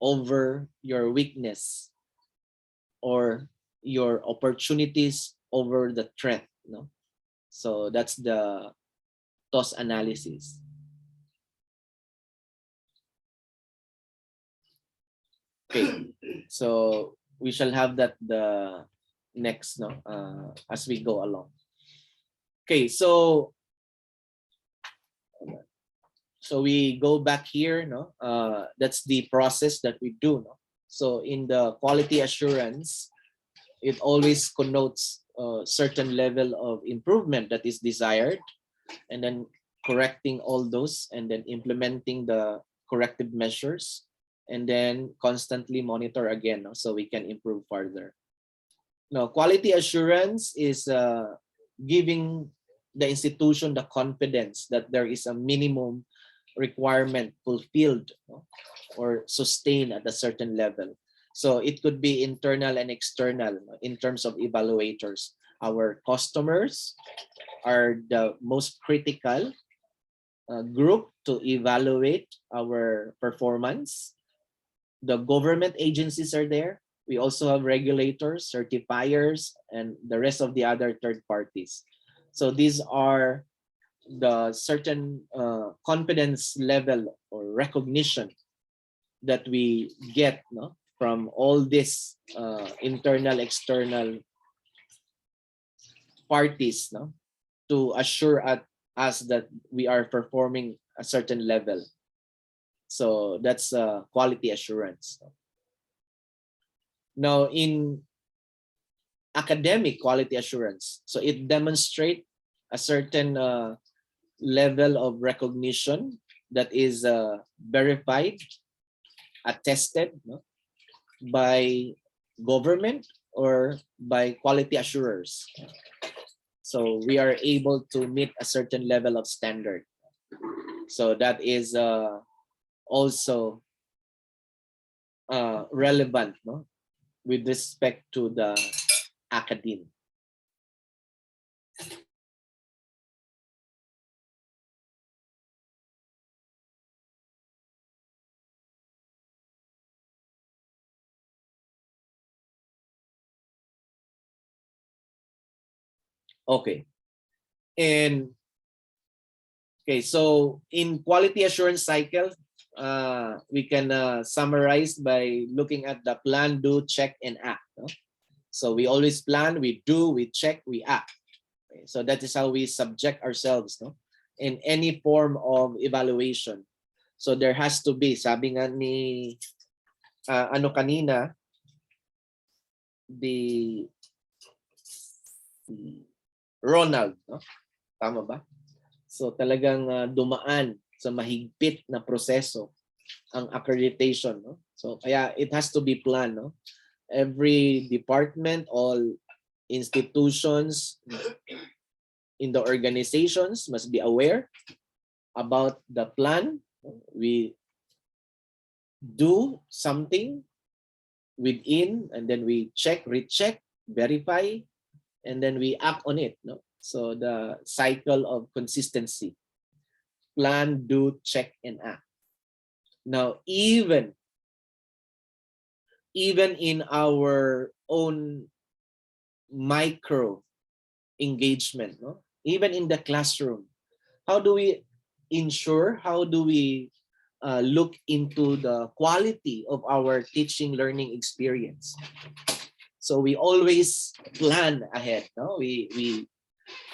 over your weakness, or your opportunities over the threat, no? So that's the TOS analysis. Okay, so we shall have that the next, no, as we go along. Okay, so we go back here, no. That's the process that we do, no. So in the quality assurance, it always connotes a certain level of improvement that is desired, and then correcting all those, and then implementing the corrective measures, and then constantly monitor again, no, so we can improve further. Now, quality assurance is giving the institution the confidence that there is a minimum requirement fulfilled, no, or sustained at a certain level. So it could be internal and external, no, in terms of evaluators. Our customers are the most critical group to evaluate our performance. The government agencies are there. We also have regulators, certifiers, and the rest of the other third parties. So these are the certain confidence level or recognition that we get, no, from all these internal, external parties, no, to assure us that we are performing a certain level. So that's quality assurance. Now, in academic quality assurance, so it demonstrates a certain level of recognition that is verified, attested, no, by government or by quality assurers. So we are able to meet a certain level of standard. So that is also relevant, no, with respect to the academe. Okay. And okay, so in quality assurance cycle, we can summarize by looking at the plan, do, check, and act, no? So we always plan, we do, we check, we act. Okay, so that is how we subject ourselves, no, in any form of evaluation. So there has to be, sabi nga ni ano kanina, the Ronald, no? Tama ba? So talagang dumaan sa mahigpit na proseso ang accreditation, no? So kaya it has to be planned, no? Every department, all institutions in the organizations must be aware about the plan. We do something within, and then we check, recheck, verify, and then we act on it, no? So the cycle of consistency: plan, do, check, and act. Now, even in our own micro engagement, no, even in the classroom, how do we ensure, how do we look into the quality of our teaching learning experience? So we always plan ahead, no? We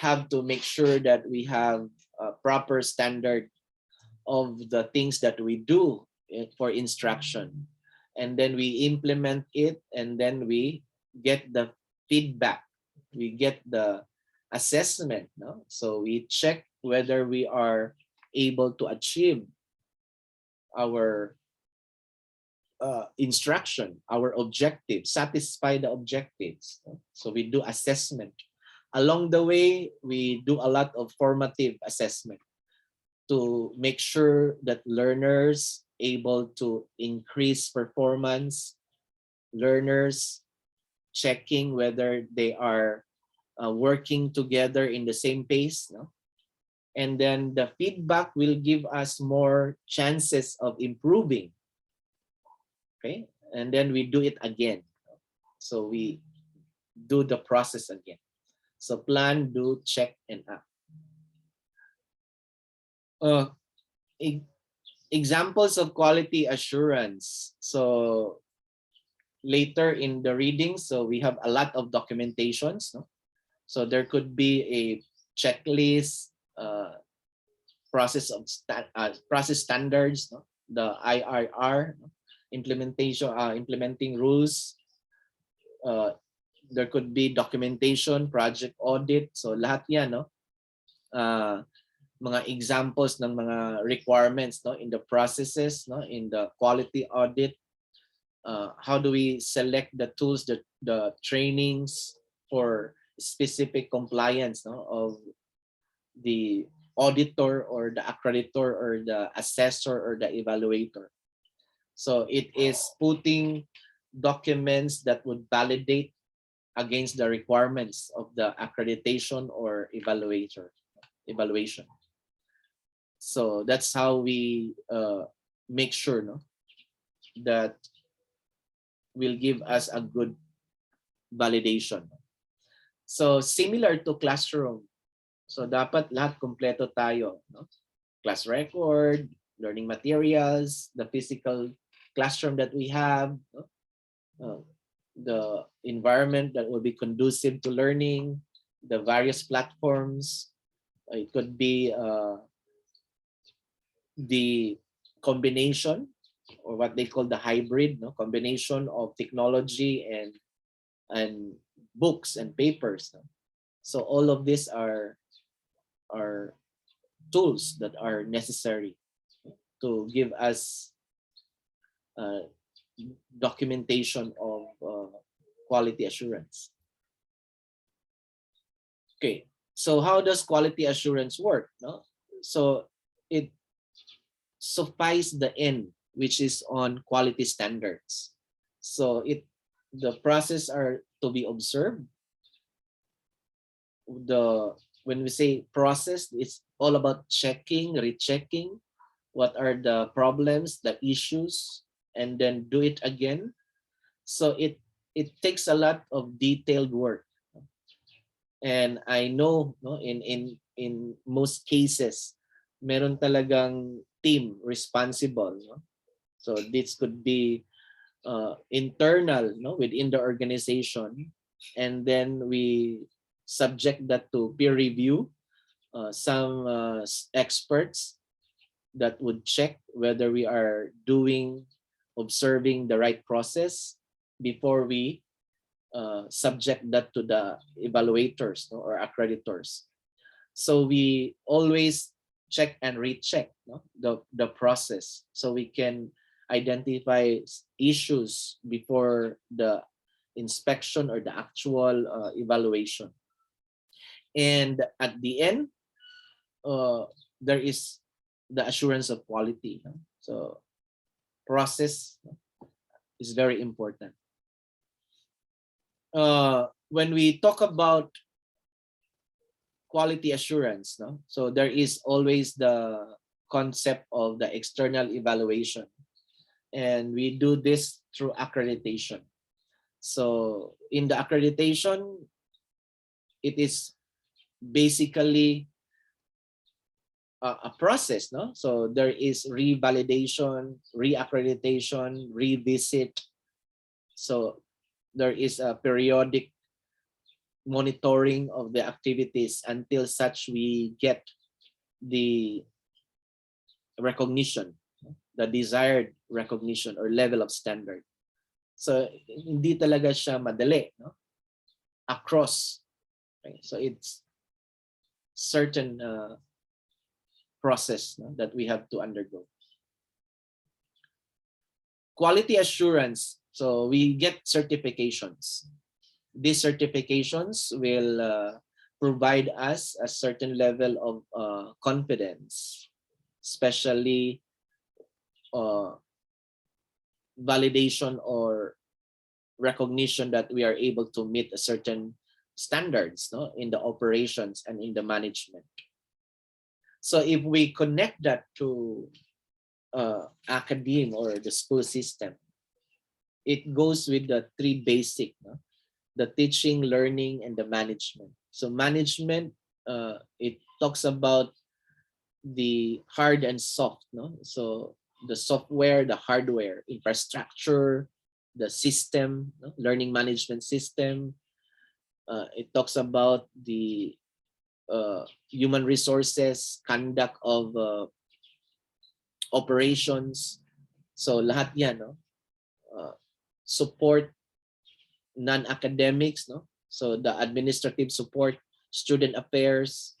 have to make sure that we have a proper standard of the things that we do for instruction, and then we implement it, and then we get the feedback, we get the assessment, no? So we check whether we are able to achieve our instruction, our objectives, satisfy the objectives, no? So we do assessment. Along the way, we do a lot of formative assessment to make sure that learners able to increase performance, learners checking whether they are working together in the same pace, no? And then the feedback will give us more chances of improving. Okay, and then we do it again. So we do the process again. So plan, do, check, and act. Examples of quality assurance. So later in the reading, so we have a lot of documentations. No? So there could be a checklist, process standards, no? The IRR, no? Implementation, implementing rules. There could be documentation, project audit. So lahat yan, no? Mga examples ng mga requirements, no, in the processes, no, in the quality audit. How do we select the tools, the trainings for specific compliance, no, of the auditor or the accreditor or the assessor or the evaluator. So it is putting documents that would validate against the requirements of the accreditation or evaluation. So that's how we make sure, no, that will give us a good validation. So similar to classroom. So dapat lahat kompleto tayo, no? Class record, learning materials, the physical classroom that we have, no? The environment that will be conducive to learning, the various platforms. It could be the combination, or what they call the hybrid, no, combination of technology and books and papers. No? So all of these are tools that are necessary to give us documentation of quality assurance. Okay, so how does quality assurance work? No? So it suffice the end, which is on quality standards. So the process are to be observed. When we say process, it's all about checking, rechecking, what are the problems, the issues, and then do it again. So it takes a lot of detailed work. And I know, no, in most cases, meron talagang team responsible. No? So this could be internal, no, within the organization, and then we subject that to peer review. Some experts that would check whether we are observing the right process before we subject that to the evaluators, no, or accreditors. So we always check and recheck, no, the process, so we can identify issues before the inspection or the actual evaluation. And at the end, there is the assurance of quality. No? So process is very important. When we talk about quality assurance, no? So there is always the concept of the external evaluation, and we do this through accreditation. So in the accreditation, it is basically a process, no? So there is revalidation, reaccreditation, revisit. So there is a periodic monitoring of the activities until such we get the recognition, the desired recognition or level of standard. So hindi talaga siya madali, no? Across. Okay? So it's certain process, no, that we have to undergo. Quality assurance. So we get certifications. These certifications will provide us a certain level of confidence, especially validation or recognition that we are able to meet a certain standards, no, in the operations and in the management. So if we connect that to academia or the school system, it goes with the three basic, no? the teaching, learning, and the management. So management, it talks about the hard and soft, no? So the software, the hardware, infrastructure, the system, no? Learning management system. It talks about the human resources, conduct of operations. So lahat yan, no? Support non-academics, no? So the administrative support, student affairs,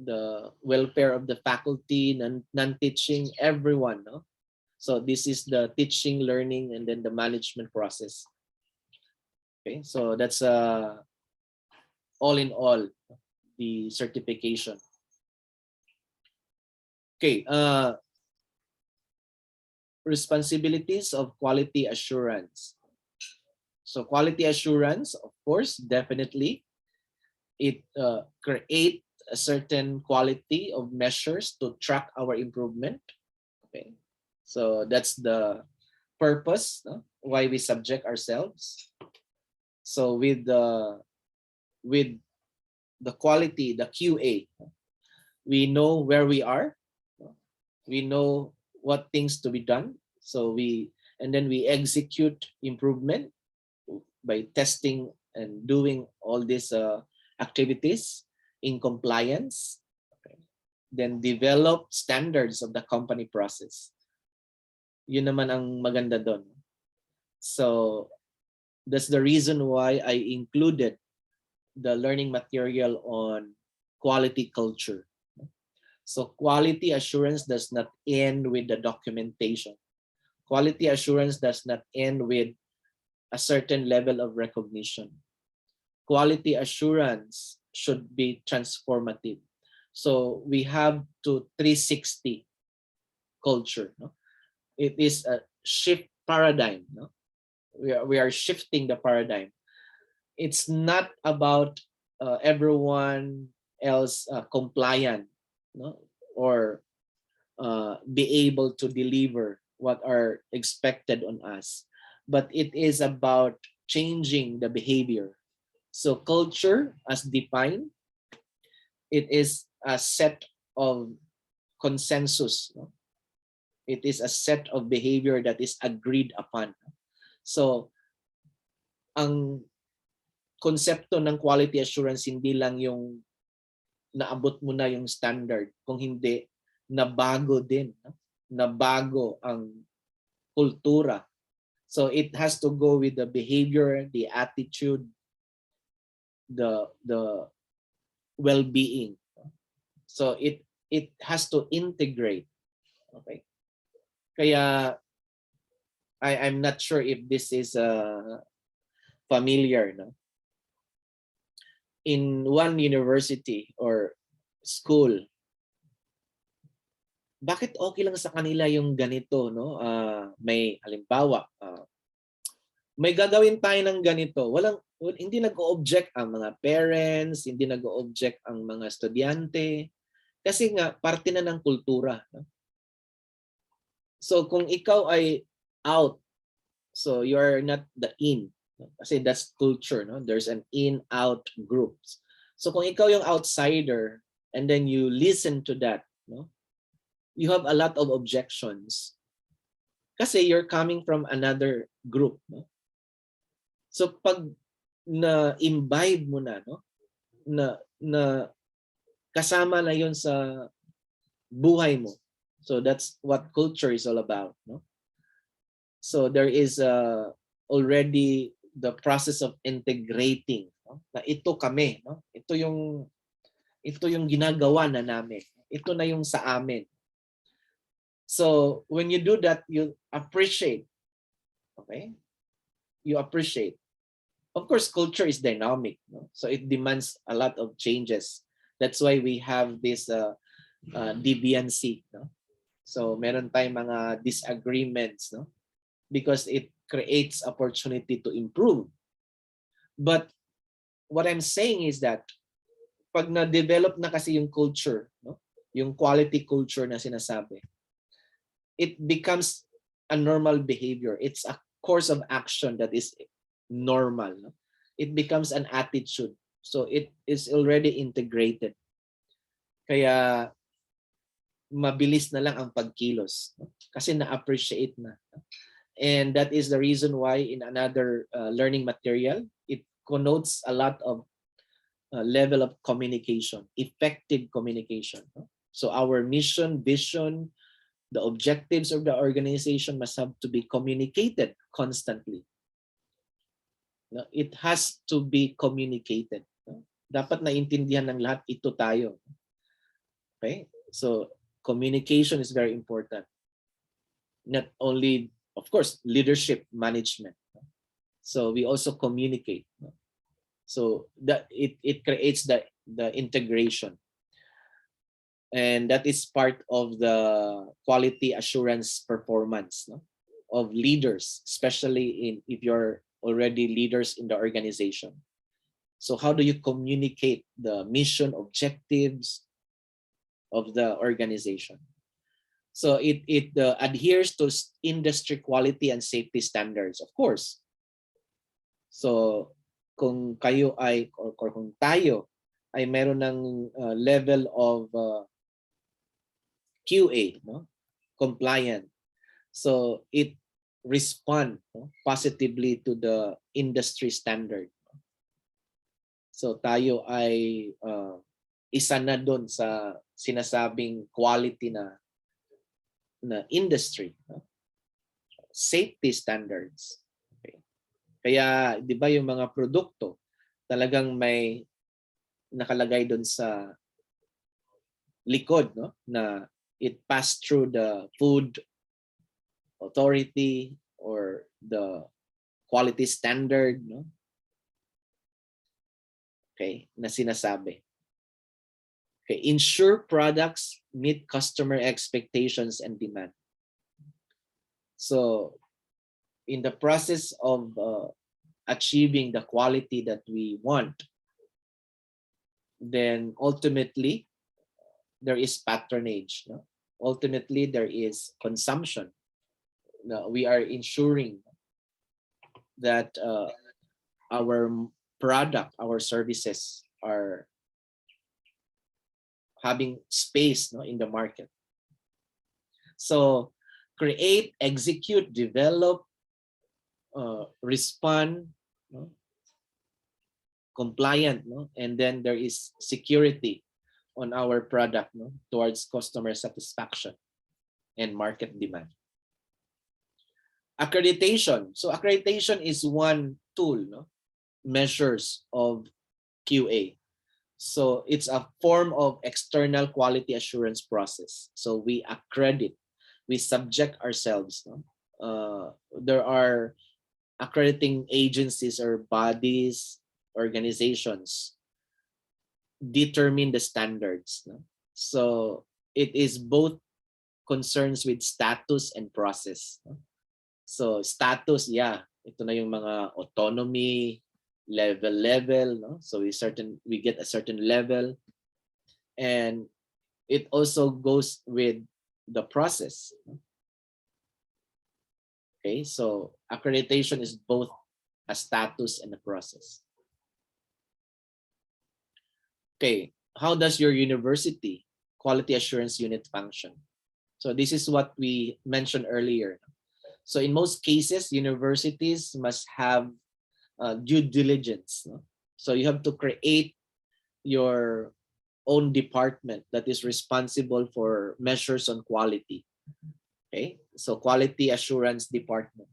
the welfare of the faculty, non-teaching, everyone, no? So this is the teaching, learning, and then the management process. Okay, so that's all in all the certification. Okay, responsibilities of quality assurance. So quality assurance, of course, definitely, it create a certain quality of measures to track our improvement. Okay, so that's the purpose, no? Why we subject ourselves. So with the quality, the QA, we know where we are, we know what things to be done. So and then we execute improvement by testing and doing all these activities in compliance. Okay. Then develop standards of the company process. Yun naman ang maganda doon. So that's the reason why I included the learning material on quality culture. So quality assurance does not end with the documentation. Quality assurance does not end with a certain level of recognition. Quality assurance should be transformative. So we have to 360 culture. No? It is a shift paradigm. No? We are shifting the paradigm. It's not about everyone else compliant, no? Or be able to deliver what are expected on us, but it is about changing the behavior. So culture, as defined, it is a set of consensus. No? It is a set of behavior that is agreed upon. So ang konsepto ng quality assurance hindi lang yung naabot mo na yung standard, kung hindi nabago din, no? Nabago ang kultura. So it has to go with the behavior, the attitude, the well-being. So it has to integrate. Okay. Kaya I'm not sure if this is familiar, no? In one university or school, bakit okay lang sa kanila yung ganito, no? May halimbawa, may gagawin tayo ng ganito. Hindi nag-o-object ang mga parents, hindi nag-o-object ang mga estudyante, kasi nga parte na ng kultura. No? So kung ikaw ay out, so you are not the in. No? Kasi that's culture. No? There's an in-out groups. So kung ikaw yung outsider and then you listen to that, no? You have a lot of objections. Kasi you're coming from another group. No? So pag na-imbibe mo na, no? na kasama na yon sa buhay mo. So that's what culture is all about. No? So there is already the process of integrating. No? Na ito kami. No? Ito yung ginagawa na namin. Ito na yung sa amin. So when you do that, you appreciate. Okay? You appreciate. Of course, culture is dynamic. No? So it demands a lot of changes. That's why we have this deviancy. No? So meron tayong mga disagreements. No? Because it creates opportunity to improve. But what I'm saying is that pag na-develop na kasi yung culture, no? Yung quality culture na sinasabi, it becomes a normal behavior. It's a course of action that is normal. No? It becomes an attitude. So it is already integrated. Kaya mabilis na lang ang pagkilos. No? Kasi na-appreciate na. And that is the reason why in another learning material, it connotes a lot of level of communication, effective communication. No? So our mission, vision, the objectives of the organization must have to be communicated constantly. No? It has to be communicated. No? Dapat naintindihan ng lahat, ito tayo. Okay? So communication is very important. Not only, of course, leadership management. No? So we also communicate. No? So that it creates the integration. And that is part of the quality assurance performance, no? Of leaders, especially if you're already leaders in the organization. So how do you communicate the mission, objectives of the organization? So it adheres to industry quality and safety standards, of course. So kung kayo ay, or kung tayo ay meron ng level of QA, no? Compliant. So it respond, no? Positively to the industry standard. So tayo ay isa na doon sa sinasabing quality na industry. No? Safety standards. Okay. Kaya di ba yung mga produkto talagang may nakalagay doon sa likod, no? Na it passed through the food authority or the quality standard, no? Okay, na sinasabi. Okay, ensure products meet customer expectations and demand. So in the process of achieving the quality that we want, then ultimately there is patronage. No? Ultimately, there is consumption. No, we are ensuring that our product, our services are having space, no, in the market. So create, execute, develop, respond, no, compliant, no, and then there is security on our product, no, towards customer satisfaction and market demand. Accreditation. So accreditation is one tool, no, measures of QA. So it's a form of external quality assurance process. So we accredit, we subject ourselves. No? There are accrediting agencies or bodies, organizations determine the standards. No? So it is both concerns with status and process. No? So status, yeah, ito na yung mga autonomy, level, no? So we get a certain level, and it also goes with the process. Okay, so accreditation is both a status and a process. Okay, how does your university quality assurance unit function? So this is what we mentioned earlier. So in most cases, universities must have due diligence. No? So you have to create your own department that is responsible for measures on quality. Okay, so quality assurance department,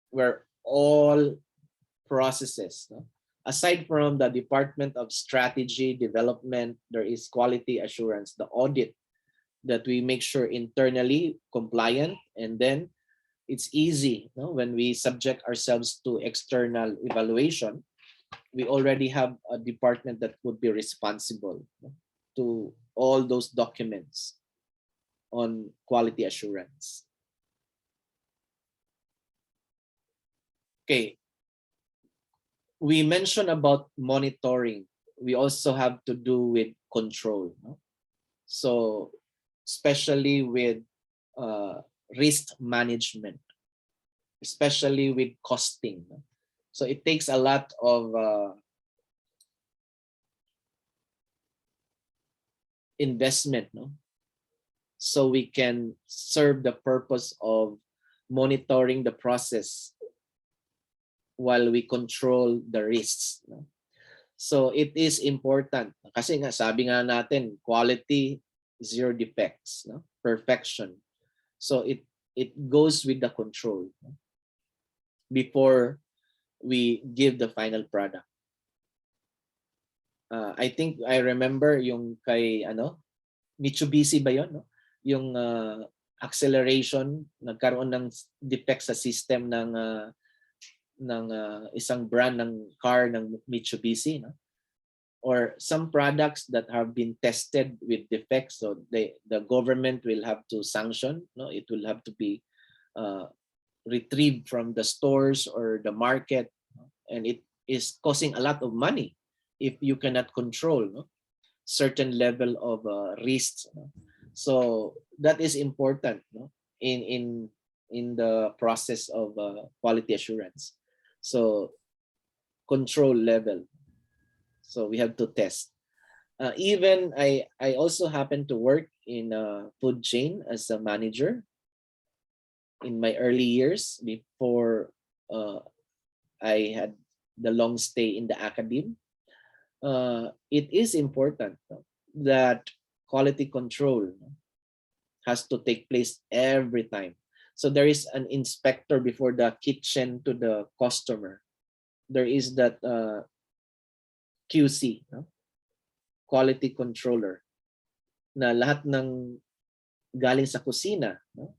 where all processes, no? Aside from the Department of Strategy Development, there is quality assurance, the audit that we make sure internally compliant, and then it's easy, no? When we subject ourselves to external evaluation, we already have a department that would be responsible, no, to all those documents on quality assurance. Okay, we mentioned about monitoring. We also have to do with control. No? So especially with risk management, especially with costing. No? So it takes a lot of investment, no? So we can serve the purpose of monitoring the process while we control the risks, no? So it is important kasi nga sabi nga natin, quality, zero defects, no? Perfection. So it goes with the control, no? Before we give the final product. I think I remember yung kay Mitsubishi ba yon, no? Yung acceleration, nagkaroon ng defect sa system ng isang brand ng car ng Mitsubishi, no? Or some products that have been tested with defects, so the government will have to sanction, no? It will have to be retrieved from the stores or the market, no? And it is causing a lot of money if you cannot control, no? Certain level of risks, no? So that is important, no? in the process of quality assurance. So control level. So we have to test. Even I also happen to work in a food chain as a manager in my early years before I had the long stay in the academe. It is important, no, that quality control has to take place every time. So there is an inspector before the kitchen to the customer. There is that QC, no? Quality controller, na lahat ng galing sa kusina, no?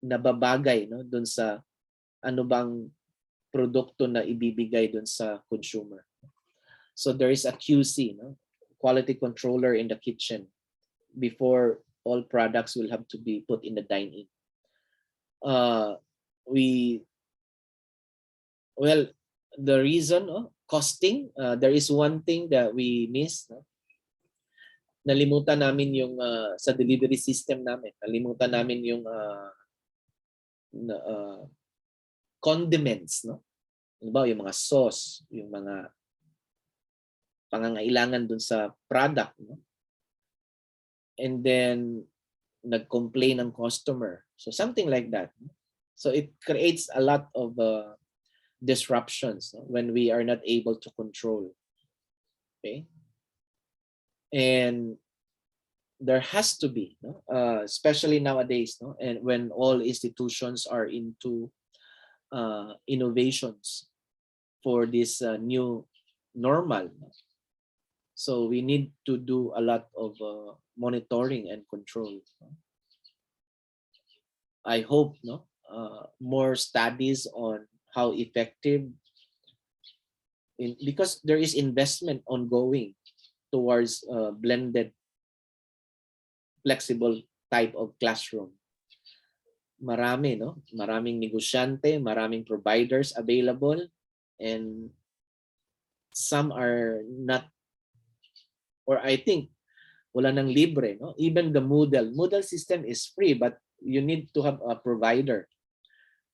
Nababagay, no, dun sa ano bang produkto na ibibigay dun sa consumer. So there is a QC, no? Quality controller in the kitchen before all products will have to be put in the dine-in. The reason, costing, there is one thing that we miss, no? Nalimutan namin yung sa delivery system namin. Nalimutan namin yung condiments, no? Diba, yung mga sauce, yung mga pangangailangan dun sa product, no? And then nag-complain ng customer. So something like that. So it creates a lot of disruptions, no, when we are not able to control. Okay, and there has to be, no, especially nowadays, no, and when all institutions are into innovations for this new normal, no? So we need to do a lot of monitoring and control, no? I hope, no, more studies on how effective, because there is investment ongoing towards blended flexible type of classroom. Marami, no? Maraming negosyante, maraming providers available, and some are not, or I think wala nang libre, no? Even the Moodle system is free, but you need to have a provider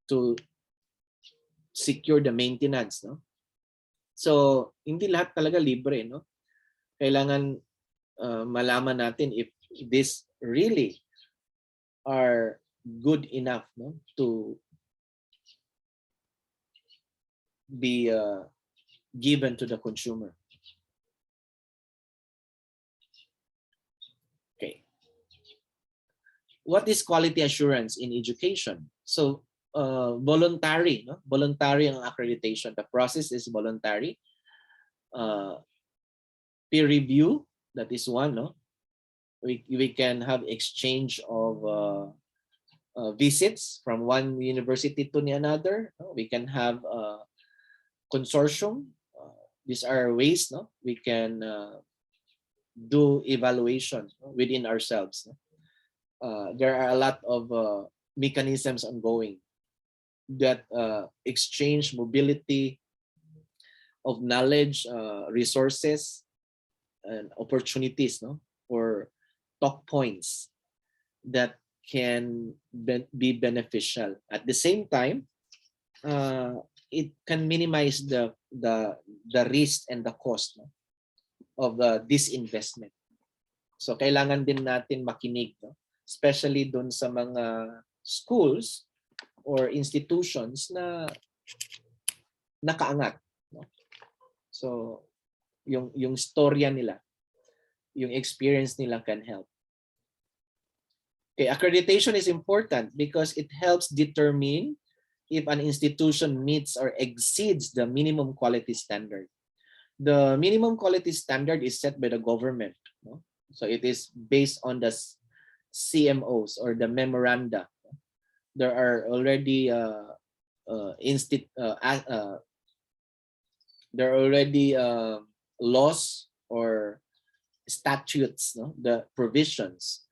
to secure the maintenance, no? So hindi lahat talaga libre, no? Kailangan malaman natin if this really are good enough, no, to be given to the consumer. Okay. What is quality assurance in education? So voluntary, no? Voluntary ang accreditation. The process is voluntary. Peer review, that is one, no? We can have exchange of visits from one university to another, no? We can have consortium. These are ways, no, we can do evaluation, no, within ourselves, no? There are a lot of mechanisms ongoing that exchange mobility of knowledge, resources, and opportunities, no, for talk points that can be beneficial. At the same time, it can minimize the risk and the cost, no, of this investment. So kailangan din natin makinig, no, especially doon sa mga schools or institutions na nakaangat, no? So yung storya nila, yung experience nila can help. Okay, accreditation is important because it helps determine if an institution meets or exceeds the minimum quality standard. The minimum quality standard is set by the government, no? So it is based on the CMOs or the memoranda. There are already laws or statutes, no, the provisions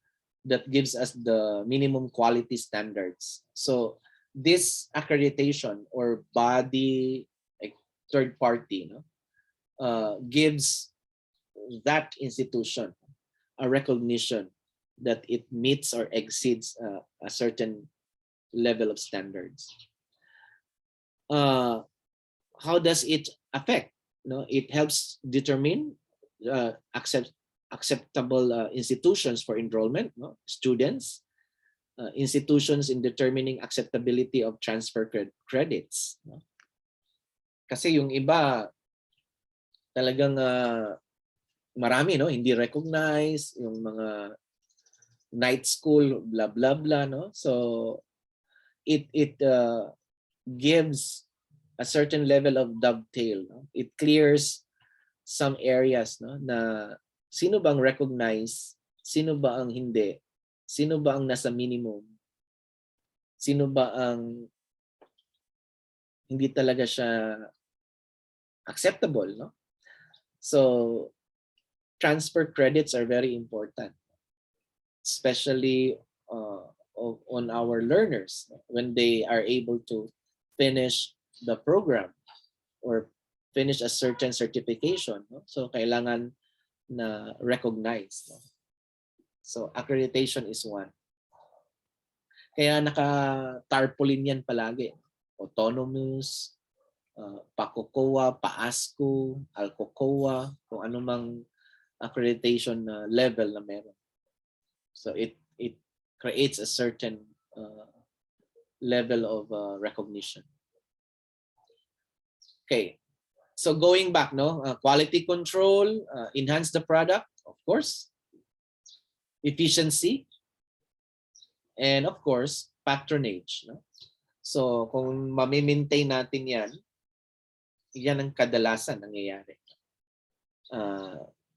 that gives us the minimum quality standards. So this accreditation or body, like third party, no, gives that institution a recognition that it meets or exceeds a certain level of standards. How does it affect? No, it helps determine acceptable institutions for enrollment, no, students, institutions in determining acceptability of transfer credits. No? Kasi yung iba talagang marami, no, hindi recognize, yung mga night school, blah blah blah, no. So it gives a certain level of dovetail, no? It clears some areas, no, na sino bang recognize, sino ba ang hindi, sino ba ang nasa minimum, sino ba ang hindi talaga siya acceptable, no? So transfer credits are very important, especially on our learners when they are able to finish the program or finish a certain certification, no? So kailangan na recognize, no? So accreditation is one. Kaya naka-tarpaulin yan palagi. Autonomous, PACOCOA, PAASCO, ALCOCOA, kung anumang accreditation level na meron. So it creates a certain level of recognition. Okay, so going back, no, quality control, enhance the product, of course, efficiency, and of course patronage, no? So kung mami-maintain natin yan ang kadalasan nangyayari.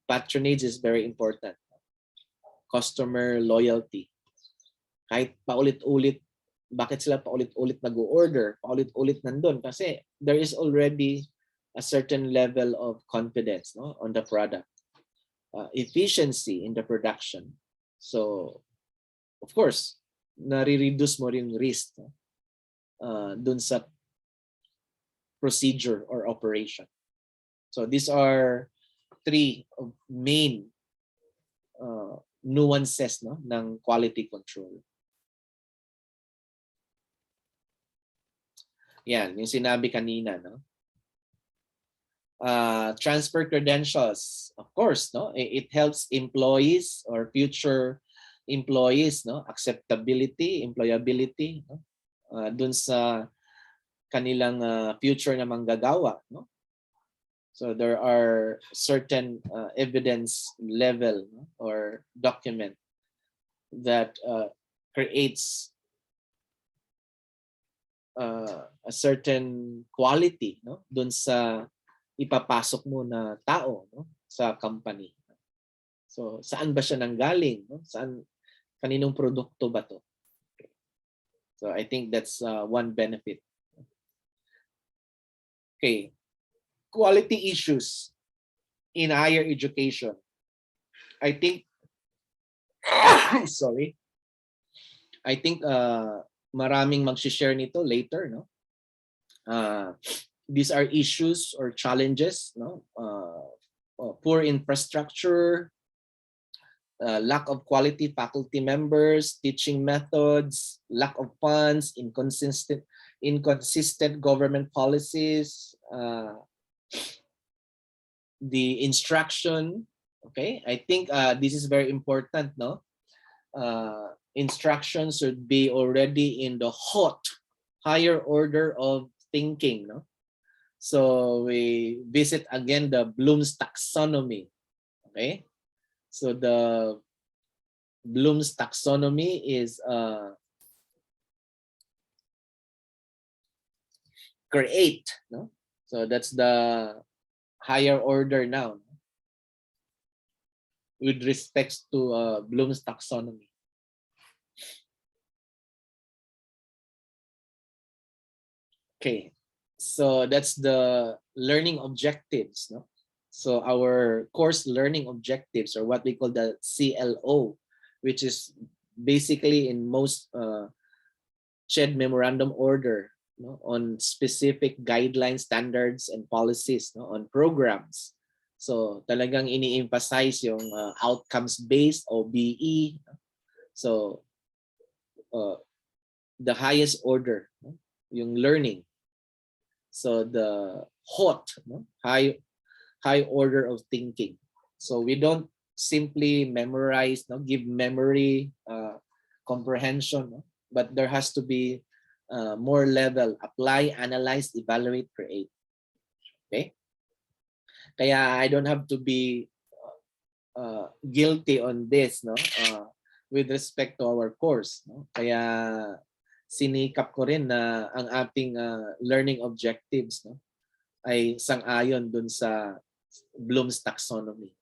Patronage is very important. Customer loyalty. Kahit paulit-ulit, bakit sila paulit-ulit nag-order, paulit-ulit nandun? Kasi there is already a certain level of confidence, no, on the product. Efficiency in the production. So, of course, nare-reduce mo rin risk, no, dun sa procedure or operation. So these are three main nuances, no, ng quality control. Yan, yung sinabi kanina, no? Transfer credentials, of course, no? It helps employees or future employees, no? Acceptability, employability, no? Dun sa kanilang future na manggagawa, no? So there are certain evidence level, no, or document that creates a certain quality, no, dun sa ipapasok mo na tao, no, sa company. So saan ba siya nanggaling, no? Saan, kaninong produkto ba to? Okay. So I think that's one benefit. Okay, quality issues in higher education. I think sorry. I think maraming mag-share nito later, no? These are issues or challenges, no? Poor infrastructure, lack of quality faculty members, teaching methods, lack of funds, inconsistent government policies, the instruction. Okay, I think this is very important, no? Instruction should be already in the higher order of thinking, no? So we visit again the Bloom's taxonomy. Okay, so the Bloom's taxonomy is create, no? So that's the higher order now, no? With respects to Bloom's taxonomy. Okay, so that's the learning objectives, no? So our course learning objectives, or what we call the CLO, which is basically in most CHED memorandum order, no, on specific guidelines, standards, and policies, no, on programs. So talagang ini-emphasize yung outcomes-based o BE. So the highest order, no, yung learning. So the no, high order of thinking. So we don't simply memorize, no, give memory comprehension, no, but there has to be more level: apply, analyze, evaluate, create. Okay, kaya I don't have to be guilty on this, no, with respect to our course, no? Kaya sinikap ko rin na ang ating learning objectives, no, ay sang-ayon dun sa Bloom's taxonomy.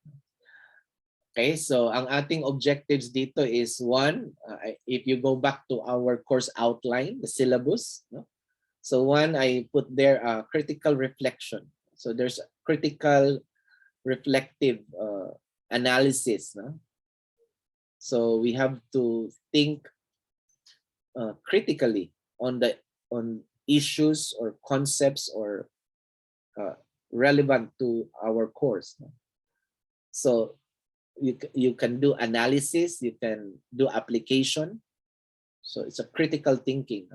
Okay, so ang ating objectives dito is one, if you go back to our course outline, the syllabus, no? So one, I put there critical reflection. So there's a critical reflective analysis, no? So we have to think critically on issues or concepts or relevant to our course, no? So you can do analysis, you can do application. So it's a critical thinking,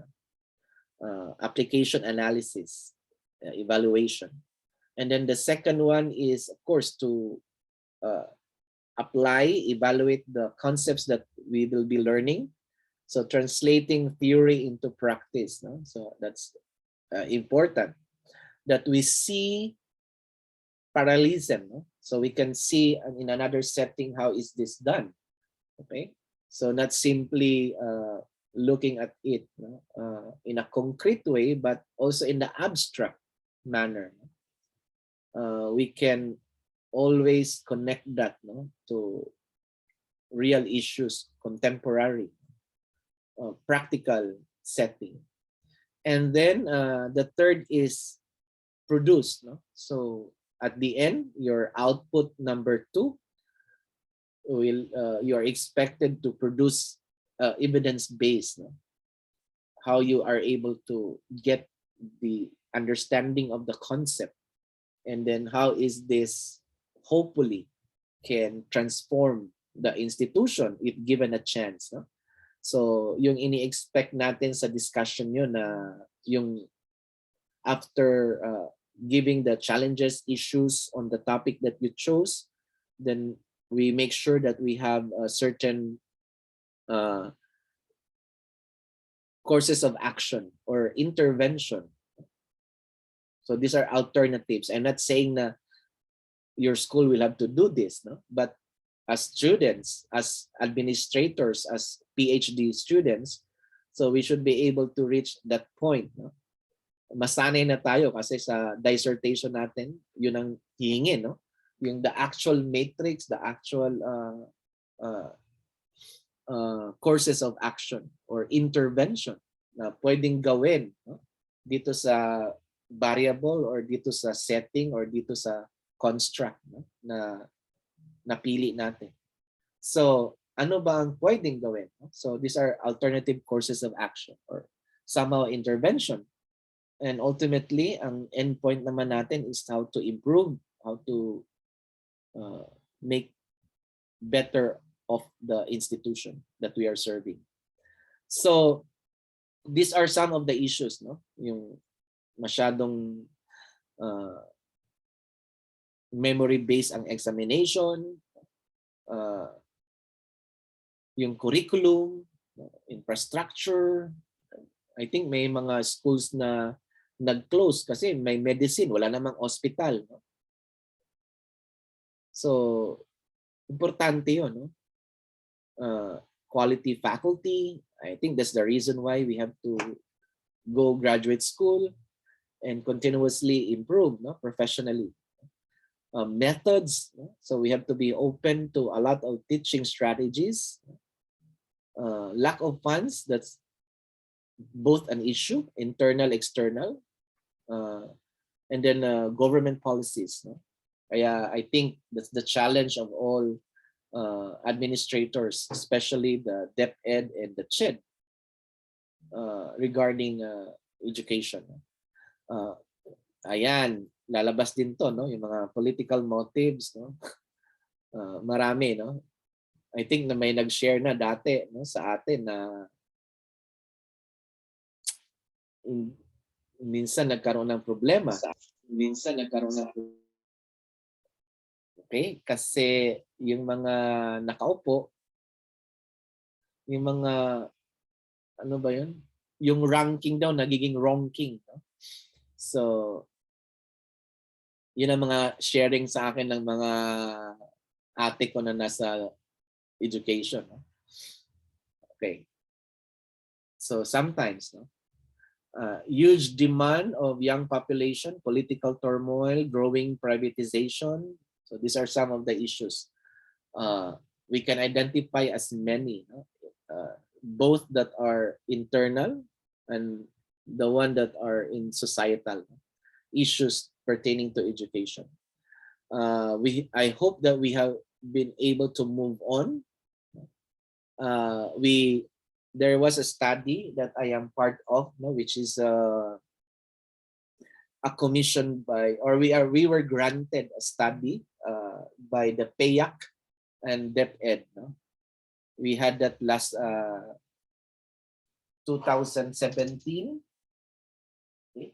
application analysis, evaluation. And then the second one is, of course, to apply, evaluate the concepts that we will be learning. So translating theory into practice, no? So that's important, that we see parallelism, no? So we can see in another setting how is this done. Okay, so not simply looking at it, no, in a concrete way, but also in the abstract manner. We can always connect that, no, to real issues, contemporary, practical setting. And then the third is produce, no? So at the end, your output number 2 will you are expected to produce evidence-based, no? How you are able to get the understanding of the concept, and then how is this hopefully can transform the institution if given a chance, no? So yung ini-expect natin sa discussion yun na yung after giving the challenges, issues on the topic that you chose, then we make sure that we have a certain courses of action or intervention. So these are alternatives. I'm not saying that your school will have to do this, no? But as students, as administrators, as PhD students, so we should be able to reach that point, no? Masanay na tayo kasi sa dissertation natin, yun ang hihingin, no? Yung the actual matrix, the actual courses of action or intervention na pwedeng gawin, no? Dito sa variable or dito sa setting or dito sa construct, no, na napili natin. So ano ba ang pwedeng gawin, no? So these are alternative courses of action or somehow intervention. And ultimately, ang endpoint naman natin is how to improve, how to make better of the institution that we are serving. So these are some of the issues, no? Yung masyadong memory-based ang examination, yung curriculum, infrastructure. I think may mga schools na nag-close kasi may medicine, wala namang hospital. No? So, importante yun. No? Quality faculty. I think that's the reason why we have to go graduate school and continuously improve, no, professionally. Methods, no? So we have to be open to a lot of teaching strategies. Lack of funds, that's both an issue, internal, external, and then government policies. No? Kaya I think that's the challenge of all administrators, especially the DepEd and the CHED, regarding education. Ayan, lalabas din to, no? Yung mga political motives, no? Marami, no? I think na may nag-share na dati, no, sa atin na minsan nagkaroon ng problema. Okay, kasi yung mga nakaupo, yung mga ano ba yun? Yung ranking daw nagiging wrongking, no? So yun ang mga sharing sa akin ng mga ate ko na nasa education. No? Okay. So sometimes, no, huge demand of young population, political turmoil, growing privatization. So these are some of the issues. We can identify as many, no? Both that are internal and the one that are in societal issues pertaining to education. I hope that we have been able to move on. There was a study that I am part of, no, which is a commission by, or we were granted a study by the PAYAC and DepEd. No? We had that last 2017. Okay.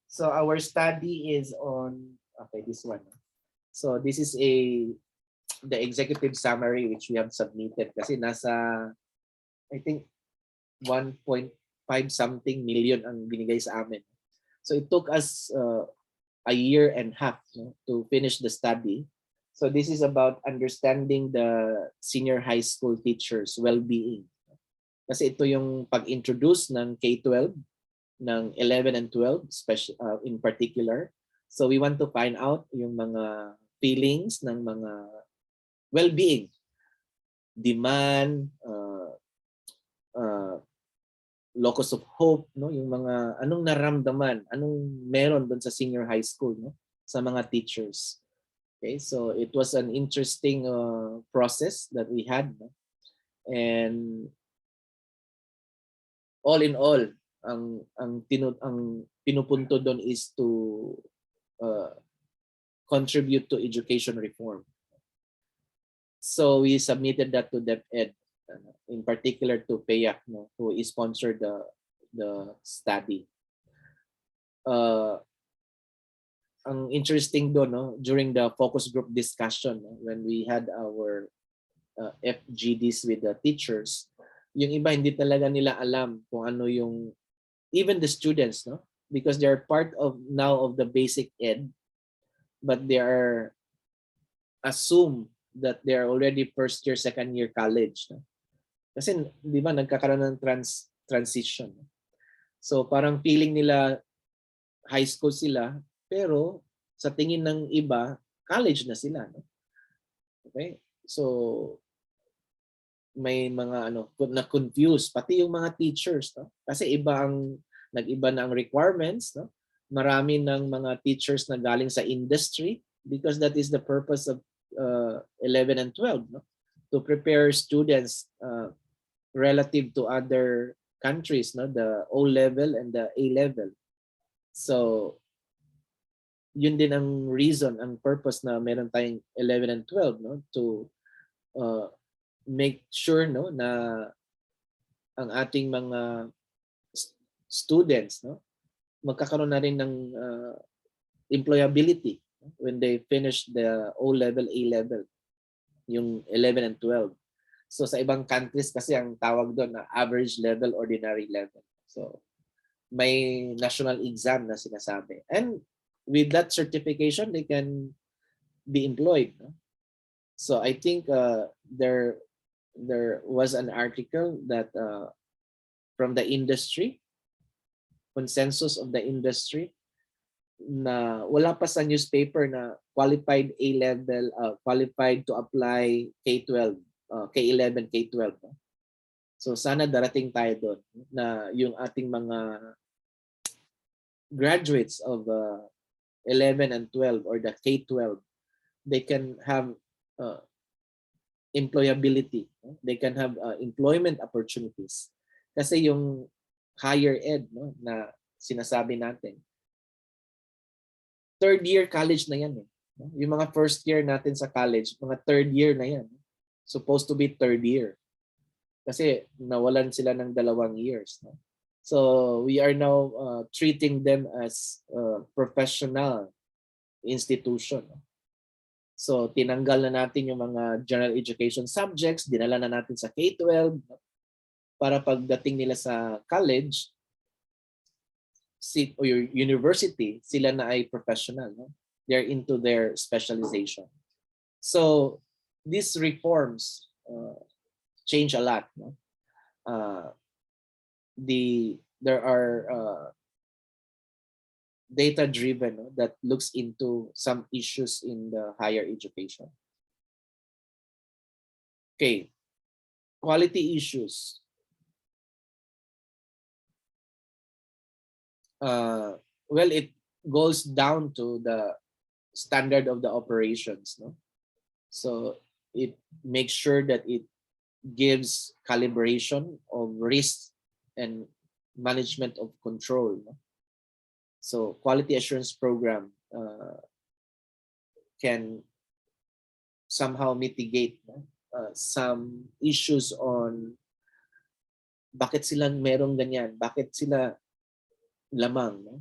So our study is on, okay, this one. So this is the executive summary which we have submitted kasi nasa, I think 1.5 something million ang binigay sa amin. So it took us a year and a half, no, to finish the study. So this is about understanding the senior high school teachers' well-being. Kasi ito yung pag-introduce ng K-12, ng 11 and 12 in particular. So we want to find out yung mga feelings ng mga well-being, demand, locus of hope, no, yung mga anong naramdaman, anong meron doon sa senior high school, no, sa mga teachers. Okay, so it was an interesting process that we had, no? And all in all, ang pinupunto doon is to contribute to education reform. So we submitted that to DepEd, in particular to PAYAC, no, who sponsored the study. Ang interesting doon, no, during the focus group discussion, no, when we had our FGDs with the teachers, yung iba hindi talaga nila alam kung ano yung, even the students, no, because they are part of now of the basic ed, but they are assumed that they are already first year, second year college, no? Kasi di ba nagkakaroon ng transition. So parang feeling nila high school sila, pero sa tingin ng iba, college na sila, no? Okay? So may mga na-confuse pati yung mga teachers, no? Kasi nag-iba na ang requirements, no? Marami ng mga teachers na galing sa industry because that is the purpose of 11 and 12, no? To prepare students relative to other countries, no, the O level and the A level. So yun din ang reason, ang purpose na meron tayong 11 and 12, no, to make sure, no, na ang ating mga students, no, magkakaroon na rin ng employability when they finish the O-level, A-level, yung 11 and 12. So sa ibang countries kasi ang tawag doon na average level, ordinary level. So may national exam na sinasabi. And with that certification, they can be employed. No? So I think there was an article that from the industry, consensus of the industry, na wala pa sa newspaper na qualified A-level, qualified to apply K-12, K-11, K-12. No? So sana darating tayo doon na yung ating mga graduates of 11 and 12 or the K-12, they can have employability. No? They can have employment opportunities. Kasi yung higher ed, no, na sinasabi natin, third year college na yan. Yung mga first year natin sa college, mga third year na yan. Supposed to be third year. Kasi nawalan sila ng 2 years. No? So we are now treating them as professional institution. So tinanggal na natin yung mga general education subjects, dinala na natin sa K-12 para pagdating nila sa college, or your university, sila na ay professional. No? They're into their specialization. So these reforms change a lot. No? There are data-driven, no, that looks into some issues in the higher education. Okay, quality issues. Well, it goes down to the standard of the operations. No? So it makes sure that it gives calibration of risk and management of control. No? So quality assurance program can somehow mitigate some issues on bakit sila merong ganyan, bakit sila lamang. No?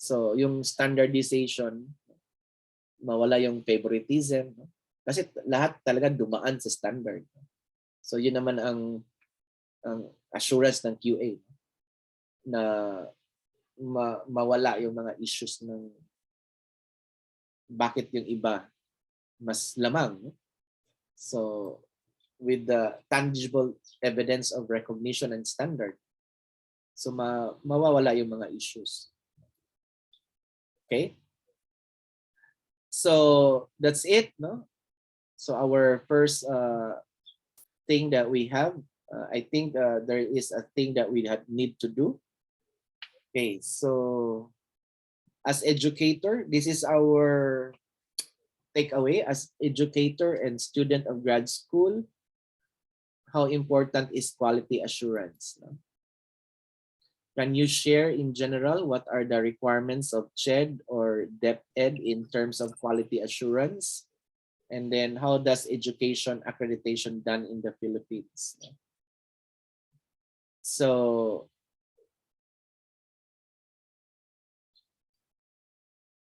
So yung standardization, mawala yung favoritism. No? Kasi lahat talaga dumaan sa standard. No? So yun naman ang assurance ng QA, na mawala yung mga issues ng bakit yung iba mas lamang. No? So with the tangible evidence of recognition and standard, so mawawala yung mga issues. Okay? So that's it, no? So our first thing that we have, I think there is a thing that we need to do. Okay, so as educator, this is our takeaway as educator and student of grad school. How important is quality assurance? No? Can you share in general what are the requirements of CHED or DepEd in terms of quality assurance? And then how does education accreditation done in the Philippines? So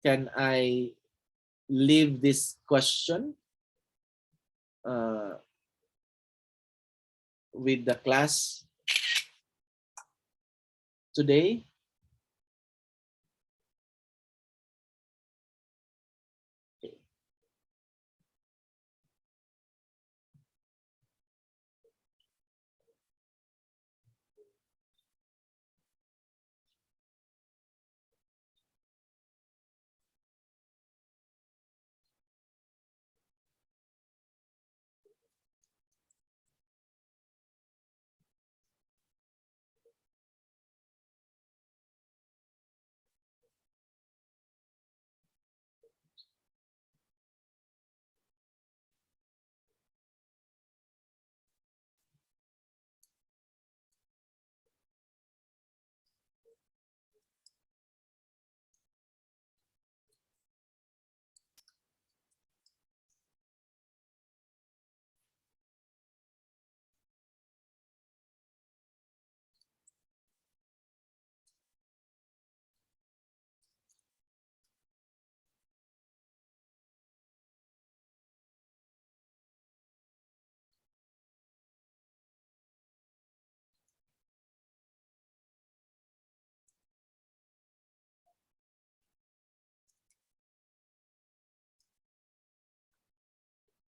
can I leave this question with the class today?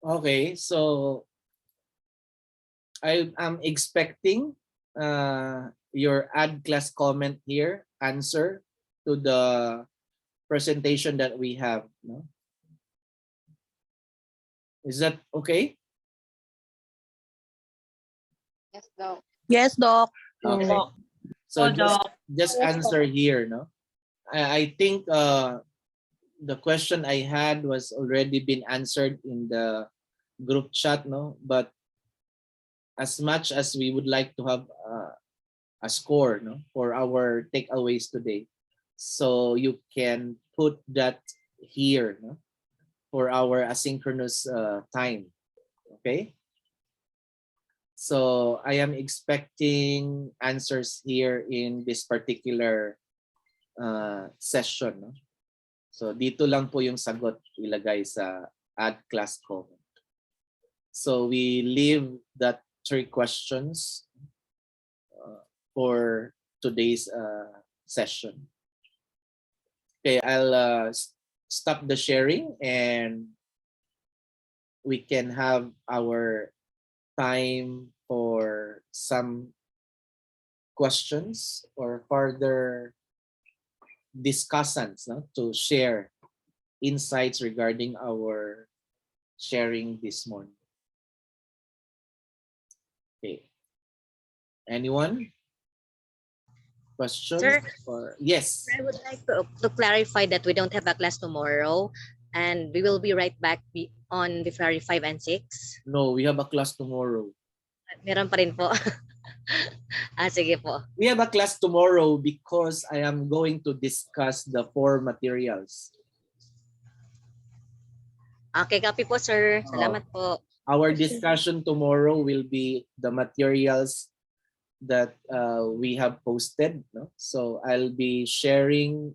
Okay, so I am expecting your add class comment here, answer to the presentation that we have. No? Is that okay? Yes, Doc. Yes, Doc. Okay. So just answer here. No, I think the question I had was already been answered in the group chat. No, but as much as we would like to have a score, no, for our takeaways today, so you can put that here, no, for our asynchronous time. Okay. So I am expecting answers here in this particular session. No? So dito lang po yung sagot ilagay sa add class comment. So we leave that 3 questions for today's session. Okay, I'll stop the sharing and we can have our time for some questions or further discussants, no, to share insights regarding our sharing this morning. Okay. Anyone? Questions? Sir? Or yes. I would like to clarify that we don't have a class tomorrow and we will be right back on February 5 and 6. No, we have a class tomorrow. Meron pa rin po. Sige po. We have a class tomorrow because I am going to discuss the 4 materials. Okay, copy po, sir. Salamat po. Our discussion tomorrow will be the materials that we have posted. No? So I'll be sharing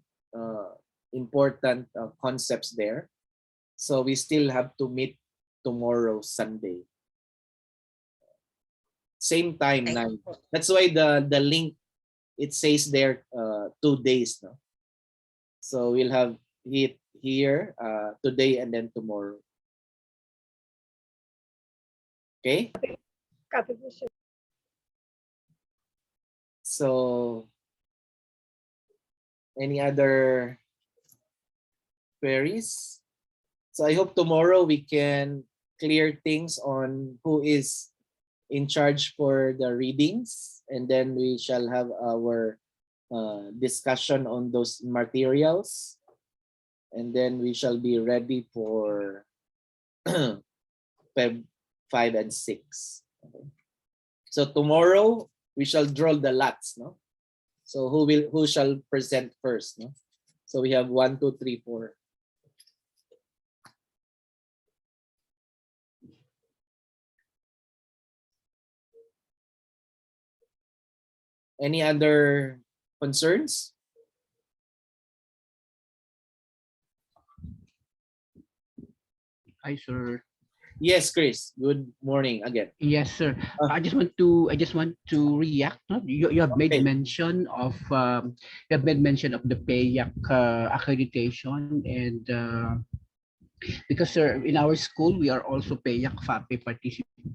important concepts there. So we still have to meet tomorrow, Sunday. Same time, 9. That's why the link, it says there 2 days. No? So we'll have it here today and then tomorrow. Okay? So any other queries? So I hope tomorrow we can clear things on who is in charge for the readings, and then we shall have our discussion on those materials, and then we shall be ready for Feb 5 and 6. Okay. So tomorrow we shall draw the lots, no? So who shall present first, no? So we have 1, 2, 3, 4. Any other concerns? Hi, sir. Yes, Chris. Good morning again. Yes, sir. I just want to react. No? You have made mention of the PAYAC accreditation, and because sir, in our school we are also PAYAC FAPE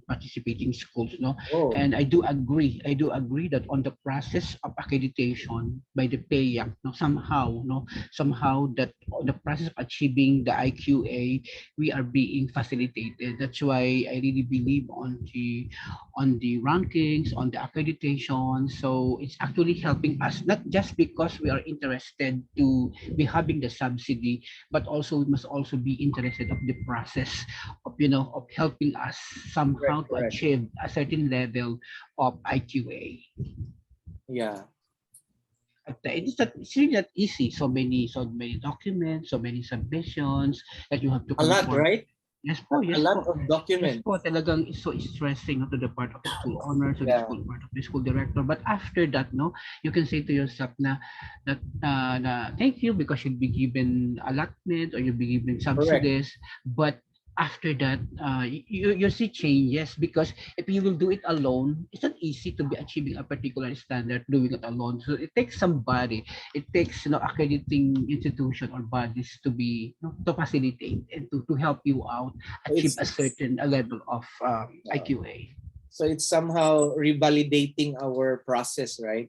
participating schools, no. Oh. And I do agree that on the process of accreditation by the PAYAC, no, somehow that the process of achieving the IQA, we are being facilitated. That's why I really believe on the rankings, on the accreditation. So it's actually helping us, not just because we are interested to be having the subsidy, but also we must also be interested of the process of of helping us somehow to achieve a certain level of IQA. Yeah. It's really not easy. So many documents, so many submissions that you have to. A lot, right? Yes po, yes a lot po. of documents. Yes po, talagang is so stressing to the part of the school owner, to the school part of the school director. But after that, no, you can say to yourself na thank you because you'll be given allotment or you'll be given subsidies. But after that, you see changes, because if you will do it alone, it's not easy to be achieving a particular standard doing it alone. So it takes somebody, it takes accrediting institution or bodies to be to facilitate and to help you out achieve a certain level of IQA. So it's somehow revalidating our process, right?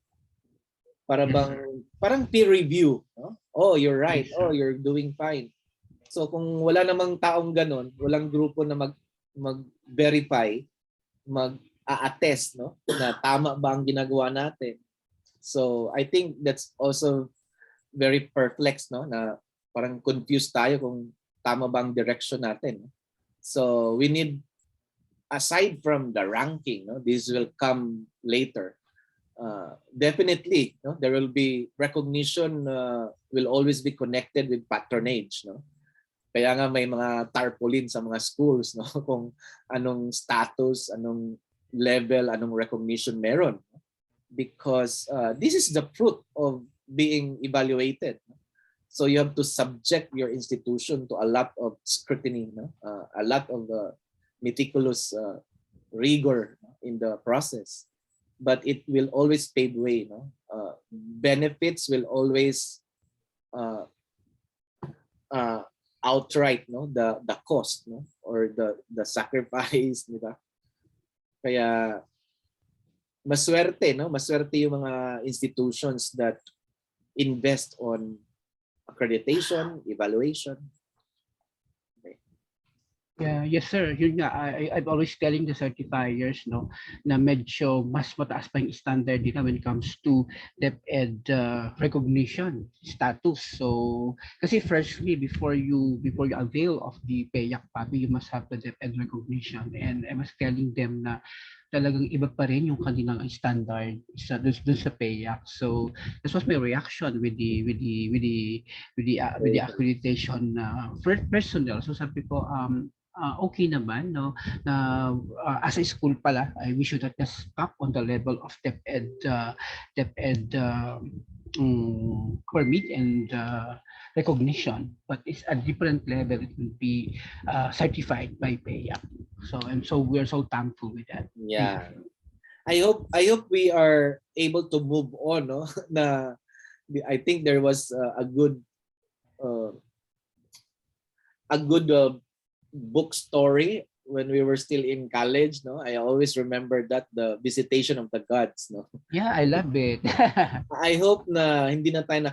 Para Yes, bang, sir. parang peer review. No? Oh, you're right. Yes, Oh, sir. you're doing fine. So kung wala namang taong ganon, walang grupo na mag-verify, mag-a-attest, no? Na tama ba ang ginagawa natin. So I think that's also very perplexed, no? Na parang confused tayo kung tama ba ang direction natin. So we need, aside from the ranking, no? This will come later. Definitely, no? There will be recognition, will always be connected with patronage, no? Kaya nga may mga tarpaulin sa mga schools, no? Kung anong status, anong level, anong recognition meron. Because this is the fruit of being evaluated. So you have to subject your institution to a lot of scrutiny, no? A lot of meticulous rigor in the process. But it will always pave way. No? Benefits will always outright, no, the cost, no, or the sacrifice, di ba? Kaya maswerte, no, maswerte yung mga institutions that invest on accreditation, evaluation. Okay. Yeah, yes sir. Yun nga, I'm always telling the certifiers, no, na medyo mas mataas pa yung standard nila when it comes to DepEd recognition status. So, kasi firstly, before you avail of the PEAC PAPI, you must have the DepEd recognition. And I was telling them na talagang iba pa rin yung kanilang standard dun sa PEAC. So, this was my reaction with the accreditation personnel. So sabi ko, okay naman, no, na as a school pala, we should not just stop on the level of DepEd permit and recognition, but it's a different level. It will be certified by PEAC. So we're so thankful with that. Yeah. I hope we are able to move on, no? Na I think there was a good book story when we were still in college, no? I always remember that, the visitation of the gods, no? Yeah, I love it. I hope na hindi na tayo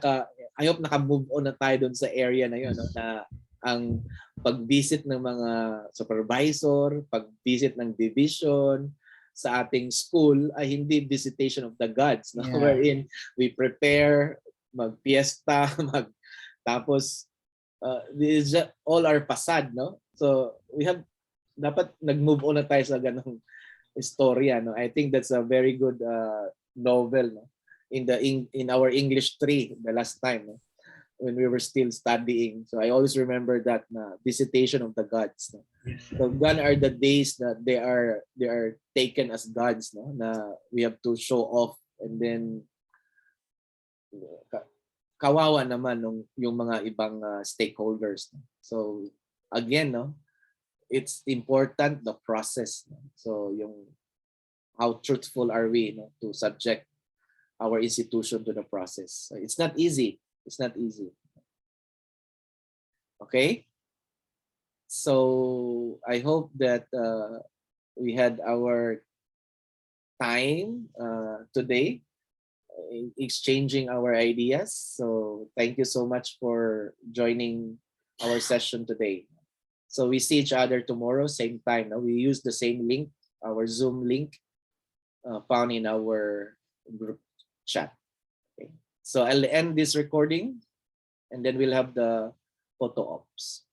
I hope naka-move on na tayo doon sa area na yun, no? Na ang pag-visit ng mga supervisor, pag-visit ng division sa ating school ay hindi visitation of the gods, no? Yeah. Wherein we prepare, mag-fiesta, tapos this is just all our facade, no? So we have, dapat nag-move on na tayo sa ganong istorya, no? I think that's a very good novel, no? In our English 3 the last time, no? When we were still studying. So I always remember that na visitation of the gods, no? Yes. So gone are the days that they are taken as gods, no? Na we have to show off, and then kawawa naman yung mga ibang stakeholders, no? So again, no, it's important the process, no? So yung how truthful are we, no, to subject our institution to the process. So it's not easy. It's not easy. Okay? So I hope that we had our time today exchanging our ideas. So thank you so much for joining our session today. So we see each other tomorrow, same time. Now we use the same link, our Zoom link found in our group chat. Okay. So I'll end this recording and then we'll have the photo ops.